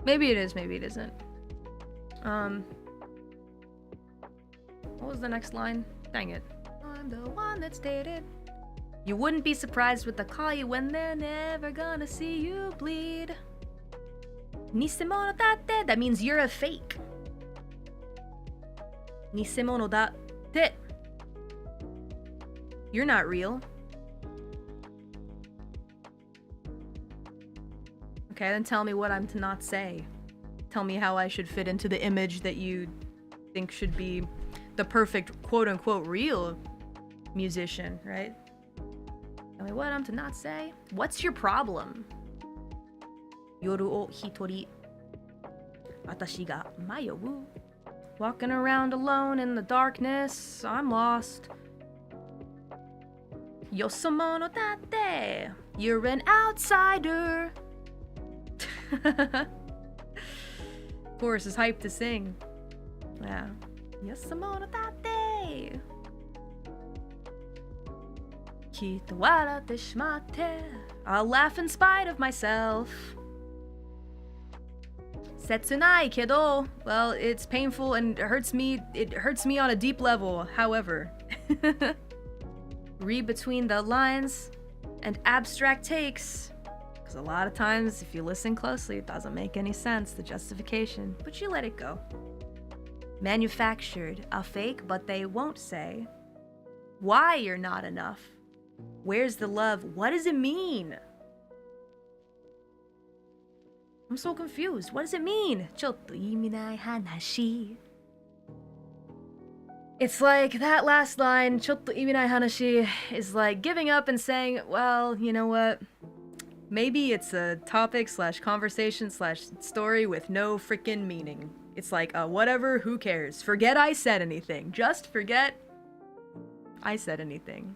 Maybe it is, maybe it isn't. What was the next line? Dang it. I'm the one that's dated. You wouldn't be surprised what they call you when they're never gonna see you bleed. Nisemono datte, that means you're a fake. Nisemono datte. You're not real. Okay, then tell me what I'm to not say. Tell me how I should fit into the image that you think should be the perfect quote-unquote real musician, right? Tell me what I'm to not say. What's your problem? Yoru o hitori, watashi ga mayobu. Walking around alone in the darkness, I'm lost. Yosomono datte, you're an outsider. Chorus is hyped to sing. Yeah. Yosomono datte. Kita waratte shimatte. I'll laugh in spite of myself. Setsunai kedo. Well, it's painful and it hurts me on a deep level, however. Read between the lines and abstract takes. Because a lot of times, if you listen closely, it doesn't make any sense, the justification. But you let it go. Manufactured, a fake, but they won't say why you're not enough. Where's the love? What does it mean? I'm so confused. What does it mean? Chotto iminai hanashi. It's like that last line, chotto iminai hanashi, is like giving up and saying, well, you know what? Maybe it's a topic / conversation / story with no freaking meaning. It's like, whatever, who cares? Forget I said anything. Just forget I said anything.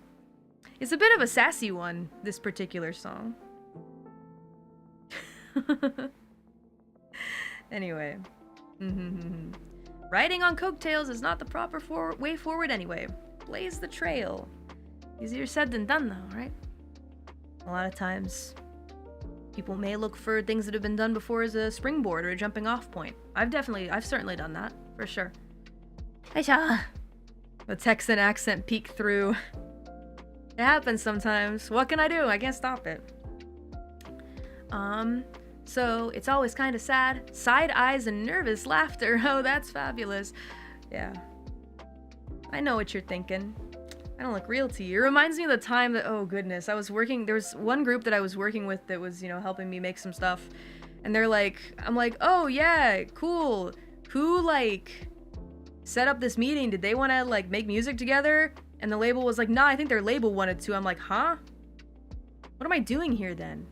It's a bit of a sassy one, this particular song. Anyway. Riding on coattails is not the proper way forward anyway. Blaze the trail. Easier said than done though, right? A lot of times, people may look for things that have been done before as a springboard or a jumping off point. I've certainly done that, for sure. Aisha. The Texan accent peek through. It happens sometimes. What can I do? I can't stop it. So it's always kind of sad. Side eyes and nervous laughter. Oh, that's fabulous. Yeah. I know what you're thinking. I don't look real to you. It reminds me of the time that, oh goodness, I was working, there was one group that I was working with that was, you know, helping me make some stuff. And they're like, I'm like, oh yeah, cool. Who, like, set up this meeting? Did they want to, like, make music together? And the label was like, nah, I think their label wanted to. I'm like, huh? What am I doing here then?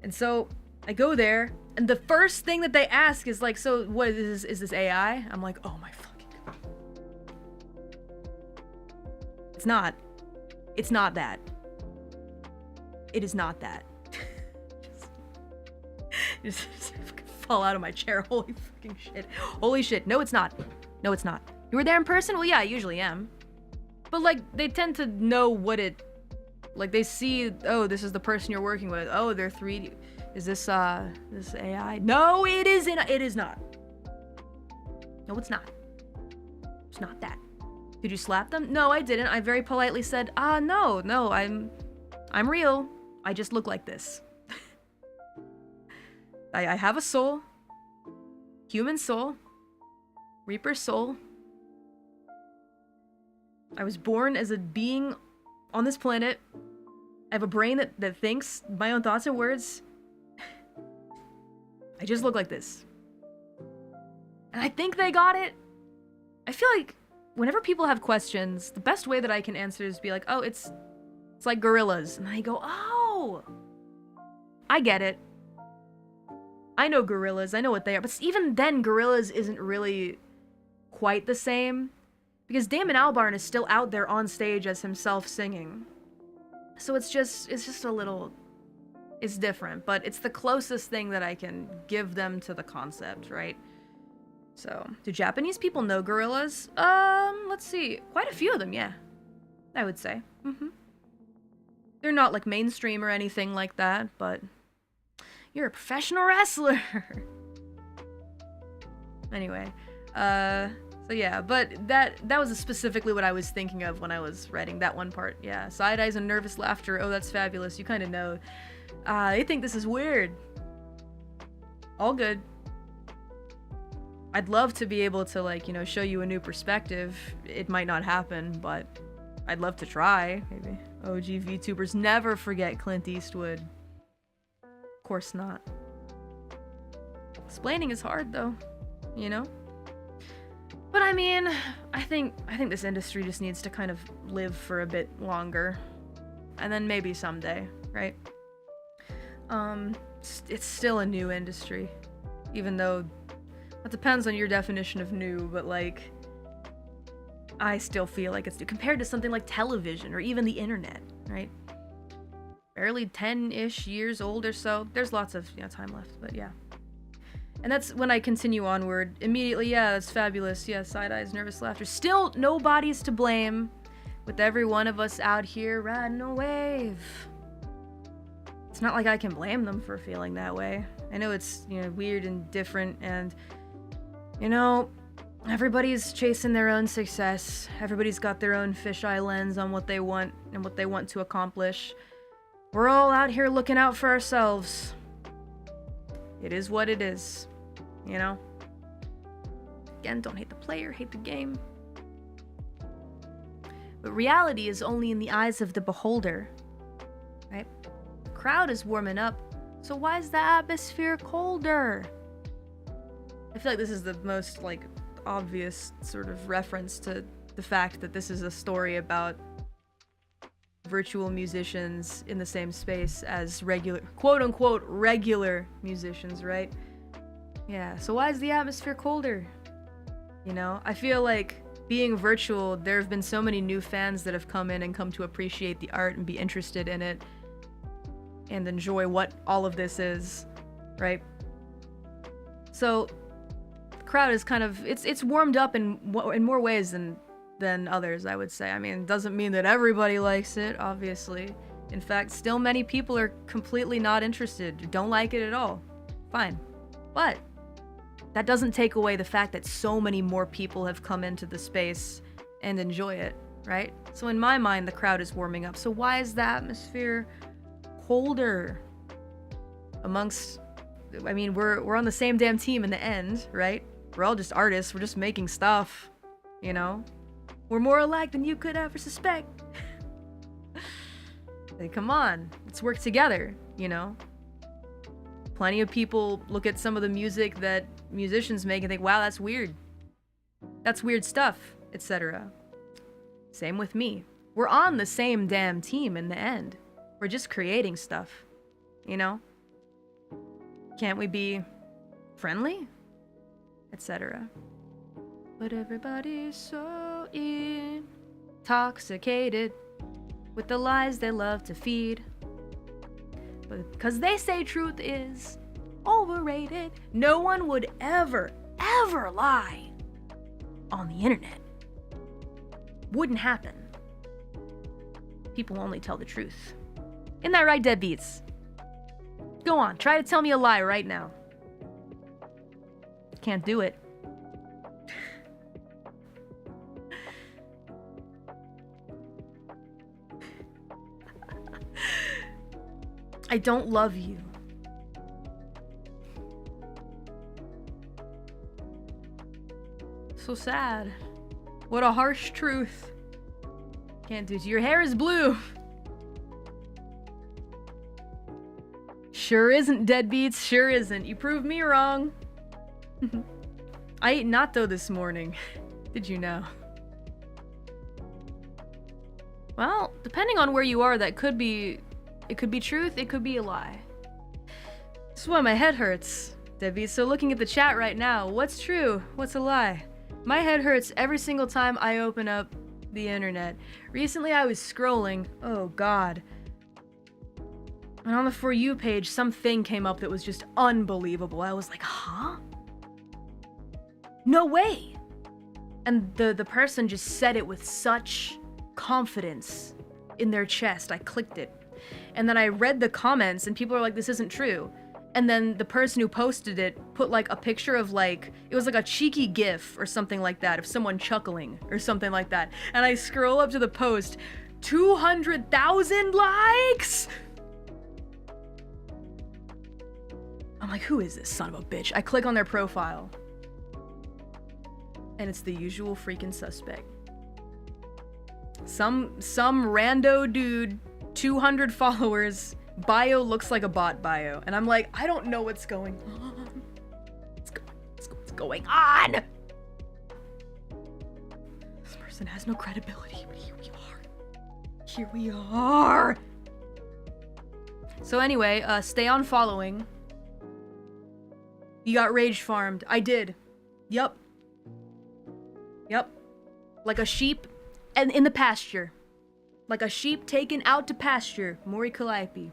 And so I go there, and the first thing that they ask is like, so what is this AI? I'm like, oh my fucking god. It's not. It's not that. It is not that. just fall out of my chair. Holy fucking shit. Holy shit. No, it's not. No, it's not. You were there in person? Well, yeah, I usually am. But, like, they tend to know what it... Like, they see, oh, this is the person you're working with. Oh, they're 3D. Is this AI? No, it isn't. It is not. No, it's not. It's not that. Did you slap them? No, I didn't. I very politely said, no, I'm real. I just look like this. I have a soul. Human soul. Reaper soul. I was born as a being on this planet. I have a brain that thinks my own thoughts and words. I just look like this. And I think they got it. I feel like whenever people have questions, the best way that I can answer is be like, oh, it's like gorillas. And I go, oh, I get it. I know gorillas. I know what they are. But even then, gorillas isn't really quite the same. Because Damon Albarn is still out there on stage as himself singing. So it's just a little... It's different, but it's the closest thing that I can give them to the concept, right? So, do Japanese people know gorillas? Let's see. Quite a few of them, yeah. I would say. They're not, like, mainstream or anything like that, but... You're a professional wrestler! Anyway, so yeah, but that was specifically what I was thinking of when I was writing that one part. Yeah, side eyes and nervous laughter. Oh, that's fabulous. You kind of know. They think this is weird. All good. I'd love to be able to, like, you know, show you a new perspective. It might not happen, but I'd love to try, maybe. OG VTubers never forget Clint Eastwood. Of course not. Explaining is hard, though, you know? But I mean, I think this industry just needs to kind of live for a bit longer. And then maybe someday, right? It's still a new industry. Even though, it depends on your definition of new, but like, I still feel like it's new compared to something like television or even the internet, right? Barely 10-ish years old or so. There's lots of, you know, time left, but yeah. And that's when I continue onward. Immediately, yeah, that's fabulous. Yeah, side eyes, nervous laughter. Still, nobody's to blame. With every one of us out here riding a wave. It's not like I can blame them for feeling that way. I know it's, you know, weird and different, and, you know, everybody's chasing their own success. Everybody's got their own fisheye lens on what they want and what they want to accomplish. We're all out here looking out for ourselves. It is what it is, you know? Again, don't hate the player, hate the game. But reality is only in the eyes of the beholder, right? The crowd is warming up, so why is the atmosphere colder? I feel like this is the most, like, obvious sort of reference to the fact that this is a story about virtual musicians in the same space as regular, quote-unquote, regular musicians, right? Yeah, so why is the atmosphere colder? You know, I feel like being virtual, there have been so many new fans that have come in and come to appreciate the art and be interested in it and enjoy what all of this is, right? So the crowd is kind of, it's warmed up in more ways than others, I would say. I mean, it doesn't mean that everybody likes it, obviously. In fact, still many people are completely not interested, don't like it at all. Fine. But that doesn't take away the fact that so many more people have come into the space and enjoy it, right? So in my mind, the crowd is warming up. So why is the atmosphere colder? Amongst, I mean, we're on the same damn team in the end, right? We're all just artists, we're just making stuff, you know? We're more alike than you could ever suspect. Hey, come on, let's work together, you know? Plenty of people look at some of the music that musicians make and think, wow, that's weird. That's weird stuff, etc. Same with me. We're on the same damn team in the end. We're just creating stuff, you know? Can't we be friendly? Etc. But everybody's so intoxicated with the lies they love to feed. But because they say truth is overrated, no one would ever lie on the internet. Wouldn't happen. People only tell the truth. Isn't that right, deadbeats? Go on, try to tell me a lie right now. Can't do it. I don't love you. So sad. What a harsh truth. Can't do it. Your hair is blue. Sure isn't, deadbeats. Sure isn't. You proved me wrong. I ate natto this morning. Did you know? Well, depending on where you are, that could be... It could be truth, it could be a lie. This is why my head hurts, deadbeats. So looking at the chat right now, what's true? What's a lie? My head hurts every single time I open up the internet. Recently I was scrolling. Oh god. And on the For You page, something came up that was just unbelievable. I was like, huh? No way! And the person just said it with such confidence in their chest. I clicked it. And then I read the comments and people are like, this isn't true. And then the person who posted it put like a picture of like, it was like a cheeky gif or something like that of someone chuckling or something like that. And I scroll up to the post, 200,000 likes! I'm like, who is this son of a bitch? I click on their profile. And it's the usual freaking suspect. Some rando dude, 200 followers, bio looks like a bot bio. And I'm like, I don't know what's going on. What's going on? This person has no credibility, but here we are. Here we are. So anyway, stay on following. You got rage farmed. I did. Yup. Like a sheep and in the pasture. Like a sheep taken out to pasture. Mori Calliope.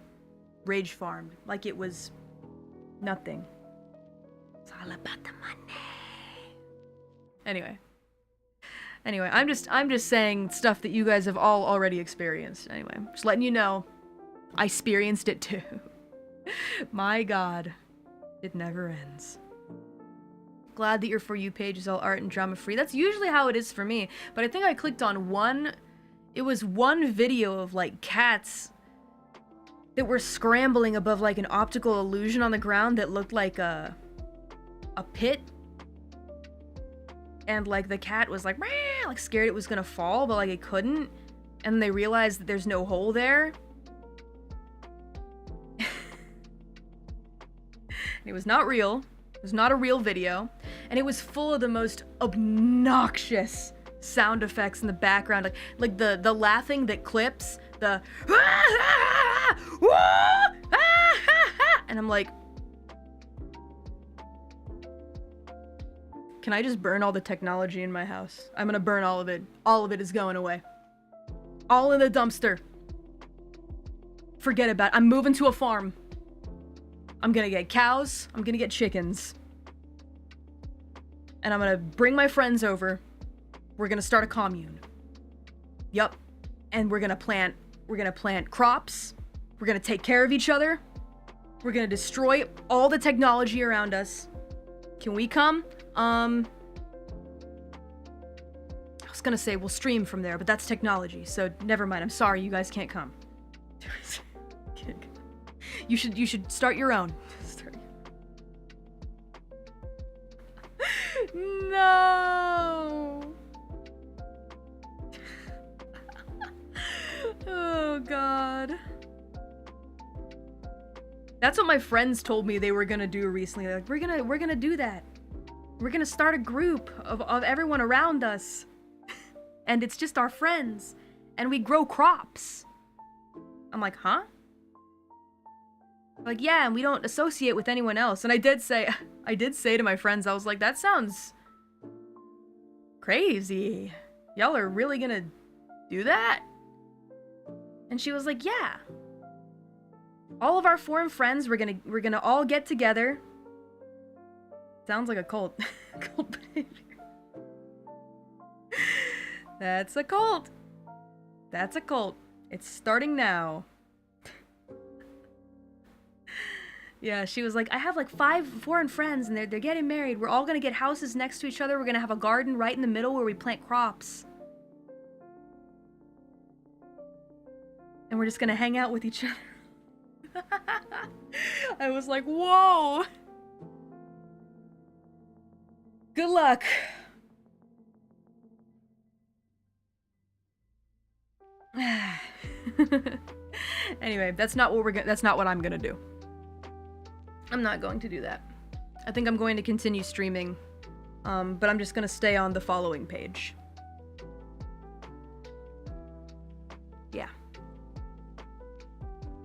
Rage farmed. Like it was nothing. It's all about the money. Anyway, I'm just saying stuff that you guys have all already experienced. Anyway, just letting you know, I experienced it too. My god, it never ends. Glad that your For You page is all art and drama free. That's usually how it is for me, but I think I clicked on one. It was one video of like cats that were scrambling above like an optical illusion on the ground that looked like a pit. And like the cat was like scared it was gonna fall, but like it couldn't. And then they realized that there's no hole there. It was not real. It was not a real video. And it was full of the most obnoxious sound effects in the background. Like the laughing that clips, the and I'm like, can I just burn all the technology in my house? I'm gonna burn all of it. All of it is going away. All in the dumpster. Forget about it. I'm moving to a farm. I'm gonna get cows. I'm gonna get chickens. And I'm gonna bring my friends over. We're gonna start a commune. Yup. And we're gonna plant crops. We're gonna take care of each other. We're gonna destroy all the technology around us. Can we come? I was gonna say we'll stream from there, but that's technology, so never mind. I'm sorry, you guys can't come. You should start your own. No. That's what my friends told me they were gonna do recently. They're like, we're gonna do that. We're gonna start a group of everyone around us. And it's just our friends. And we grow crops. I'm like, huh? Like, yeah, and we don't associate with anyone else. And I did say to my friends, I was like, that sounds crazy. Y'all are really gonna do that? And she was like, yeah. All of our foreign friends, we're gonna all get together. Sounds like a cult. Cult behavior. That's a cult. That's a cult. It's starting now. Yeah, she was like, I have like 5 foreign friends and they're getting married. We're all gonna get houses next to each other. We're gonna have a garden right in the middle where we plant crops. And we're just gonna hang out with each other. I was like, whoa! Good luck. Anyway, that's not what I'm gonna do. I'm not going to do that. I think I'm going to continue streaming, but I'm just gonna stay on the following page. Yeah.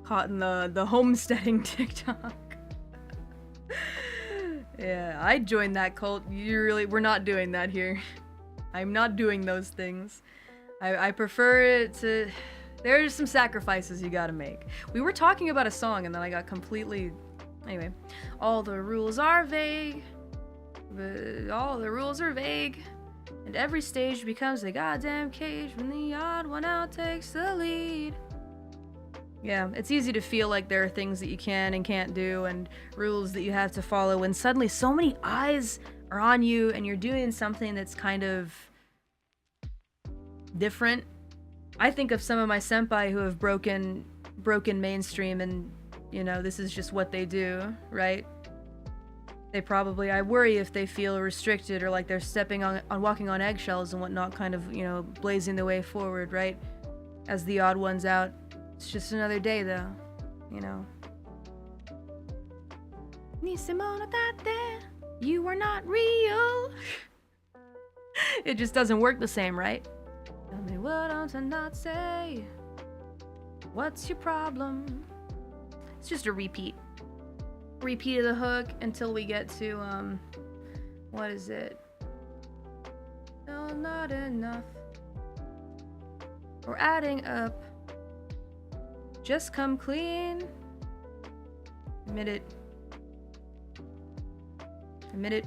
Caught in the homesteading TikTok. Yeah, I joined that cult. We're not doing that here. I'm not doing those things. I prefer it to... There's some sacrifices you gotta make. We were talking about a song and then I got completely... Anyway. All the rules are vague. But all the rules are vague. And every stage becomes a goddamn cage when the odd one out takes the lead. Yeah, it's easy to feel like there are things that you can and can't do and rules that you have to follow when suddenly so many eyes are on you and you're doing something that's kind of different. I think of some of my senpai who have broken mainstream and, you know, this is just what they do, right? They probably, I worry if they feel restricted or like they're stepping on walking on eggshells and whatnot, kind of, you know, blazing the way forward, right? As the odd ones out. It's just another day, though, you know. You are not real. It just doesn't work the same, right? Tell me what I'm to not say. What's your problem? It's just a repeat. Repeat of the hook until we get to, what is it? No, not enough. We're adding up. Just come clean. Admit it. Admit it.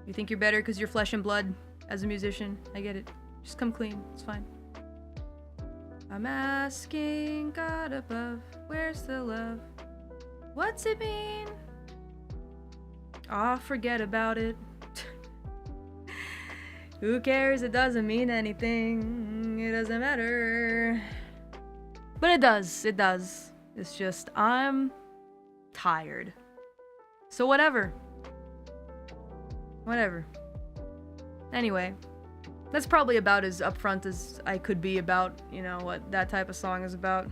You think you're better because you're flesh and blood as a musician. I get it. Just come clean. It's fine. I'm asking God above, where's the love? What's it mean? Aw, forget about it. Who cares? It doesn't mean anything. It doesn't matter. But it does. It does. It's just, I'm tired. So whatever. Whatever. Anyway. That's probably about as upfront as I could be about, you know, what that type of song is about.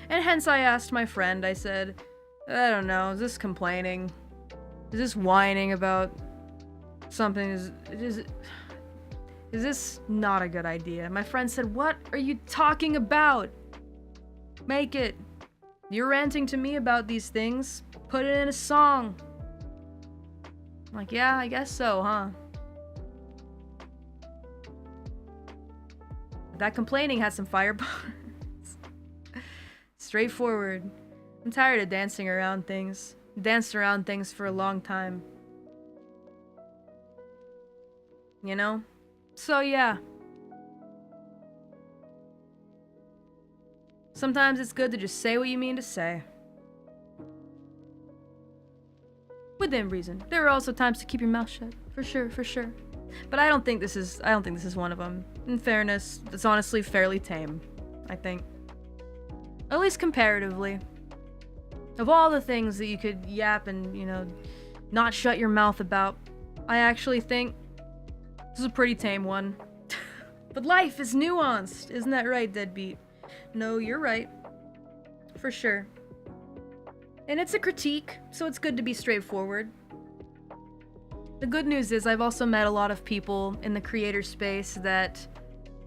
And hence I asked my friend, I said, I don't know, is this complaining? Is this whining about something? Is this not a good idea? My friend said, what are you talking about? Make it. You're ranting to me about these things. Put it in a song. I'm like, yeah, I guess so, huh? That complaining has some fire bars. Straightforward. I'm tired of dancing around things. Danced around things for a long time. You know? So yeah. Sometimes it's good to just say what you mean to say. Within reason. There are also times to keep your mouth shut. For sure, for sure. But I don't think this is one of them. In fairness, it's honestly fairly tame, I think. At least comparatively. Of all the things that you could yap and, you know, not shut your mouth about, I actually think this is a pretty tame one. But life is nuanced, isn't that right, Deadbeat? No, you're right. for sure. And it's a critique, so it's good to be straightforward. The good news is I've also met a lot of people in the creator space that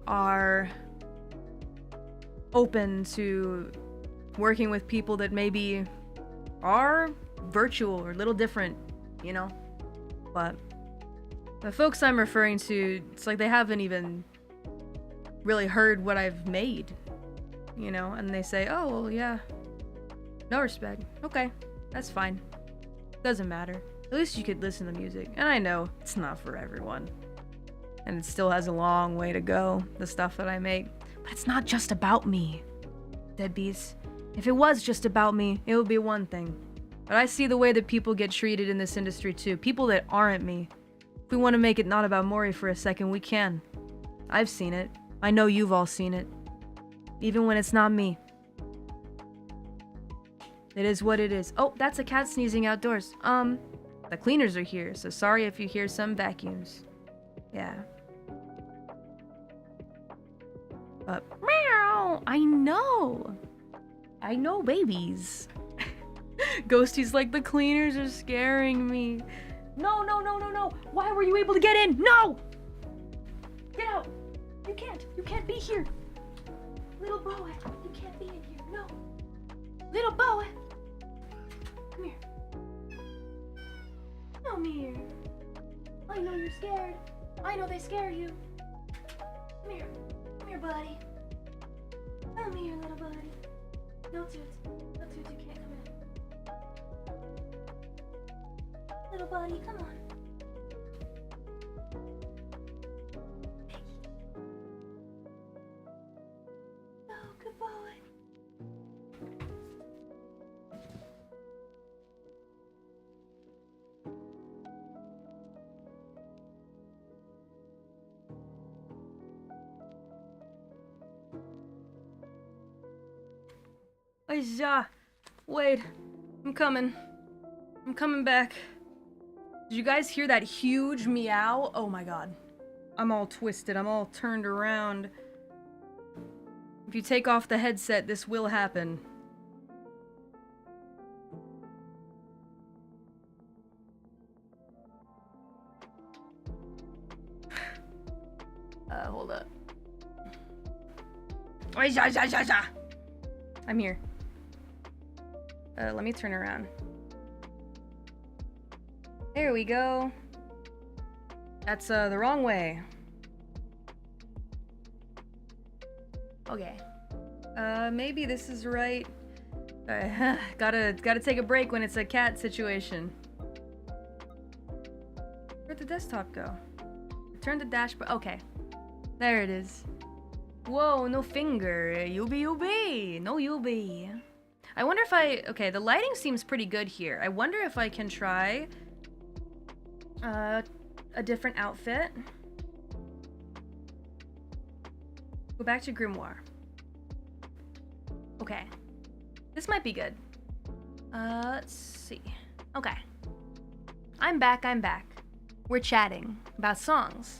are open to working with people that maybe are virtual or a little different, you know? But the folks I'm referring to, it's like they haven't even really heard what I've made, you know? And they say, oh, well, yeah, no respect. Okay, that's fine. Doesn't matter. At least you could listen to music. And I know it's not for everyone. And it still has a long way to go, the stuff that I make. But it's not just about me, deadbeats. If it was just about me, it would be one thing. But I see the way that people get treated in this industry too. People that aren't me. If we want to make it not about Mori for a second, we can. I've seen it. I know you've all seen it. Even when it's not me. It is what it is. Oh, that's a cat sneezing outdoors. The cleaners are here, so sorry if you hear some vacuums. Yeah. Meow! I know, babies. Ghosty's like, the cleaners are scaring me. No. Why were you able to get in? No! Get out. You can't be here. Little boy, you can't be in here. No. Little boy. Come here. Come here. I know you're scared. I know they scare you. Come here. Come here, buddy. Come here, little buddy. No toots. No toots, you can't come in. Little buddy, come on. Oh, good boy. Aja, wait, I'm coming back. Did you guys hear that huge meow? Oh my god. I'm all twisted, I'm all turned around. If you take off the headset, this will happen. Hold up. I'm here. Let me turn around. There we go. That's the wrong way. Okay. Maybe this is right. Gotta take a break when it's a cat situation. Where'd the desktop go? Turn the dashboard. Okay. There it is. Whoa, no finger. Yubi. No Yubi. I wonder if okay, the lighting seems pretty good here. I wonder if I can try a different outfit. Go back to Grimoire. Okay. This might be good. Let's see. Okay. I'm back. We're chatting about songs.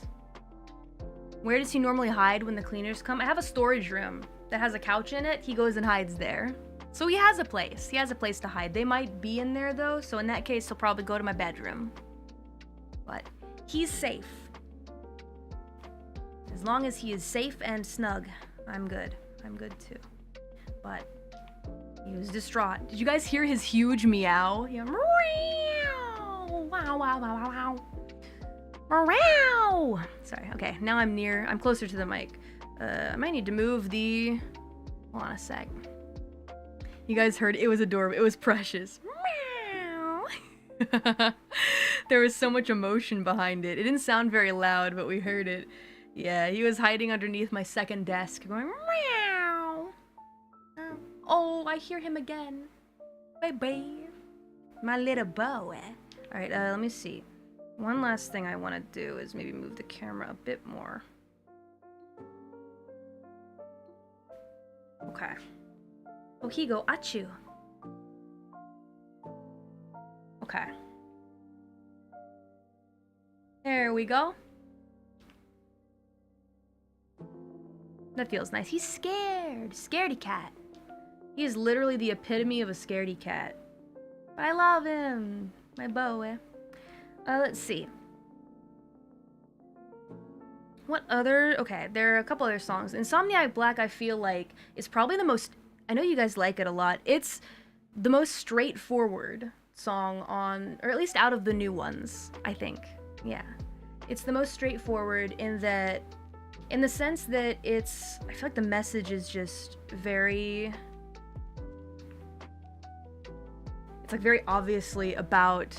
Where does he normally hide when the cleaners come? I have a storage room that has a couch in it. He goes and hides there. So he has a place. He has a place to hide. They might be in there though, so in that case, he'll probably go to my bedroom. But he's safe. As long as he is safe and snug, I'm good. I'm good too. But he was distraught. Did you guys hear his huge meow? He went, meow. Wow. Meow. Sorry, okay, now I'm closer to the mic. I might need to move the... Hold on a sec. You guys heard, it was adorable, it was precious. Meow. There was so much emotion behind it. It didn't sound very loud, but we heard it. Yeah, he was hiding underneath my second desk, going meow. Oh, I hear him again. Baby. My little boy. Alright, let me see. One last thing I want to do is maybe move the camera a bit more. Okay. Ohigo achu. Okay. There we go. That feels nice. He's scared. Scaredy cat. He is literally the epitome of a scaredy cat. I love him, my boy. Let's see. What other... Okay, there are a couple other songs. Insomniac Black, I feel like, is probably the most... I know you guys like it a lot. It's the most straightforward song on... Or at least out of the new ones, I think. Yeah. It's the most straightforward in that... In the sense that it's... I feel like the message is just very... It's like very obviously about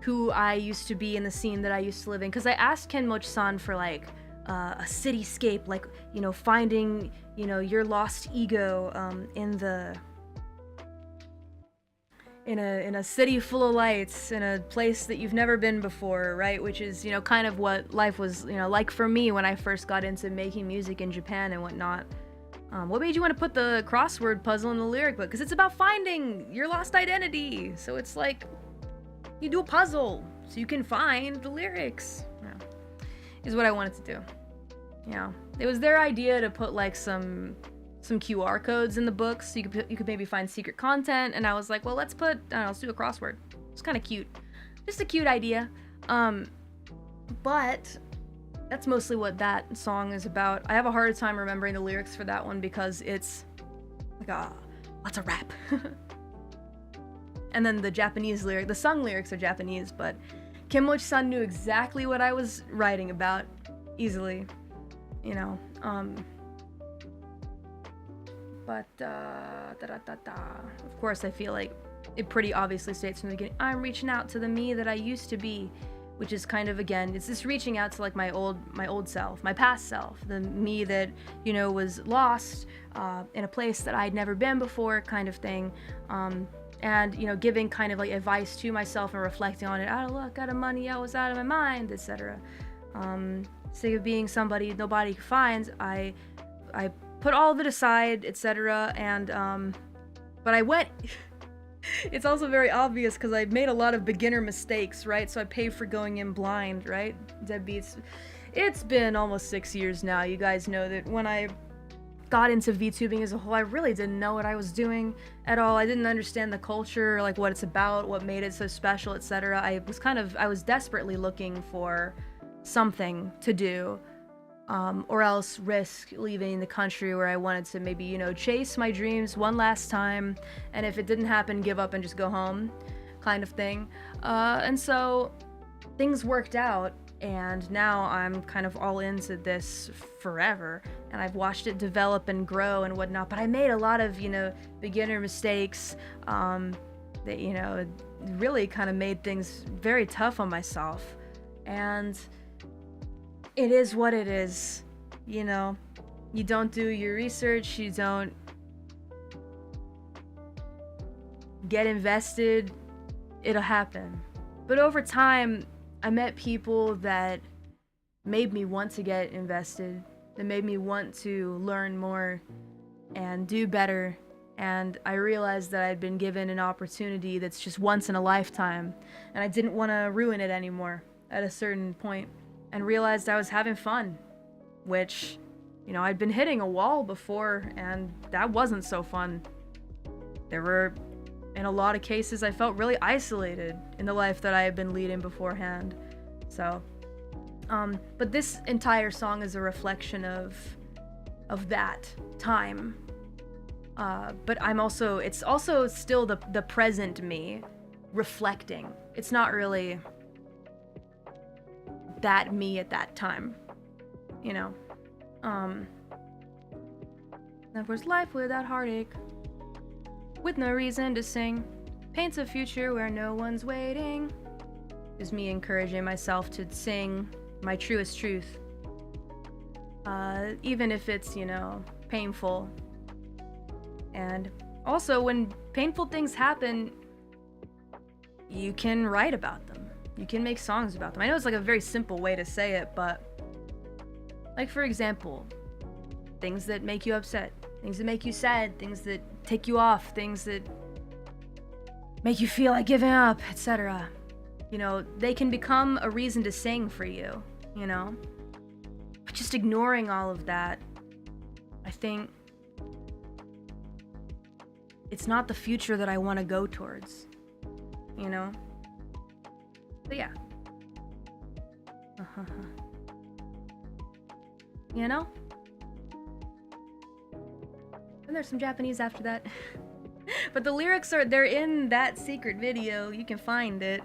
who I used to be in the scene that I used to live in. Because I asked Kenmochi-san for like a cityscape, like, you know, finding, you know, your lost ego in a city full of lights, in a place that you've never been before, right? Which is, you know, kind of what life was, you know, like for me when I first got into making music in Japan and whatnot. What made you want to put the crossword puzzle in the lyric book? Because it's about finding your lost identity. So it's like, you do a puzzle so you can find the lyrics. Yeah. Is what I wanted to do. Yeah. It was their idea to put like some QR codes in the books so you could maybe find secret content. And I was like, well, let's do a crossword. It's kind of cute. Just a cute idea. But that's mostly what that song is about. I have a hard time remembering the lyrics for that one because it's like lots of rap. And then the Japanese lyric, the sung lyrics are Japanese, but Kenmochi-san knew exactly what I was writing about easily, you know. But of course I feel like it pretty obviously states from the beginning, I'm reaching out to the me that I used to be. Which is kind of, again, it's this reaching out to like my old self, my past self, the me that, you know, was lost in a place that I'd never been before, kind of thing, and, you know, giving kind of like advice to myself and reflecting on it. Out of luck, out of money, I was out of my mind, etc. Sick of being somebody nobody finds. I put all of it aside, etc. And but I went. It's also very obvious because I made a lot of beginner mistakes, right? So I pay for going in blind, right? Deadbeats. It's been almost 6 years now. You guys know that when I got into VTubing as a whole, I really didn't know what I was doing at all. I didn't understand the culture, like what it's about, what made it so special, etc. I was desperately looking for something to do. Or else risk leaving the country where I wanted to maybe, you know, chase my dreams one last time, and if it didn't happen, give up and just go home, kind of thing. And so things worked out, and now I'm kind of all into this forever, and I've watched it develop and grow and whatnot, but I made a lot of, you know, beginner mistakes that, you know, really kind of made things very tough on myself. And it is what it is, you know. You don't do your research, you don't get invested, it'll happen. But over time, I met people that made me want to get invested, that made me want to learn more and do better. And I realized that I'd been given an opportunity that's just once in a lifetime, and I didn't want to ruin it anymore at a certain point. And realized I was having fun, which, you know, I'd been hitting a wall before, and that wasn't so fun. There were, in a lot of cases, I felt really isolated in the life that I had been leading beforehand. So, but this entire song is a reflection of that time. But it's also still the present me reflecting. It's not really that me at that time, you know. And of course, life without heartache, with no reason to sing, paints a future where no one's waiting. Is me encouraging myself to sing my truest truth, even if it's, you know, painful. And also, when painful things happen, you can write about them. You can make songs about them. I know it's like a very simple way to say it, but like, for example, things that make you upset, things that make you sad, things that take you off, things that make you feel like giving up, etc. You know, they can become a reason to sing for you, you know? But just ignoring all of that, I think it's not the future that I want to go towards, you know? But yeah. You know? And there's some Japanese after that. But the lyrics they're in that secret video. You can find it.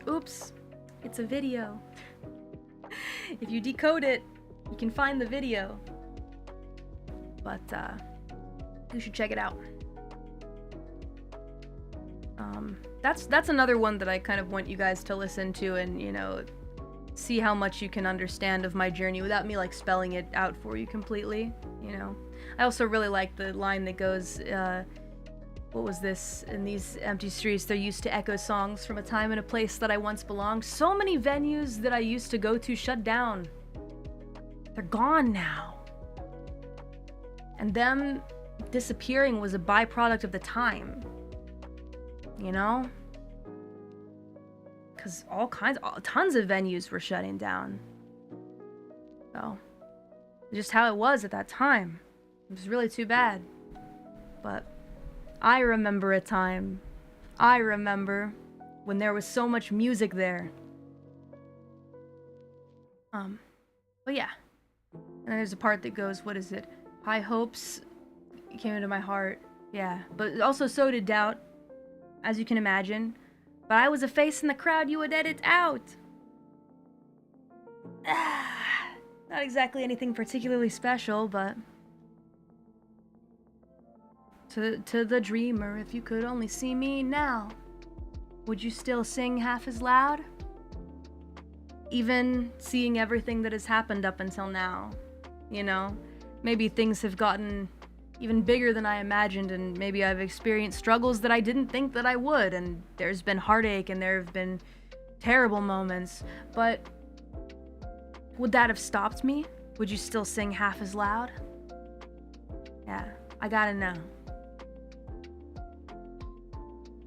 Oops. It's a video. If you decode it, you can find the video. But, you should check it out. That's another one that I kind of want you guys to listen to and, you know, see how much you can understand of my journey without me, like, spelling it out for you completely, you know? I also really like the line that goes, what was this? In these empty streets, they're used to echo songs from a time and a place that I once belonged. So many venues that I used to go to shut down. They're gone now. And them disappearing was a byproduct of the time. You know? Because tons of venues were shutting down. So, just how it was at that time. It was really too bad. But I remember a time. I remember when there was so much music there. But yeah. And there's a part that goes, what is it? High hopes came into my heart. Yeah. But also so did doubt, as you can imagine. But I was a face in the crowd you would edit out. Not exactly anything particularly special, but to the dreamer, if you could only see me now, would you still sing half as loud? Even seeing everything that has happened up until now, you know? Maybe things have gotten even bigger than I imagined, and maybe I've experienced struggles that I didn't think that I would, and there's been heartache and there have been terrible moments, but would that have stopped me? Would you still sing half as loud? Yeah, I gotta know.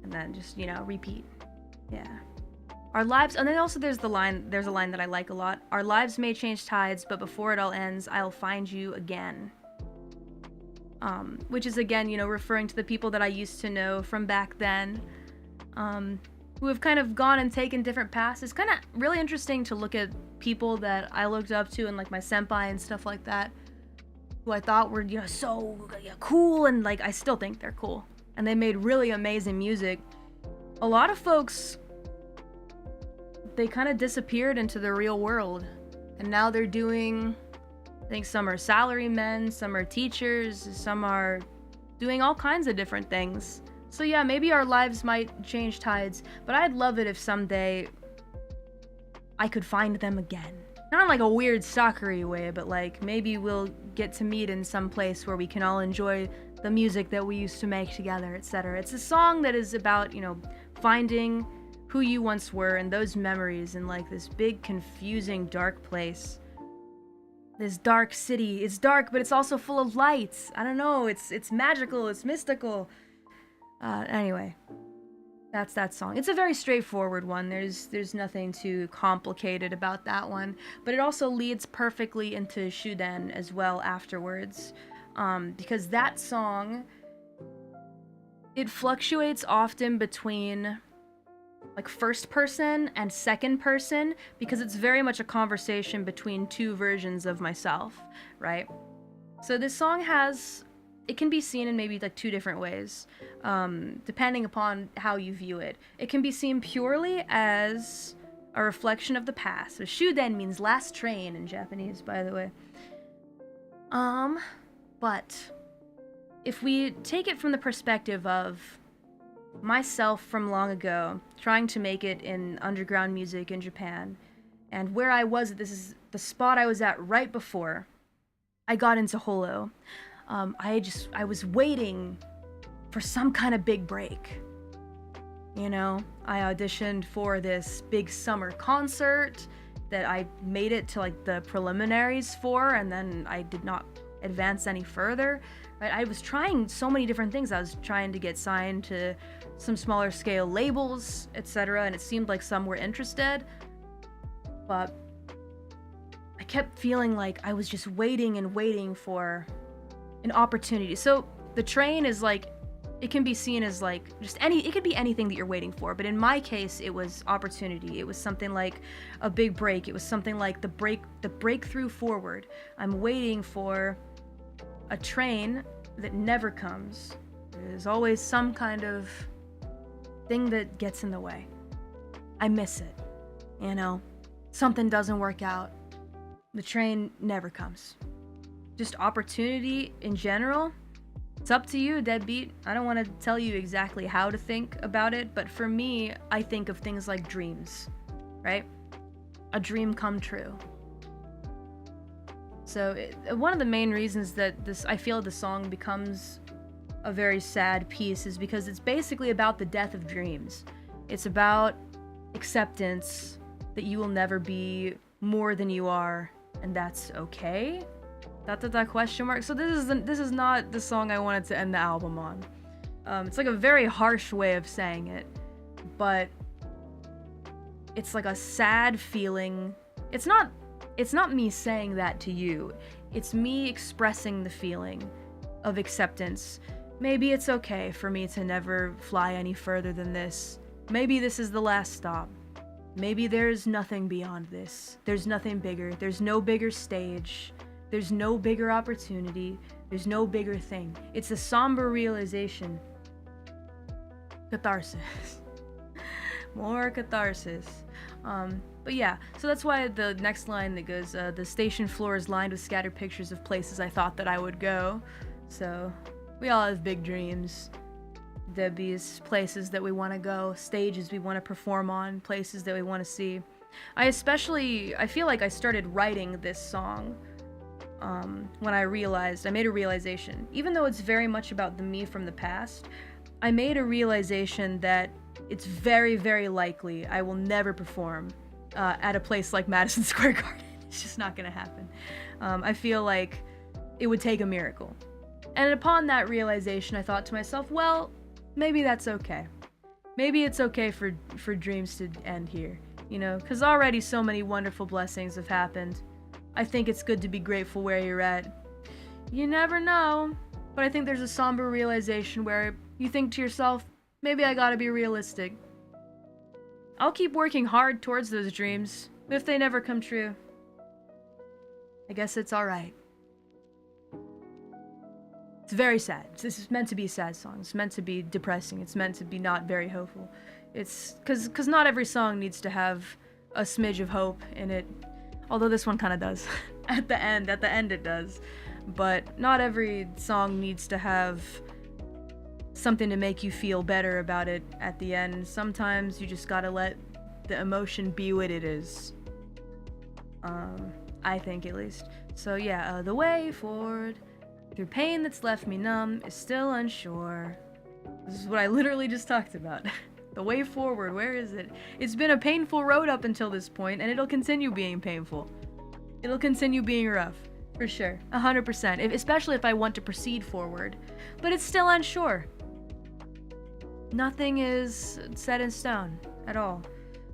And then just, you know, repeat. Yeah. Our lives, and then also there's a line that I like a lot. Our lives may change tides, but before it all ends, I'll find you again. Which is again, you know, referring to the people that I used to know from back then, who have kind of gone and taken different paths. It's kind of really interesting to look at people that I looked up to and like my senpai and stuff like that, who I thought were, you know, so cool, and like I still think they're cool. And they made really amazing music. A lot of folks, they kind of disappeared into the real world. And now they're doing, I think some are salarymen, some are teachers, some are doing all kinds of different things. So yeah, maybe our lives might change tides, but I'd love it if someday I could find them again. Not in like a weird stalkery way, but like maybe we'll get to meet in some place where we can all enjoy the music that we used to make together, etc. It's a song that is about, you know, finding who you once were and those memories in like this big, confusing, dark place. This dark city. It's dark, but it's also full of lights. I don't know, it's magical, it's mystical. Anyway, that's that song. It's a very straightforward one. There's nothing too complicated about that one, but it also leads perfectly into Shuden as well afterwards. Because that song, it fluctuates often between like first person and second person, because it's very much a conversation between two versions of myself, right? So this song it can be seen in maybe like two different ways, depending upon how you view it. It can be seen purely as a reflection of the past. So Shuden means last train in Japanese, by the way. But if we take it from the perspective of myself from long ago, trying to make it in underground music in Japan, and where I was, this is the spot I was at right before I got into holo. I was waiting for some kind of big break. You know, I auditioned for this big summer concert that I made it to like the preliminaries for, and then I did not advance any further, right? I was trying so many different things. I was trying to get signed to some smaller scale labels, etc., and it seemed like some were interested, but I kept feeling like I was just waiting and waiting for an opportunity. So the train is like it can be seen as like it could be anything that you're waiting for, but in my case it was opportunity. It was something like a big break. It was something like the breakthrough forward. I'm waiting for a train that never comes. There's always some kind of thing that gets in the way. I miss it. You know, something doesn't work out. The train never comes. Just opportunity in general. It's up to you, deadbeat. I don't want to tell you exactly how to think about it, but for me, I think of things like dreams, right? A dream come true. So one of the main reasons that I feel the song becomes a very sad piece is because it's basically about the death of dreams. It's about acceptance that you will never be more than you are, and that's okay. That question mark. So this is not the song I wanted to end the album on. It's like a very harsh way of saying it, but it's like a sad feeling. It's not me saying that to you. It's me expressing the feeling of acceptance. Maybe it's okay for me to never fly any further than this. Maybe this is the last stop. Maybe there's nothing beyond this. There's nothing bigger. There's no bigger stage. There's no bigger opportunity. There's no bigger thing. It's a somber realization. Catharsis. More catharsis. But yeah, so that's why the next line that goes, the station floor is lined with scattered pictures of places I thought that I would go. So, we all have big dreams. Debbie's places that we want to go, stages we want to perform on, places that we want to see. I feel like I started writing this song when I made a realization. Even though it's very much about the me from the past, I made a realization that it's very, very likely I will never perform at a place like Madison Square Garden. It's just not gonna happen. I feel like it would take a miracle. And upon that realization, I thought to myself, well, maybe that's okay. Maybe it's okay for dreams to end here, you know, because already so many wonderful blessings have happened. I think it's good to be grateful where you're at. You never know, but I think there's a somber realization where you think to yourself, maybe I gotta be realistic. I'll keep working hard towards those dreams, but if they never come true, I guess it's alright. It's very sad. This is meant to be a sad song. It's meant to be depressing. It's meant to be not very hopeful. It's cause not every song needs to have a smidge of hope in it. Although this one kind of does. At the end it does. But not every song needs to have something to make you feel better about it at the end. Sometimes you just gotta let the emotion be what it is. I think at least. So yeah, the way forward through pain that's left me numb is still unsure. This is what I literally just talked about. The way forward, where is it? It's been a painful road up until this point, and it'll continue being painful. It'll continue being rough, for sure, 100%, especially if I want to proceed forward. But it's still unsure. Nothing is set in stone at all.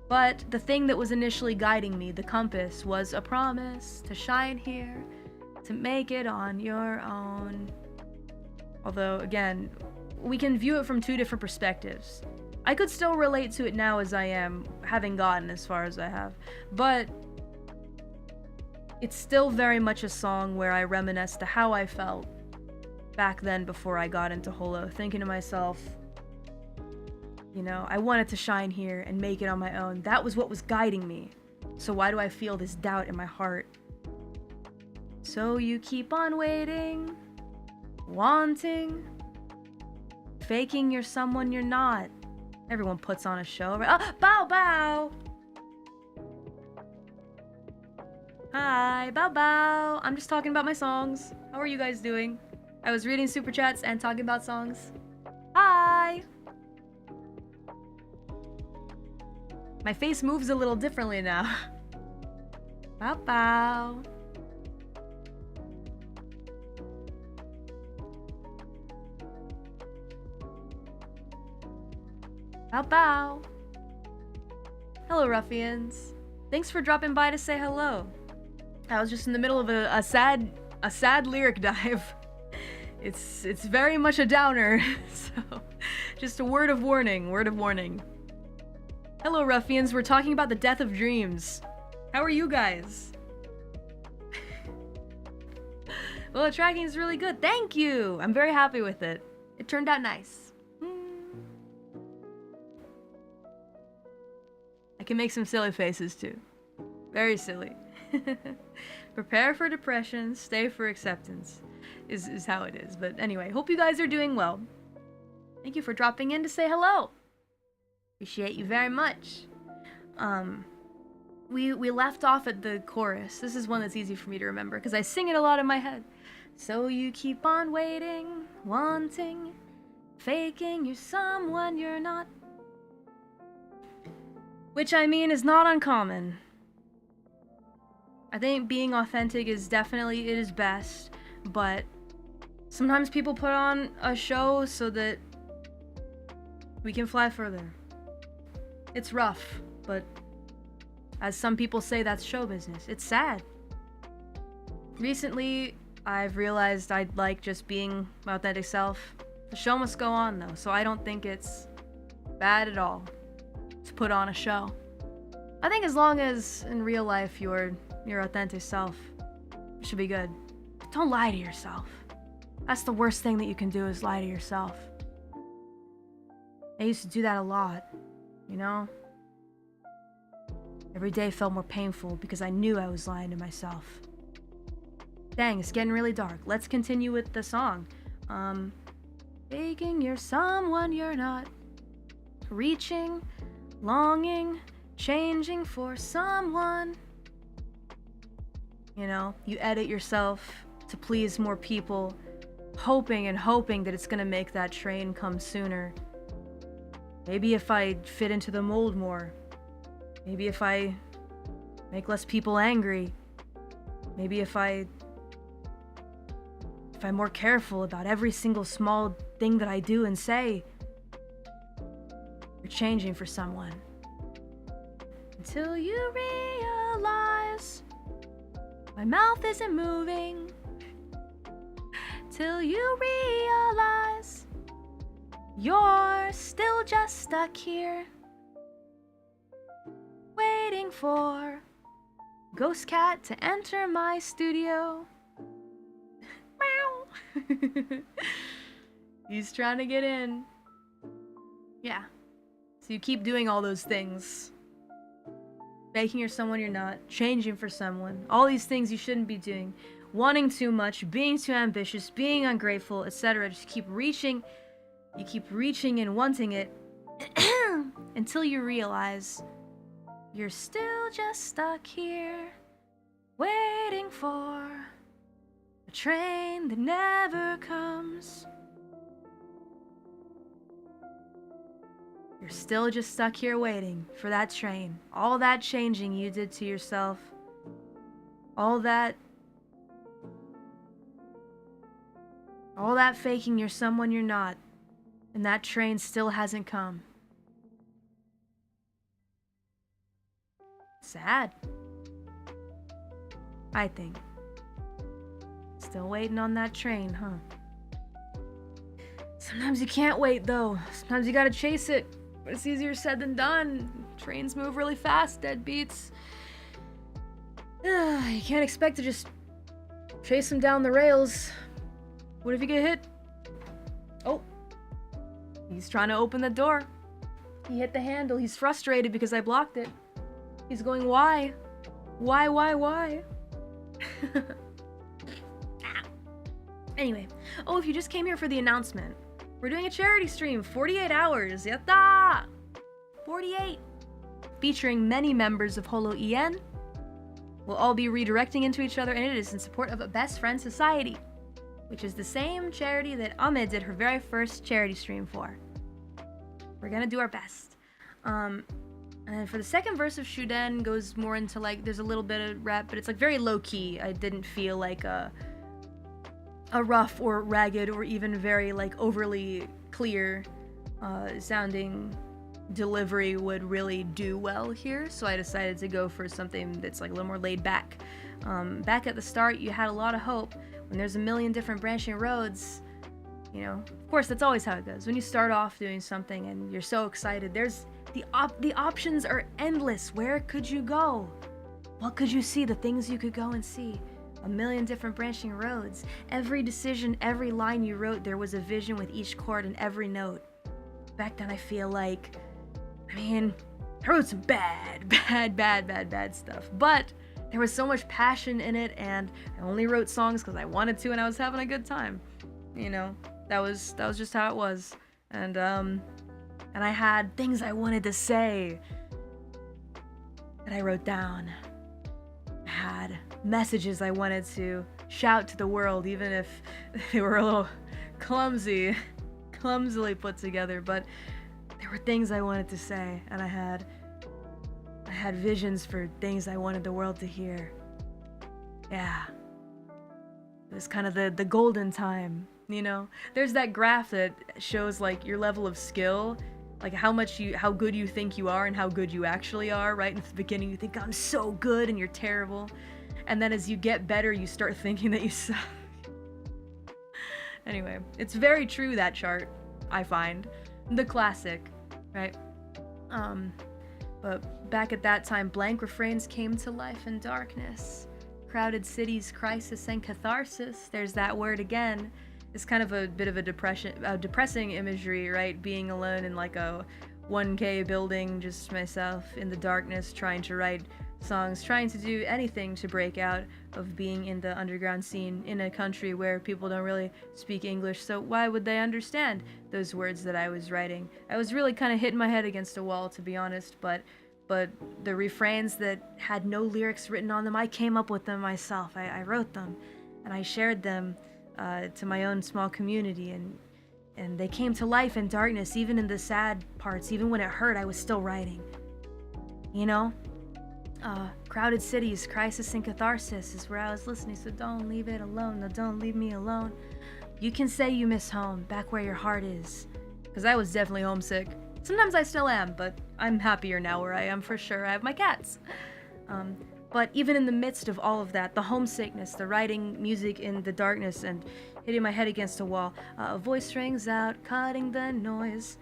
But the thing that was initially guiding me, the compass, was a promise to shine here, to make it on your own. Although, again, we can view it from two different perspectives. I could still relate to it now as I am, having gotten as far as I have, but it's still very much a song where I reminisce to how I felt back then before I got into holo, thinking to myself, you know, I wanted to shine here and make it on my own. That was what was guiding me. So why do I feel this doubt in my heart? So you keep on waiting, wanting, faking you're someone you're not. Everyone puts on a show, right? Oh, bow bow! Hi, bow bow! I'm just talking about my songs. How are you guys doing? I was reading super chats and talking about songs. Hi! My face moves a little differently now. Bow bow! Bow bow! Hello, ruffians. Thanks for dropping by to say hello. I was just in the middle of a sad lyric dive. It's very much a downer. So, just a word of warning. Hello, ruffians. We're talking about the death of dreams. How are you guys? Well, the tracking is really good. Thank you. I'm very happy with it. It turned out nice. I can make some silly faces too. Very silly. Prepare for depression, stay for acceptance is how it is. But anyway, hope you guys are doing well. Thank you for dropping in to say hello. Appreciate you very much. We left off at the chorus. This is one that's easy for me to remember because I sing it a lot in my head. So you keep on waiting, wanting, faking you're someone you're not. Which I mean is not uncommon. I think being authentic is definitely, it is best, but sometimes people put on a show so that we can fly further. It's rough, but as some people say, that's show business. It's sad. Recently, I've realized I like just being my authentic self. The show must go on though, so I don't think it's bad at all to put on a show. I think as long as in real life you're your authentic self, it should be good. But don't lie to yourself. That's the worst thing that you can do is lie to yourself. I used to do that a lot, you know? Every day felt more painful because I knew I was lying to myself. Dang, it's getting really dark. Let's continue with the song. Faking you're someone you're not. Reaching, longing, changing for someone. You know, you edit yourself to please more people, hoping and hoping that it's gonna make that train come sooner. Maybe if I fit into the mold more. Maybe if I make less people angry. Maybe if I'm more careful about every single small thing that I do and say. You're changing for someone. Until you realize my mouth isn't moving. Till you realize you're still just stuck here, waiting for Ghost Cat to enter my studio. Meow. He's trying to get in. Yeah. So you keep doing all those things. Making you're someone you're not, changing for someone, all these things you shouldn't be doing, wanting too much, being too ambitious, being ungrateful, etc. Just keep reaching, you keep reaching and wanting it until you realize you're still just stuck here, waiting for a train that never comes. You're still just stuck here waiting for that train. All that changing you did to yourself. All that faking you're someone you're not. And that train still hasn't come. Sad. I think. Still waiting on that train, huh? Sometimes you can't wait though. Sometimes you gotta chase it. But it's easier said than done. Trains move really fast, deadbeats. You can't expect to just chase them down the rails. What if you get hit? Oh. He's trying to open the door. He hit the handle. He's frustrated because I blocked it. He's going, why? Why? Anyway. Oh, if you just came here for the announcement. We're doing a charity stream, 48 hours, yatta! 48! Featuring many members of Holo EN. We'll all be redirecting into each other, and it is in support of a Best Friend Society, which is the same charity that Ahmed did her very first charity stream for. We're gonna do our best. And then for the second verse of Shuden goes more into like, there's a little bit of rap, but it's like very low-key. I didn't feel like a rough or ragged or even very like overly clear sounding delivery would really do well here, so I decided to go for something that's like a little more laid back. Back at the start you had a lot of hope. When there's a million different branching roads, You know, of course, that's always how it goes. When you start off doing something and you're so excited, there's the options are endless. Where could you go? What could you see? The things you could go and see. A million different branching roads. Every decision, every line you wrote, there was a vision with each chord and every note. Back then, I feel like, I wrote some bad stuff, but there was so much passion in it, and I only wrote songs because I wanted to, and I was having a good time. You know, that was just how it was, and I had things I wanted to say that I wrote down. I had messages I wanted to shout to the world, even if they were a little clumsily put together, but there were things I wanted to say, and I had visions for things I wanted the world to hear. Yeah. It was kind of the golden time, you know? There's that graph that shows like your level of skill, like how good you think you are and how good you actually are, right? In the beginning you think, I'm so good, and you're terrible. And then as you get better, you start thinking that you suck. Anyway, it's very true, that chart, I find. The classic, right? But back at that time, blank refrains came to life in darkness. Crowded cities, crisis, and catharsis. There's that word again. It's kind of a bit of a depressing imagery, right? Being alone in like a 1K building, just myself in the darkness, trying to write songs, trying to do anything to break out of being in the underground scene in a country where people don't really speak English, so why would they understand those words that I was writing? I was really kind of hitting my head against a wall, to be honest, but the refrains that had no lyrics written on them, I came up with them myself. I wrote them, and I shared them to my own small community, and they came to life in darkness, even in the sad parts. Even when it hurt, I was still writing, you know? Crowded cities, crisis and catharsis is where I was listening, so don't leave it alone. No, don't leave me alone. You can say you miss home, back where your heart is, because I was definitely homesick. Sometimes I still am, but I'm happier now where I am for sure. I have my cats. But even in the midst of all of that, the homesickness, the writing music in the darkness and hitting my head against a wall, a voice rings out, cutting the noise,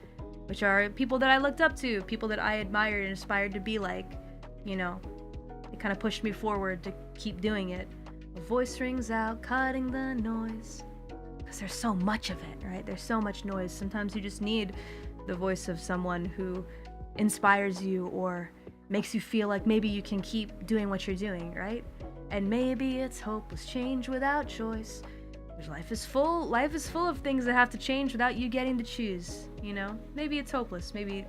which are people that I looked up to, people that I admired and aspired to be like. You know, it kind of pushed me forward to keep doing it. A voice rings out, cutting the noise. Because there's so much of it, right? There's so much noise. Sometimes you just need the voice of someone who inspires you or makes you feel like maybe you can keep doing what you're doing, right? And maybe it's hopeless change without choice. Because life is full of things that have to change without you getting to choose, you know? Maybe it's hopeless, maybe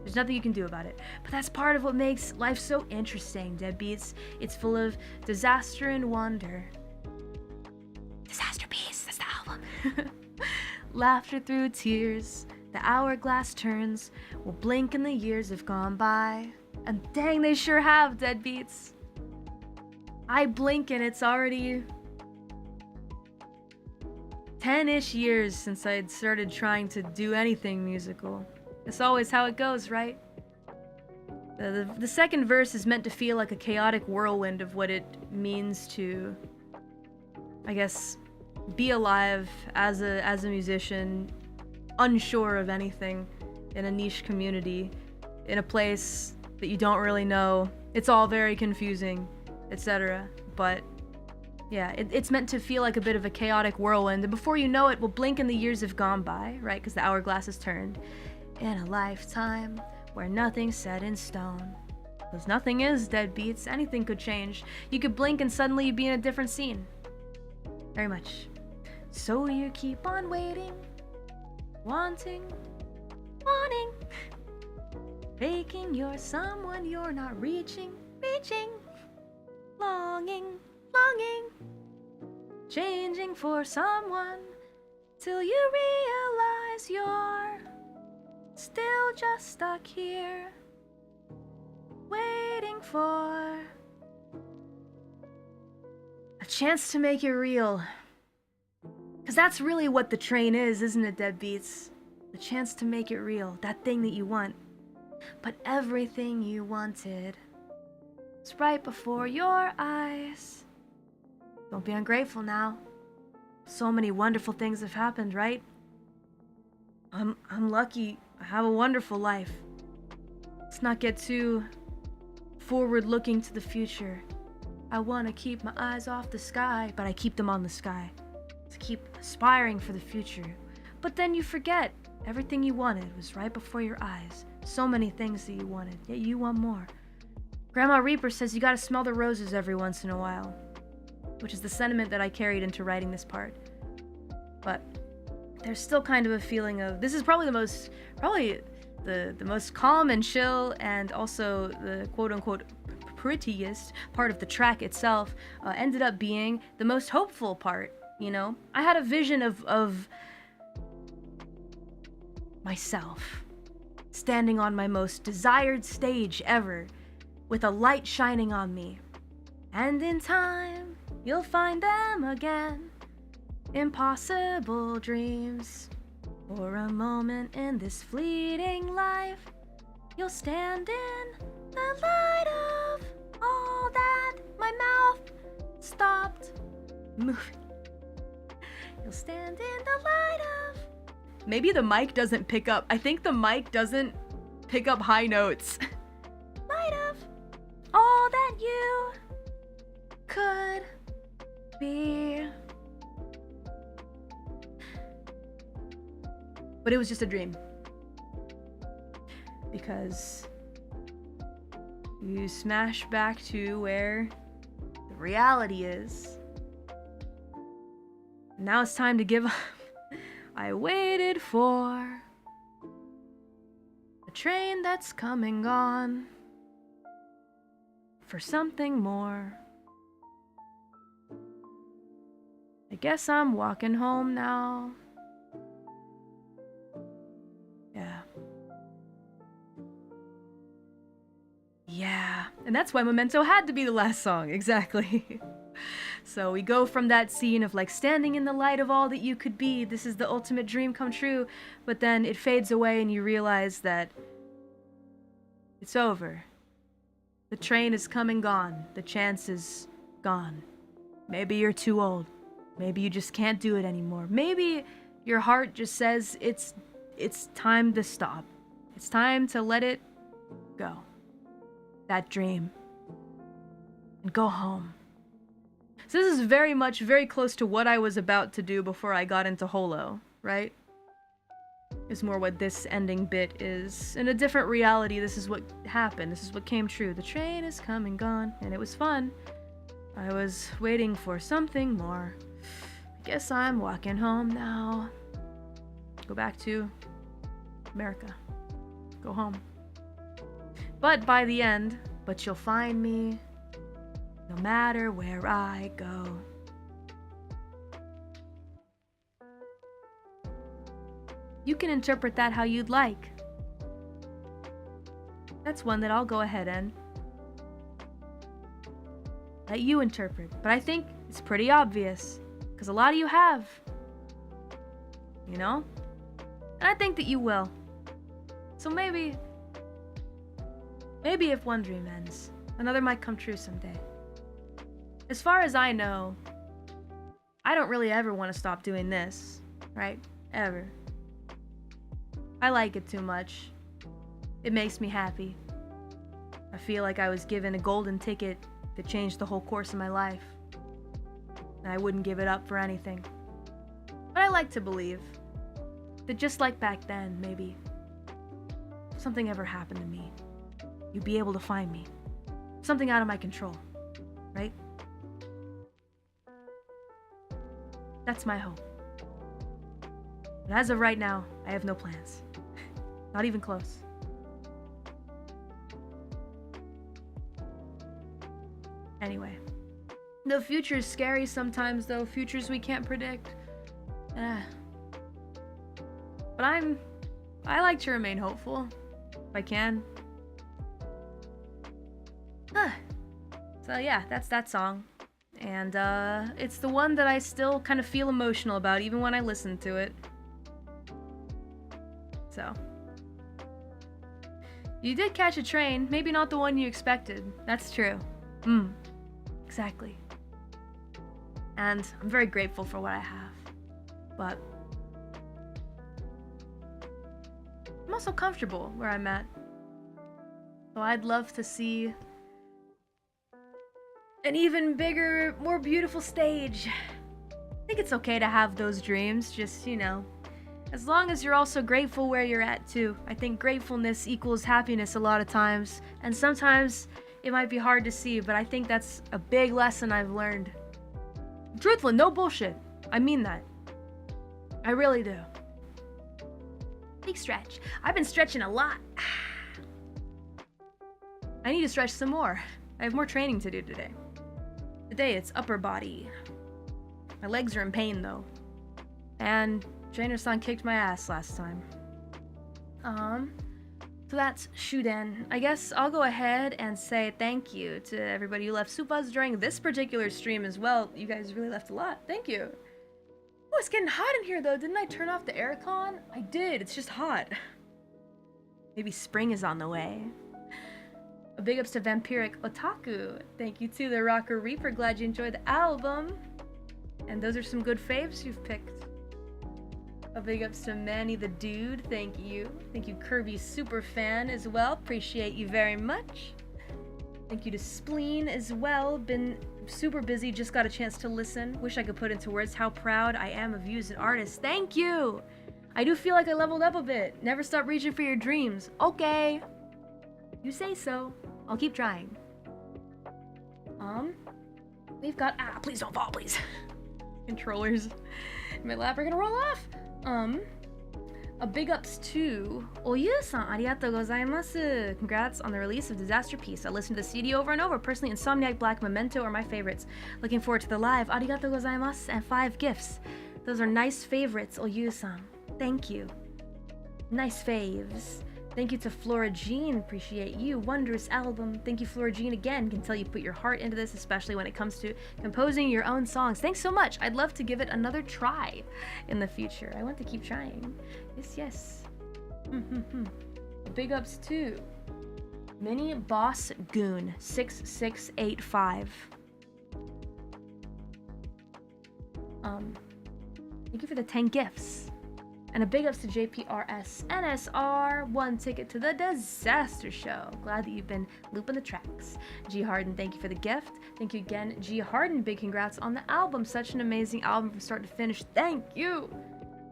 there's nothing you can do about it. But that's part of what makes life so interesting, Deadbeats. It's full of disaster and wonder. Disasterpiece, that's the album. Laughter through tears, the hourglass turns. We'll blink and the years have gone by. And dang, they sure have, Deadbeats. I blink and it's already 10-ish years since I'd started trying to do anything musical. It's always how it goes, right? The second verse is meant to feel like a chaotic whirlwind of what it means to, I guess, be alive as a musician, unsure of anything, in a niche community, in a place that you don't really know. It's all very confusing, etc. But yeah, it's meant to feel like a bit of a chaotic whirlwind, and before you know it, we'll blink and the years have gone by, right? Because the hourglass has turned. In a lifetime where nothing's set in stone. Because nothing is, Deadbeats. Anything could change. You could blink and suddenly you'd be in a different scene. Very much. So you keep on waiting, wanting, faking you're someone you're not reaching, longing, changing for someone till you realize you're still just stuck here, waiting for a chance to make it real. Because that's really what the train is, isn't it, Deadbeats? The chance to make it real, that thing that you want. But everything you wanted is right before your eyes. Don't be ungrateful now. So many wonderful things have happened, right? I'm lucky. I have a wonderful life. Let's not get too forward looking to the future. I want to keep my eyes off the sky, but I keep them on the sky. To keep aspiring for the future. But then you forget everything you wanted was right before your eyes. So many things that you wanted, yet you want more. Grandma Reaper says you gotta smell the roses every once in a while, which is the sentiment that I carried into writing this part. But there's still kind of a feeling of, this is probably the most calm and chill, and also the quote-unquote prettiest part of the track itself, ended up being the most hopeful part, you know? I had a vision of myself standing on my most desired stage ever, with a light shining on me. And in time, you'll find them again. Impossible dreams. For a moment in this fleeting life, you'll stand in the light of all that my mouth stopped moving. You'll stand in the light of... Maybe the mic doesn't pick up. I think the mic doesn't pick up high notes. Light of all that you could be. But it was just a dream. Because you smash back to where the reality is. Now it's time to give up. I waited for a train that's come and gone, for something more. I guess I'm walking home now. Yeah. Yeah. And that's why Memento had to be the last song, exactly. So we go from that scene of like standing in the light of all that you could be, this is the ultimate dream come true, but then it fades away and you realize that it's over. The train is come and gone. The chance is gone. Maybe you're too old. Maybe you just can't do it anymore. Maybe your heart just says it's time to stop. It's time to let it go. That dream. And go home. So this is very close to what I was about to do before I got into Holo, right? Is more what this ending bit is. In a different reality, this is what happened. This is what came true. The train is come and gone, and it was fun. I was waiting for something more. I guess I'm walking home now. Go back to America. Go home. But by the end, but you'll find me no matter where I go. You can interpret that how you'd like. That's one that I'll go ahead and let you interpret. But I think it's pretty obvious, because a lot of you have. You know? And I think that you will. So maybe if one dream ends, another might come true someday. As far as I know, I don't really ever want to stop doing this, right? Ever. I like it too much. It makes me happy. I feel like I was given a golden ticket that changed the whole course of my life. And I wouldn't give it up for anything. But I like to believe that just like back then, maybe, if something ever happened to me, you'd be able to find me. Something out of my control, right? That's my hope. But as of right now, I have no plans. Not even close. Anyway. The future is scary sometimes, though. Futures we can't predict. But I like to remain hopeful. If I can. So yeah, that's that song. And it's the one that I still kind of feel emotional about, even when I listen to it. So. You did catch a train, maybe not the one you expected. That's true. Exactly. And I'm very grateful for what I have. But also comfortable where I'm at. So I'd love to see an even bigger, more beautiful stage. I think it's okay to have those dreams, just, you know, as long as you're also grateful where you're at too. I think gratefulness equals happiness a lot of times, and sometimes it might be hard to see, but I think that's a big lesson I've learned. Truthfully, no bullshit. I mean that. I really do. Big stretch. I've been stretching a lot. I need to stretch some more. I have more training to do today. Today it's upper body. My legs are in pain though. And trainer-san kicked my ass last time. So that's Shuden. I guess I'll go ahead and say thank you to everybody who left supas during this particular stream as well. You guys really left a lot. Thank you. Oh, it's getting hot in here though. Didn't I turn off the aircon? I did. It's just hot. Maybe spring is on the way. A big ups to Vampiric Otaku. Thank you to the Rocker Reaper. Glad you enjoyed the album. And those are some good faves you've picked. A big ups to Manny the Dude. Thank you. Thank you Kirby Superfan as well. Appreciate you very much. Thank you to Spleen as well. Been super busy. Just got a chance to listen. Wish I could put into words how proud I am of you as an artist. Thank you. I do feel like I leveled up a bit. Never stop reaching for your dreams. Okay. You say so. I'll keep trying. We've got please don't fall, please. Controllers in my lap are gonna roll off. A big ups to Oyu-san, arigatou gozaimasu. Congrats on the release of Disasterpiece. I listened to the CD over and over. Personally, Insomniac, Black, Memento are my favorites. Looking forward to the live. Arigatou gozaimasu and 5 gifts. Those are nice favorites, Oyu-san. Thank you. Nice faves. Thank you to Flora Jean, appreciate you. Wondrous album. Thank you, Flora Jean, again. Can tell you put your heart into this, especially when it comes to composing your own songs. Thanks so much. I'd love to give it another try in the future. I want to keep trying. Yes. Big ups to Mini Boss Goon 6685. Thank you for the 10 gifts. And a big ups to JPRS NSR, 1 ticket to the Disaster Show. Glad that you've been looping the tracks. G Harden, thank you for the gift. Thank you again, G Harden. Big congrats on the album. Such an amazing album from start to finish. Thank you.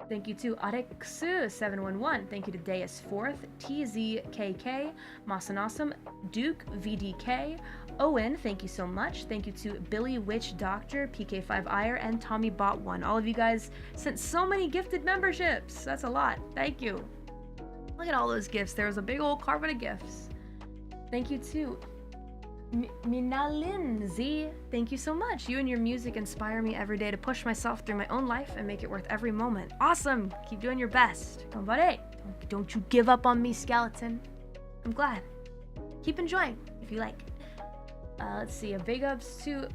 Thank you to Arexu711. Thank you to Deus Fourth, TZKK, Masanasum, Duke VDK, Owen, thank you so much. Thank you to Billy Witch Doctor, PK5ire, and Tommy Bot1. All of you guys sent so many gifted memberships. That's a lot. Thank you. Look at all those gifts. There was a big old carpet of gifts. Thank you to Minalin Z. Thank you so much. You and your music inspire me every day to push myself through my own life and make it worth every moment. Awesome. Keep doing your best. Ganbare. Don't you give up on me, skeleton. I'm glad. Keep enjoying if you like. Let's see. A big ups to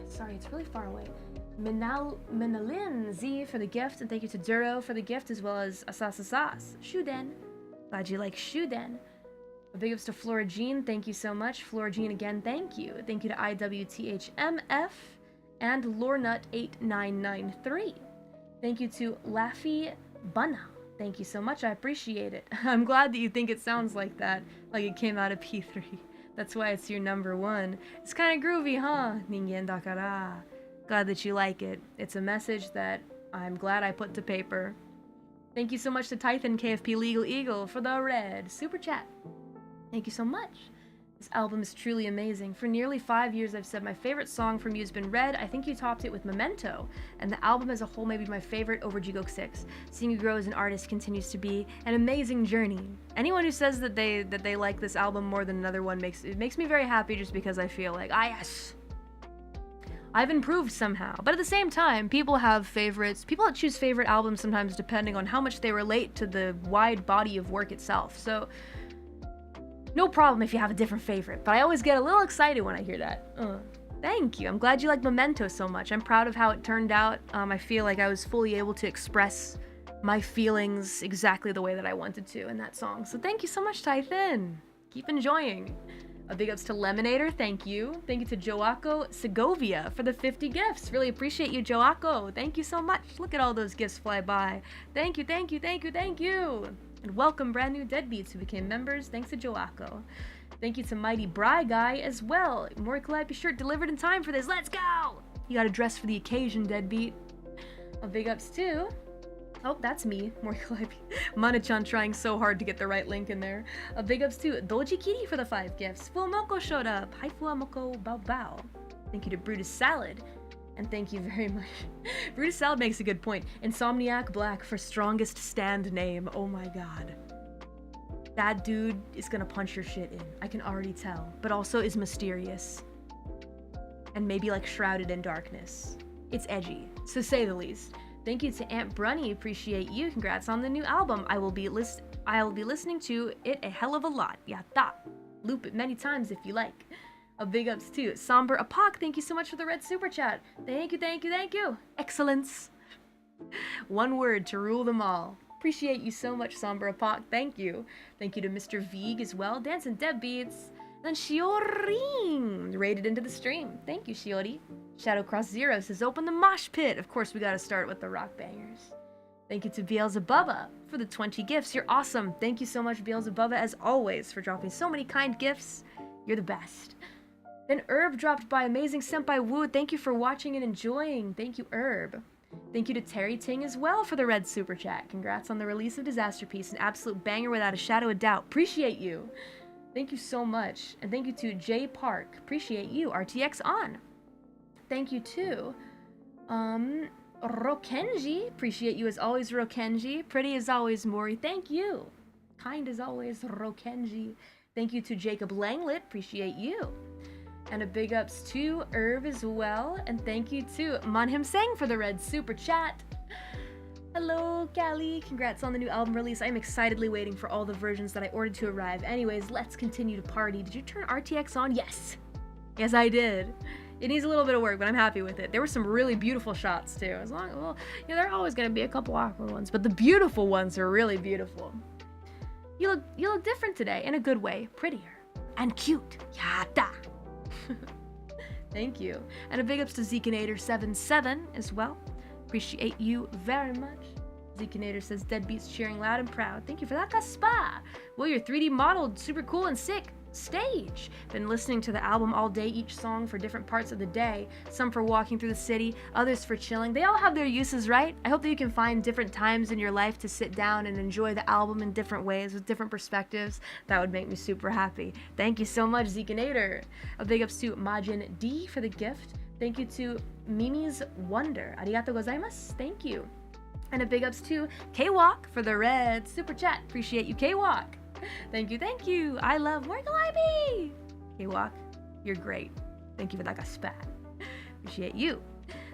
Sorry, it's really far away. Minalin Z for the gift, and thank you to Duro for the gift, as well as Asasasas. Shuden. Glad you like Shuden. A big ups to Flora Jean, thank you so much. Flora Jean again, thank you. Thank you to IWTHMF and Lornut8993. Thank you to Laffy Bunna. Thank you so much, I appreciate it. I'm glad that you think it sounds like that, like it came out of P3. That's why it's your number 1. It's kind of groovy, huh? Ningen dakara. Glad that you like it. It's a message that I'm glad I put to paper. Thank you so much to Tython KFP Legal Eagle for the red super chat. Thank you so much. This album is truly amazing. For nearly 5 years, I've said my favorite song from you has been Red. I think you topped it with Memento, and the album as a whole may be my favorite over Jigok 6. Seeing you grow as an artist continues to be an amazing journey. Anyone who says that they like this album more than another one makes me very happy, just because I feel like, yes, I've improved somehow. But at the same time, people have favorites. People choose favorite albums sometimes depending on how much they relate to the wide body of work itself. So no problem if you have a different favorite, but I always get a little excited when I hear that. Thank you. I'm glad you like Memento so much. I'm proud of how it turned out. I feel like I was fully able to express my feelings exactly the way that I wanted to in that song. So thank you so much, Tython. Keep enjoying. A big ups to Lemonator, thank you. Thank you to Joaco Segovia for the 50 gifts. Really appreciate you, Joaco. Thank you so much. Look at all those gifts fly by. Thank you, thank you, thank you, thank you. And welcome brand new Deadbeats who became members, thanks to Joaco. Thank you to Mighty Bry Guy as well. Mori Calliope shirt delivered in time for this. Let's go! You got a dress for the occasion, Deadbeat. A big ups to... Oh, that's me, Mori Calliope. Mana-chan trying so hard to get the right link in there. A big ups to Doji Kitty for the 5 gifts. Fuamoko showed up. Hi Fuamoko, bow bow. Thank you to Brutus Salad. And thank you very much. Brutus Salad makes a good point. Insomniac Black for strongest stand name. Oh my god. That dude is gonna punch your shit in. I can already tell. But also is mysterious. And maybe like shrouded in darkness. It's edgy, to say the least. Thank you to Aunt Brunny, appreciate you. Congrats on the new album. I will be listening to it a hell of a lot. Yatta. Loop it many times if you like. A big ups to Somber Apoc. Thank you so much for the red super chat. Thank you, thank you, thank you. Excellence. One word to rule them all. Appreciate you so much, Somber Apoc. Thank you. Thank you to Mr. Veeg as well. Dancing Deadbeats. And Shiori raided into the stream. Thank you, Shiori. Shadowcross Zero says, open the mosh pit. Of course, we gotta start with the rock bangers. Thank you to Beelzebubba for the 20 gifts. You're awesome. Thank you so much, Beelzebubba, as always, for dropping so many kind gifts. You're the best. Then Herb dropped by. Amazing Senpai Wu. Thank you for watching and enjoying. Thank you, Herb. Thank you to Terry Ting as well for the red super chat. Congrats on the release of Disasterpiece. An absolute banger without a shadow of doubt. Appreciate you. Thank you so much. And thank you to Jay Park. Appreciate you. RTX on. Thank you to Rokenji. Appreciate you as always, Rokenji. Pretty as always, Mori. Thank you. Kind as always, Rokenji. Thank you to Jacob Langlet. Appreciate you. And a big ups to Herb as well. And thank you to Manhim Sang for the red super chat. Hello, Callie. Congrats on the new album release. I'm excitedly waiting for all the versions that I ordered to arrive. Anyways, let's continue to party. Did you turn RTX on? Yes. Yes, I did. It needs a little bit of work, but I'm happy with it. There were some really beautiful shots, too. Well, yeah, there are always going to be a couple awkward ones, but the beautiful ones are really beautiful. You look different today, in a good way. Prettier. And cute. Yata. Thank you. And a big ups to Zekinator77 as well. Appreciate you very much. Zekinator says, Deadbeats cheering loud and proud. Thank you for that, Gaspa. Well, you're 3D modeled, super cool and sick. Stage. Been listening to the album all day, each song for different parts of the day. Some for walking through the city, others for chilling. They all have their uses, right? I hope that you can find different times in your life to sit down and enjoy the album in different ways with different perspectives. That would make me super happy. Thank you so much, Zekinator. A big ups to Majin D for the gift. Thank you to Mimi's Wonder. Arigatou gozaimasu. Thank you. And a big ups to K-Walk for the red super chat. Appreciate you, K-Walk. Thank you, thank you. I love Mori Calliope. K-Walk, you're great. Thank you for that spat. Appreciate you.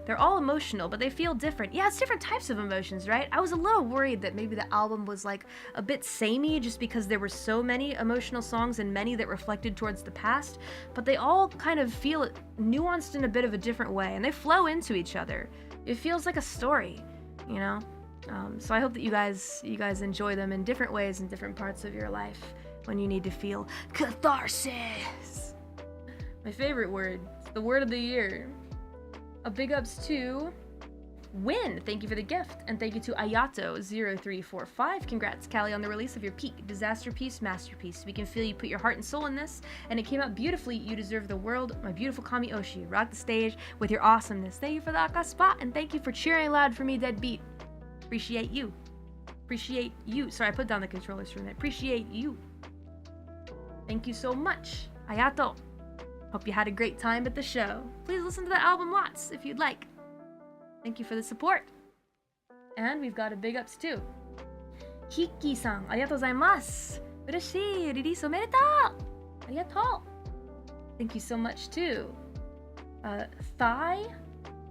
They're all emotional, but they feel different. Yeah, it's different types of emotions, right? I was a little worried that maybe the album was like a bit samey just because there were so many emotional songs and many that reflected towards the past, but they all kind of feel nuanced in a bit of a different way, and they flow into each other. It feels like a story, you know? So I hope that you guys enjoy them in different ways in different parts of your life when you need to feel catharsis. My favorite word, the word of the year. A big ups to Win. Thank you for the gift. And thank you to Ayato0345. Congrats, Callie, on the release of your peak Disasterpiece masterpiece. We can feel you put your heart and soul in this, and it came out beautifully. You deserve the world. My beautiful Kami Oshi. Rock the stage with your awesomeness. Thank you for the Aka spot, and thank you for cheering loud for me, Deadbeat. Appreciate you. Appreciate you. Sorry, I put down the controllers for a minute. Appreciate you. Thank you so much. Ayato. Hope you had a great time at the show. Please listen to the album lots if you'd like. Thank you for the support. And we've got a big ups too. Hiki-san, arigatou gozaimasu. Ureshii, release omedetou. Arigatou. Thank you so much too. Thai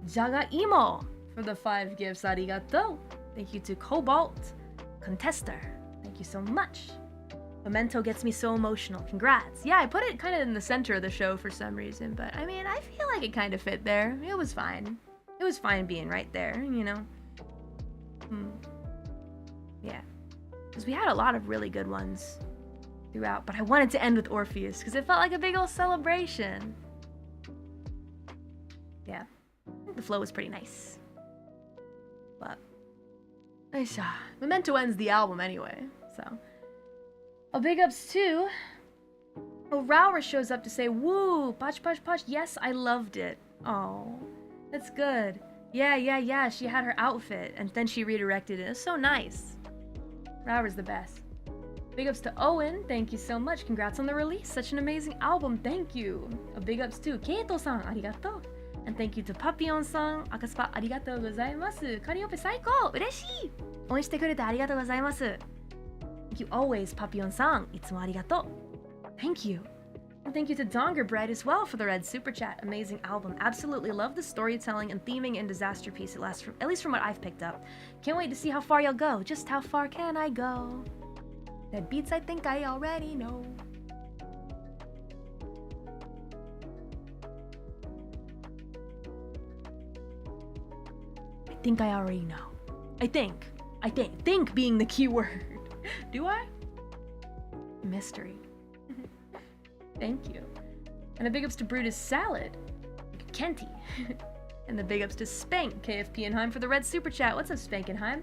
Jagaimo for the 5 gifts. Arigatou. Thank you to Cobalt Contester. Thank you so much. Memento gets me so emotional. Congrats. Yeah, I put it kind of in the center of the show for some reason, but I mean, I feel like it kind of fit there. It was fine. It was fine being right there, you know? Yeah. Because we had a lot of really good ones. throughout, but I wanted to end with Orpheus because it felt like a big old celebration. Yeah, the flow was pretty nice. But Memento ends the album anyway, so. Oh, big ups too. Oh, Rauer shows up to say, woo, poch, poch, poch. Yes, I loved it. Oh, that's good. Yeah. She had her outfit, and then she redirected it. It's so nice. Rauer's the best. Big ups to Owen. Thank you so much. Congrats on the release. Such an amazing album. Thank you. A big ups to Keito-san. Arigato. And thank you to Papillon-san. Akaspa, arigatou gozaimasu. Calliope, saiko. Ureshii. 応援してくれてありがとうございます。Thank you always, Papillon-san. いつもありがとう。Thank you. And thank you to Donger Bread as well for the red super chat. Amazing album. Absolutely love the storytelling and theming in Disasterpiece. At least from what I've picked up. Can't wait to see how far you'll go. Just how far can I go? That beats I think I already know. I think I already know. I think. Think being the key word. Do I? Mystery. Thank you. And a big ups to Brutus Salad. Kenty. And the big ups to Spank, KFP&Heim for the red super chat. What's up, Spankenheim?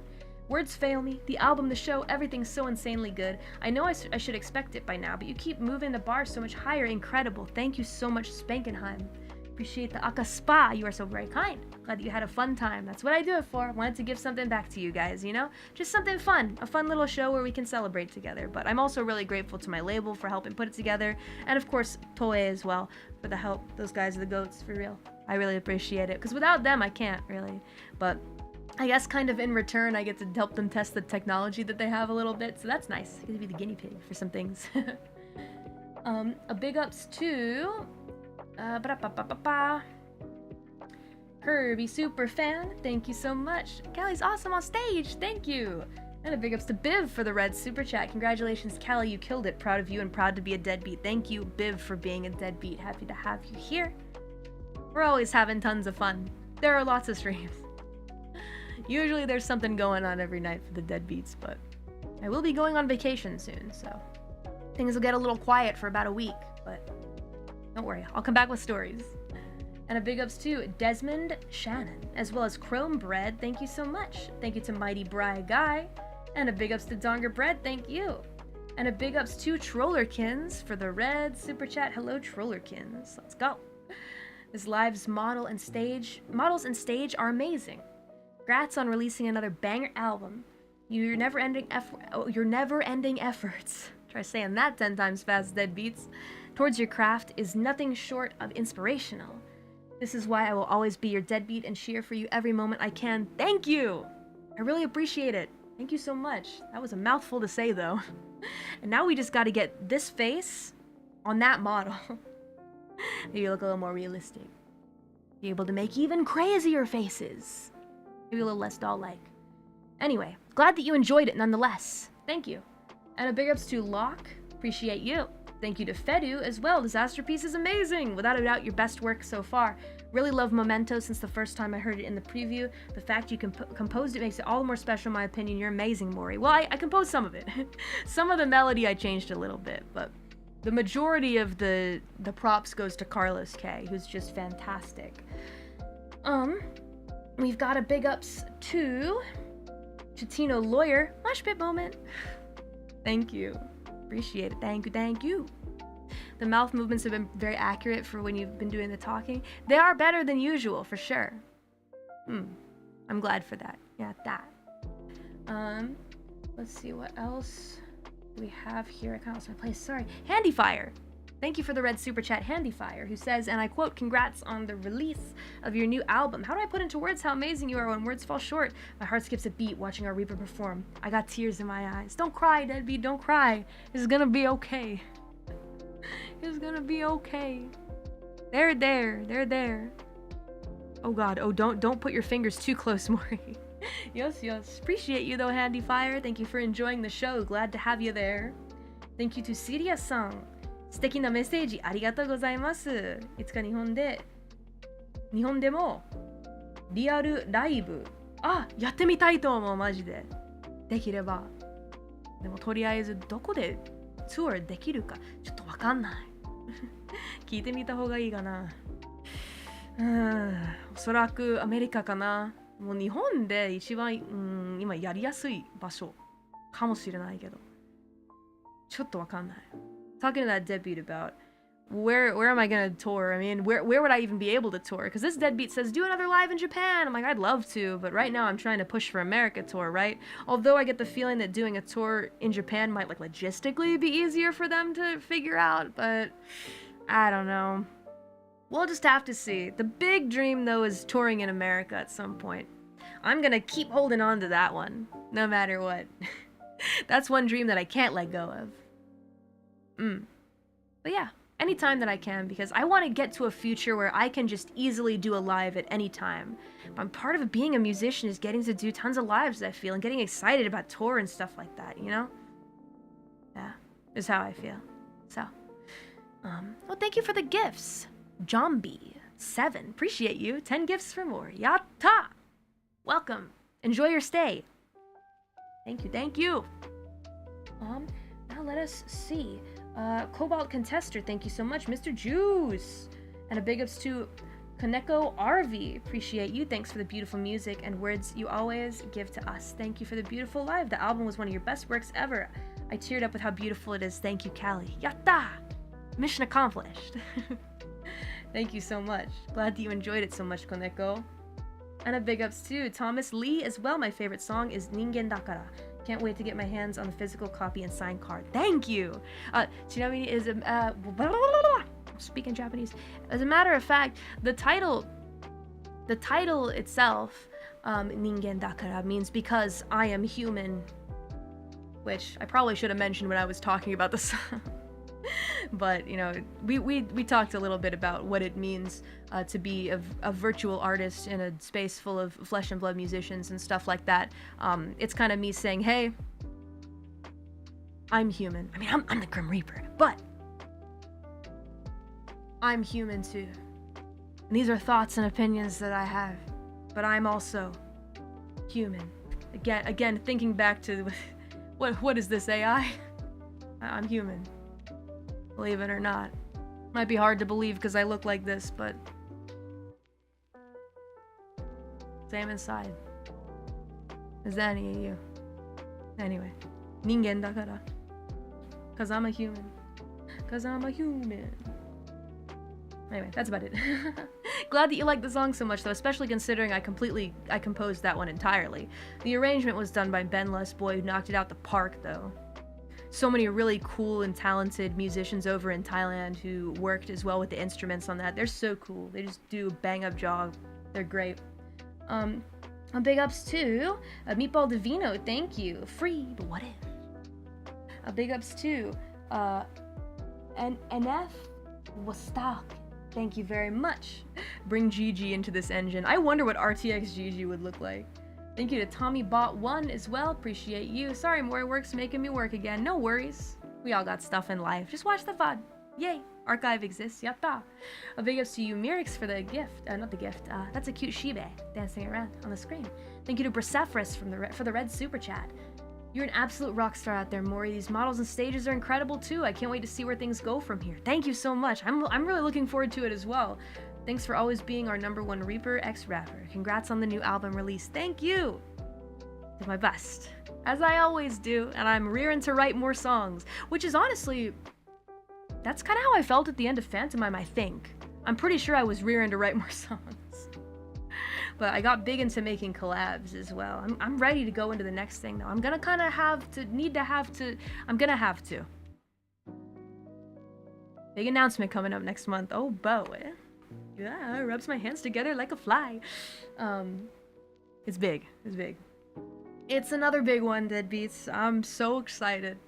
Words fail me. The album, the show, everything's so insanely good. I know I should expect it by now, but you keep moving the bar so much higher. Incredible. Thank you so much, Spankenheim. Appreciate the Aka Spa. You are so very kind. Glad that you had a fun time. That's what I do it for. I wanted to give something back to you guys, you know? Just something fun. A fun little show where we can celebrate together. But I'm also really grateful to my label for helping put it together. And of course, Toei as well for the help. Those guys are the goats, for real. I really appreciate it. Because without them, I can't, really. But I guess kind of in return, I get to help them test the technology that they have a little bit. So that's nice. I get to be the guinea pig for some things. A big ups to... Kirby super fan, thank you so much. Callie's awesome on stage, thank you. And a big ups to Biv for the red super chat. Congratulations, Callie, you killed it. Proud of you and proud to be a deadbeat. Thank you, Biv, for being a deadbeat. Happy to have you here. We're always having tons of fun. There are lots of streams. Usually there's something going on every night for the deadbeats, but I will be going on vacation soon, so things will get a little quiet for about a week, but don't worry, I'll come back with stories. And a big ups to Desmond Shannon, as well as Chrome Bread. Thank you so much. Thank you to Mighty Bry Guy. And a big ups to Donger Bread. Thank you. And a big ups to Trollerkins for the red super chat. Hello, Trollerkins. Let's go. This live's models and stage are amazing. Congrats on releasing another banger album. Your never-ending efforts. Try saying that 10 times fast, deadbeats. Towards your craft is nothing short of inspirational. This is why I will always be your deadbeat and cheer for you every moment I can. Thank you! I really appreciate it. Thank you so much. That was a mouthful to say, though. And now we just gotta get this face on that model. Maybe look a little more realistic. Be able to make even crazier faces. Maybe a little less doll-like. Anyway, glad that you enjoyed it nonetheless. Thank you. And a big ups to Locke. Appreciate you. Thank you to Fedu as well. Disasterpiece is amazing. Without a doubt, your best work so far. Really love Memento since the first time I heard it in the preview. The fact you composed it makes it all the more special in my opinion. You're amazing, Mori. Well, I composed some of it. Some of the melody I changed a little bit, but the majority of the props goes to Carlos K, who's just fantastic. We've got a big ups to Chitino Lawyer. Mosh pit moment. Thank you. Appreciate it. Thank you. The mouth movements have been very accurate for when you've been doing the talking. They are better than usual, for sure. I'm glad for that. Yeah, that. Let's see what else we have here. I kind of lost my place. Sorry. Handy Fire. Thank you for the red super chat, Handy Fire, who says, and I quote, "Congrats on the release of your new album. How do I put into words how amazing you are when words fall short? My heart skips a beat watching our Reaper perform. I got tears in my eyes. Don't cry, deadbeat, don't cry. It's gonna be okay. It's gonna be okay. They're there. Oh God, oh don't put your fingers too close, Mori." Yes. Appreciate you though, Handy Fire. Thank you for enjoying the show. Glad to have you there. Thank you to Siria-san. 素敵なメッセージありがとうございます。いつか日本でもリアルライブやってみたいと思うマジで。できれば。でもとりあえずどこでツアーできるかちょっとわかんない聞いてみた方がいいかな。おそらくアメリカかな。もう日本で一番、今やりやすい場所かもしれないけどちょっとわかんない。 Talking to that deadbeat about where am I gonna tour? I mean, where would I even be able to tour? Because this deadbeat says do another live in Japan. I'm like, I'd love to, but right now I'm trying to push for America tour, right? Although I get the feeling that doing a tour in Japan might like logistically be easier for them to figure out, but I don't know. We'll just have to see. The big dream though is touring in America at some point. I'm gonna keep holding on to that one, no matter what. That's one dream that I can't let go of. But yeah, anytime that I can, because I want to get to a future where I can just easily do a live at any time. But part of being a musician is getting to do tons of lives, I feel, and getting excited about tour and stuff like that, you know? Yeah, is how I feel. So, well, thank you for the gifts. Jombi 7, appreciate you. 10 gifts for Mori. Yatta! Welcome. Enjoy your stay. Thank you, thank you. Now let us see. Cobalt Contester, thank you so much. Mr. Juice. And a big ups to Kaneko RV. Appreciate you. Thanks for the beautiful music and words you always give to us. Thank you for the beautiful live. The album was one of your best works ever. I teared up with how beautiful it is. Thank you, Callie. Yatta! Mission accomplished. Thank you so much. Glad that you enjoyed it so much, Koneko. And a big ups to Thomas Lee as well. My favorite song is Ningen Dakara. Can't wait to get my hands on the physical copy and signed card. Thank you! Chinamini is speaking Japanese. As a matter of fact, the title itself, Ningen Dakara, means because I am human. Which I probably should have mentioned when I was talking about the song. But, you know, we talked a little bit about what it means to be a virtual artist in a space full of flesh and blood musicians and stuff like that. It's kind of me saying, hey, I'm human. I mean, I'm the Grim Reaper, but I'm human too. And these are thoughts and opinions that I have, but I'm also human. Again, thinking back to what is this, AI? I'm human. Believe it or not. Might be hard to believe because I look like this, but same inside as any of you. Anyway, ningen dakara. Cause I'm a human. Cause I'm a human. Anyway, that's about it. Glad that you like the song so much though, especially considering I composed that one entirely. The arrangement was done by Ben Les Boy, who knocked it out the park though. So many really cool and talented musicians over in Thailand who worked as well with the instruments on that. They're so cool. They just do a bang up job. They're great. Big ups to Meatball Divino, thank you. Free, but what if? Big ups to NF Wastak. Thank you very much. Bring Gigi into this engine. I wonder what RTX Gigi would look like. Thank you to TommyBot1 as well. Appreciate you. Sorry, Mori Work's making me work again. No worries. We all got stuff in life. Just watch the VOD. Yay. Archive exists. Yatta. A big ups to you, Mirix, for the gift. Not the gift. That's a cute Shibe dancing around on the screen. Thank you to Brisephorus for the red super chat. You're an absolute rock star out there, Mori. These models and stages are incredible too. I can't wait to see where things go from here. Thank you so much. I'm really looking forward to it as well. Thanks for always being our #1 Reaper X-Rapper. Congrats on the new album release. Thank you! Did my best. As I always do, and I'm rearing to write more songs. Which is honestly... that's kind of how I felt at the end of Phantomime, I think. I'm pretty sure I was rearing to write more songs. But I got big into making collabs as well. I'm ready to go into the next thing though. I'm gonna kind of I'm gonna have to. Big announcement coming up next month. Oh, boy. Yeah, rubs my hands together like a fly. It's big. It's big. It's another big one, Deadbeats. I'm so excited.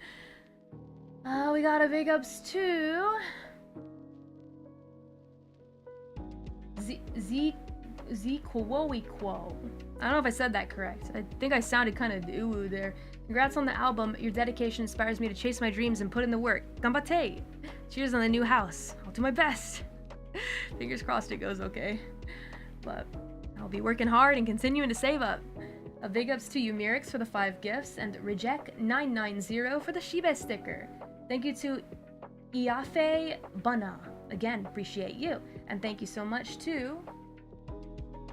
We got a big ups to Zquoequo. I don't know if I said that correct. I think I sounded kind of ooh there. Congrats on the album. Your dedication inspires me to chase my dreams and put in the work. Ganbatte! Cheers on the new house. I'll do my best. Fingers crossed it goes okay. But I'll be working hard and continuing to save up. A big ups to you, Mirix, for the 5 gifts, and Reject990 for the Shibe sticker. Thank you to Iafe Bana. Again, appreciate you. And thank you so much to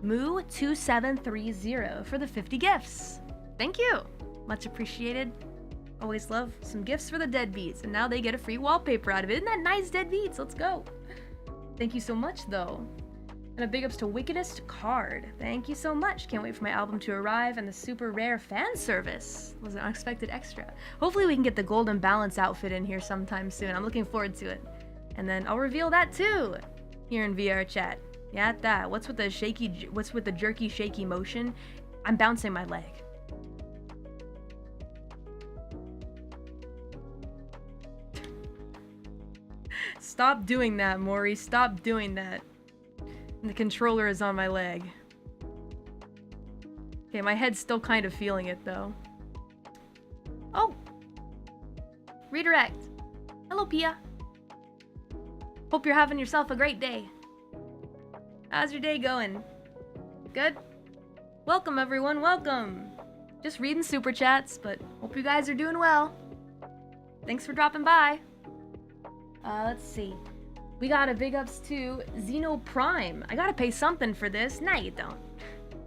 Moo2730 for the 50 gifts. Thank you. Much appreciated. Always love some gifts for the deadbeats. And now they get a free wallpaper out of it. Isn't that nice, deadbeats? Let's go. Thank you so much, though. And a big ups to Wickedest Card. Thank you so much. Can't wait for my album to arrive and the super rare fan service was an unexpected extra. Hopefully we can get the Golden Balance outfit in here sometime soon. I'm looking forward to it. And then I'll reveal that too here in VR chat. Yeah, that. What's with the jerky shaky motion? I'm bouncing my leg. Stop doing that, Mori. Stop doing that. And the controller is on my leg. Okay, my head's still kind of feeling it, though. Oh! Redirect. Hello, Pia. Hope you're having yourself a great day. How's your day going? Good? Welcome, everyone. Welcome. Just reading super chats, but hope you guys are doing well. Thanks for dropping by. Let's see. We got a big ups to Xeno Prime. I gotta pay something for this. Nah, you don't.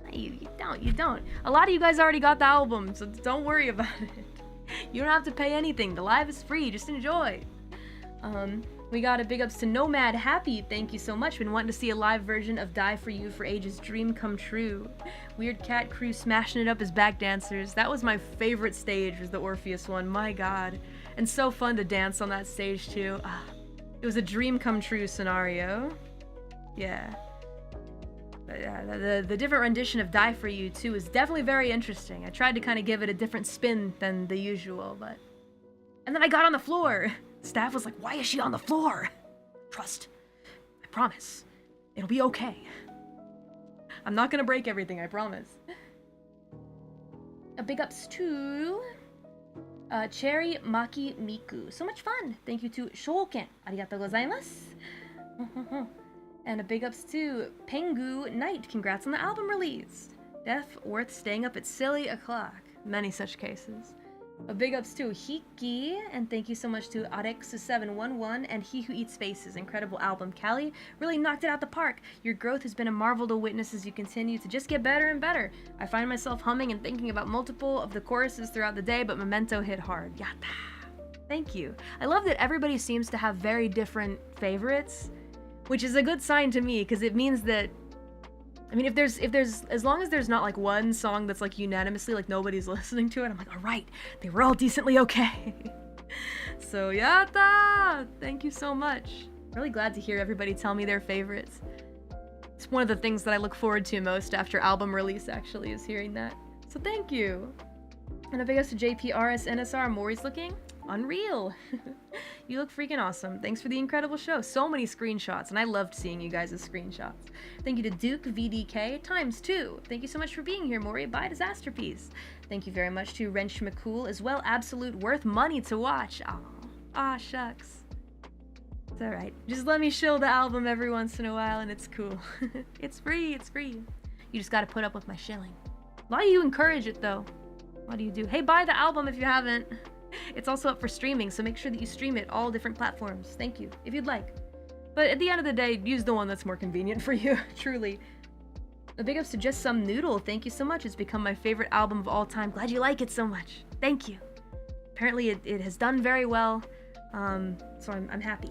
Nah, you don't. A lot of you guys already got the album, so don't worry about it. You don't have to pay anything. The live is free. Just enjoy. We got a big ups to Nomad Happy. Thank you so much. Been wanting to see a live version of Die For You for ages. Dream come true. Weird Cat Crew smashing it up as back dancers. That was my favorite stage, was the Orpheus one. My god. And so fun to dance on that stage too. It was a dream come true scenario. Yeah. The different rendition of Die For You too is definitely very interesting. I tried to kind of give it a different spin than the usual, but... And then I got on the floor! Staff was like, why is she on the floor? Trust. I promise. It'll be okay. I'm not gonna break everything, I promise. A big ups to... Cherry Maki Miku. So much fun! Thank you to Shouken. Arigatou gozaimasu. And a big ups to Pengu Knight. Congrats on the album release. Death worth staying up at silly o'clock. Many such cases. A big ups to Hiki, and thank you so much to Arex711 and He Who Eats Faces. Incredible album, Callie. Really knocked it out the park. Your growth has been a marvel to witness as you continue to just get better and better. I find myself humming and thinking about multiple of the choruses throughout the day, but Memento hit hard. Yatta. Thank you. I love that everybody seems to have very different favorites, which is a good sign to me, because it means that, I mean, if there's, as long as there's not like one song that's like unanimously like nobody's listening to it, I'm like, all right, they were all decently okay. So yatta! Thank you so much. Really glad to hear everybody tell me their favorites. It's one of the things that I look forward to most after album release, actually, is hearing that. So thank you. And a big ups to JPRS NSR. Mori's looking unreal. You look freaking awesome. Thanks for the incredible show. So many screenshots, and I loved seeing you guys' screenshots. Thank you to Duke VDK ×2. Thank you so much for being here, Mori. Bye, Disasterpiece. Thank you very much to Wrench McCool as well. Absolute worth money to watch. Aw, shucks. It's alright. Just let me shill the album every once in a while, and it's cool. It's free, it's free. You just gotta put up with my shilling. A lot of you encourage it, though. What do you do? Hey, buy the album if you haven't. It's also up for streaming, so make sure that you stream it all different platforms. Thank you, if you'd like. But at the end of the day, use the one that's more convenient for you, truly. A big ups to Just Some Noodle. Thank you so much. It's become my favorite album of all time. Glad you like it so much. Thank you. Apparently it has done very well, so I'm happy.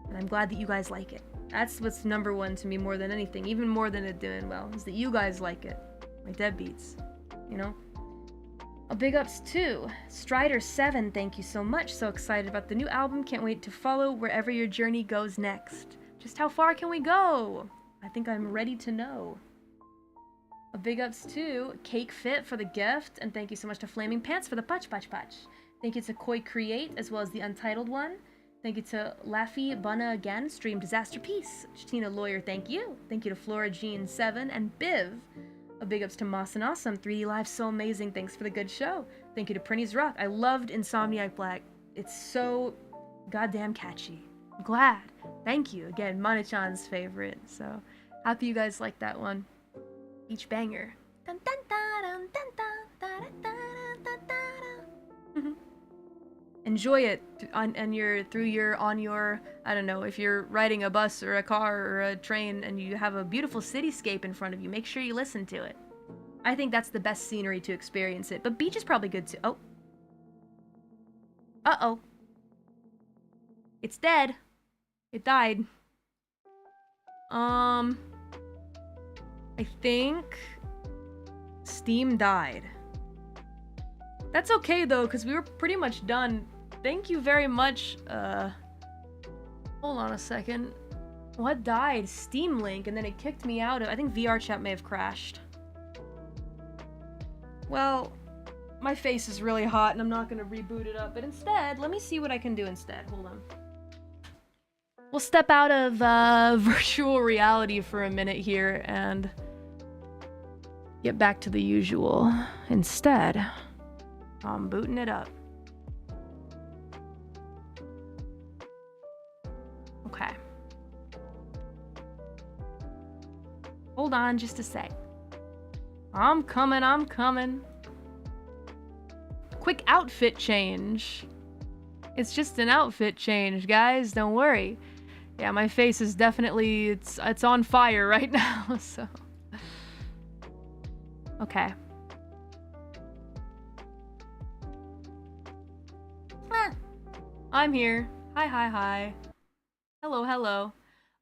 And I'm glad that you guys like it. That's what's number one to me more than anything, even more than it doing well, is that you guys like it. My deadbeats, you know? A big ups to Strider7, thank you so much. So excited about the new album. Can't wait to follow wherever your journey goes next. Just how far can we go? I think I'm ready to know. A big ups to Cake Fit for the gift. And thank you so much to Flaming Pants for the Putch. Thank you to Koi Create as well as the Untitled one. Thank you to Laffy Bunna again. Stream Disasterpiece. Tina Lawyer, thank you. Thank you to Flora Jean 7 and Biv. A big ups to Moss and Awesome. 3D Live, so amazing. Thanks for the good show. Thank you to Prinny's Rock. I loved Insomniac Black. It's so goddamn catchy. I'm glad. Thank you. Again, Mana-chan's favorite. So happy you guys like that one. Each banger. Dun, dun, dun, dun, dun, dun, dun, dun, dun, dun. enjoy it on your I don't know, if you're riding a bus or a car or a train and you have a beautiful cityscape in front of you, make sure you listen to it. I think that's the best scenery to experience it. But beach is probably good too. Oh. Uh-oh. It's dead. It died. I think Steam died. That's okay though, because we were pretty much done. Thank you very much. Hold on a second. What died? Steam Link, and then it kicked me out of. I think VR chat may have crashed. Well, my face is really hot and I'm not gonna reboot it up, but instead, let me see what I can do instead. Hold on. We'll step out of virtual reality for a minute here and get back to the usual. Instead, I'm booting it up. Okay. Hold on just a sec. I'm coming. Quick outfit change. It's just an outfit change, guys. Don't worry. Yeah, my face is definitely, it's on fire right now, so. Okay. I'm here. Hi. Hello.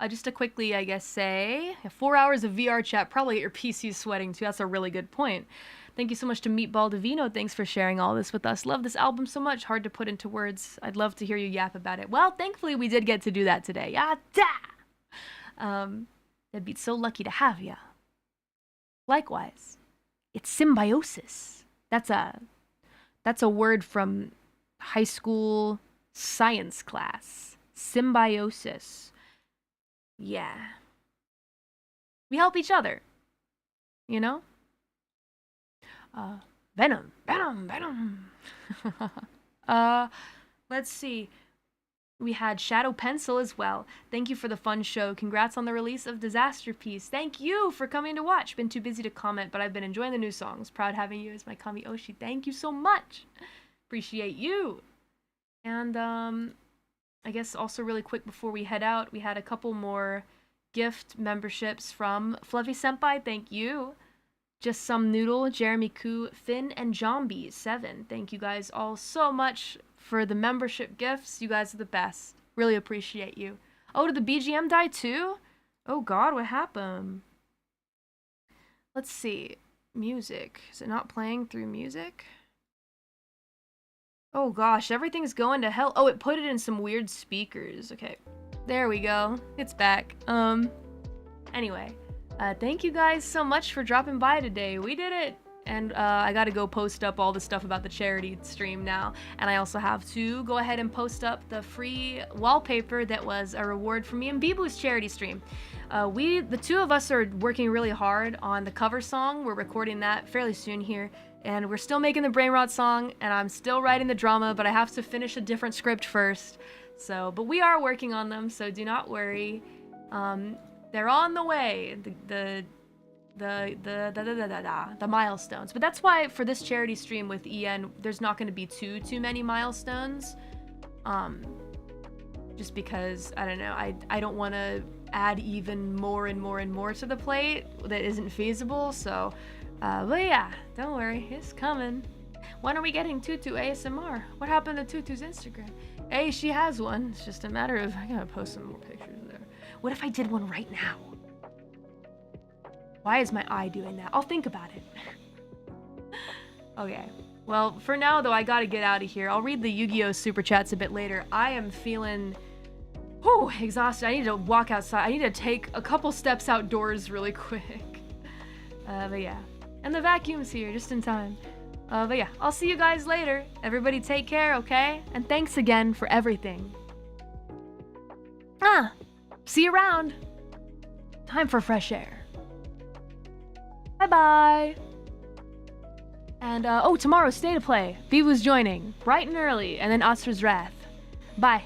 Just to quickly, I guess, say, 4 hours of VR chat, probably get your PC sweating too. That's a really good point. Thank you so much to Meatball Divino. Thanks for sharing all this with us. Love this album so much. Hard to put into words. I'd love to hear you yap about it. Well, thankfully we did get to do that today. I'd be so lucky to have ya. Likewise, it's symbiosis. That's a word from high school science class. Symbiosis. Yeah. We help each other. You know? Venom. Let's see. We had Shadow Pencil as well. Thank you for the fun show. Congrats on the release of Disasterpiece. Thank you for coming to watch. Been too busy to comment, but I've been enjoying the new songs. Proud having you as my Kami Oshi. Thank you so much. Appreciate you. And, I guess also really quick before we head out, we had a couple more gift memberships from Fluffy Senpai. Thank you. Just Some Noodle, Jeremy Koo, Finn, and Jombi 7. Thank you guys all so much for the membership gifts. You guys are the best. Really appreciate you. Oh, did the BGM die too? Oh god, what happened? Let's see. Music. Is it not playing through music? Oh gosh, everything's going to hell. Oh, it put it in some weird speakers. Okay. There we go. It's back. Anyway. Thank you guys so much for dropping by today. We did it! And I gotta go post up all the stuff about the charity stream now. And I also have to go ahead and post up the free wallpaper that was a reward for me and Bibu's charity stream. The two of us are working really hard on the cover song. We're recording that fairly soon here. And we're still making the Brain Rot song, and I'm still writing the drama, but I have to finish a different script first. So, but we are working on them, so do not worry. They're on the way. The milestones. But that's why for this charity stream with EN, there's not going to be too many milestones. Just because, I don't know, I don't want to add even more and more to the plate that isn't feasible, so, but yeah, don't worry, it's coming. When are we getting Tutu ASMR? What happened to Tutu's Instagram? Hey, she has one. It's just a matter of, I gotta post some more pictures there. What if I did one right now? Why is my eye doing that? I'll think about it. Okay. Well, for now, though, I gotta get out of here. I'll read the Yu-Gi-Oh! Super Chats a bit later. I am feeling exhausted. I need to walk outside. I need to take a couple steps outdoors really quick. But yeah. And the vacuum's here just in time. But yeah, I'll see you guys later. Everybody take care, okay? And thanks again for everything. See you around. Time for fresh air. Bye-bye. And, tomorrow, Stay to Play. Viva's joining, bright and early, and then Astra's Wrath. Bye.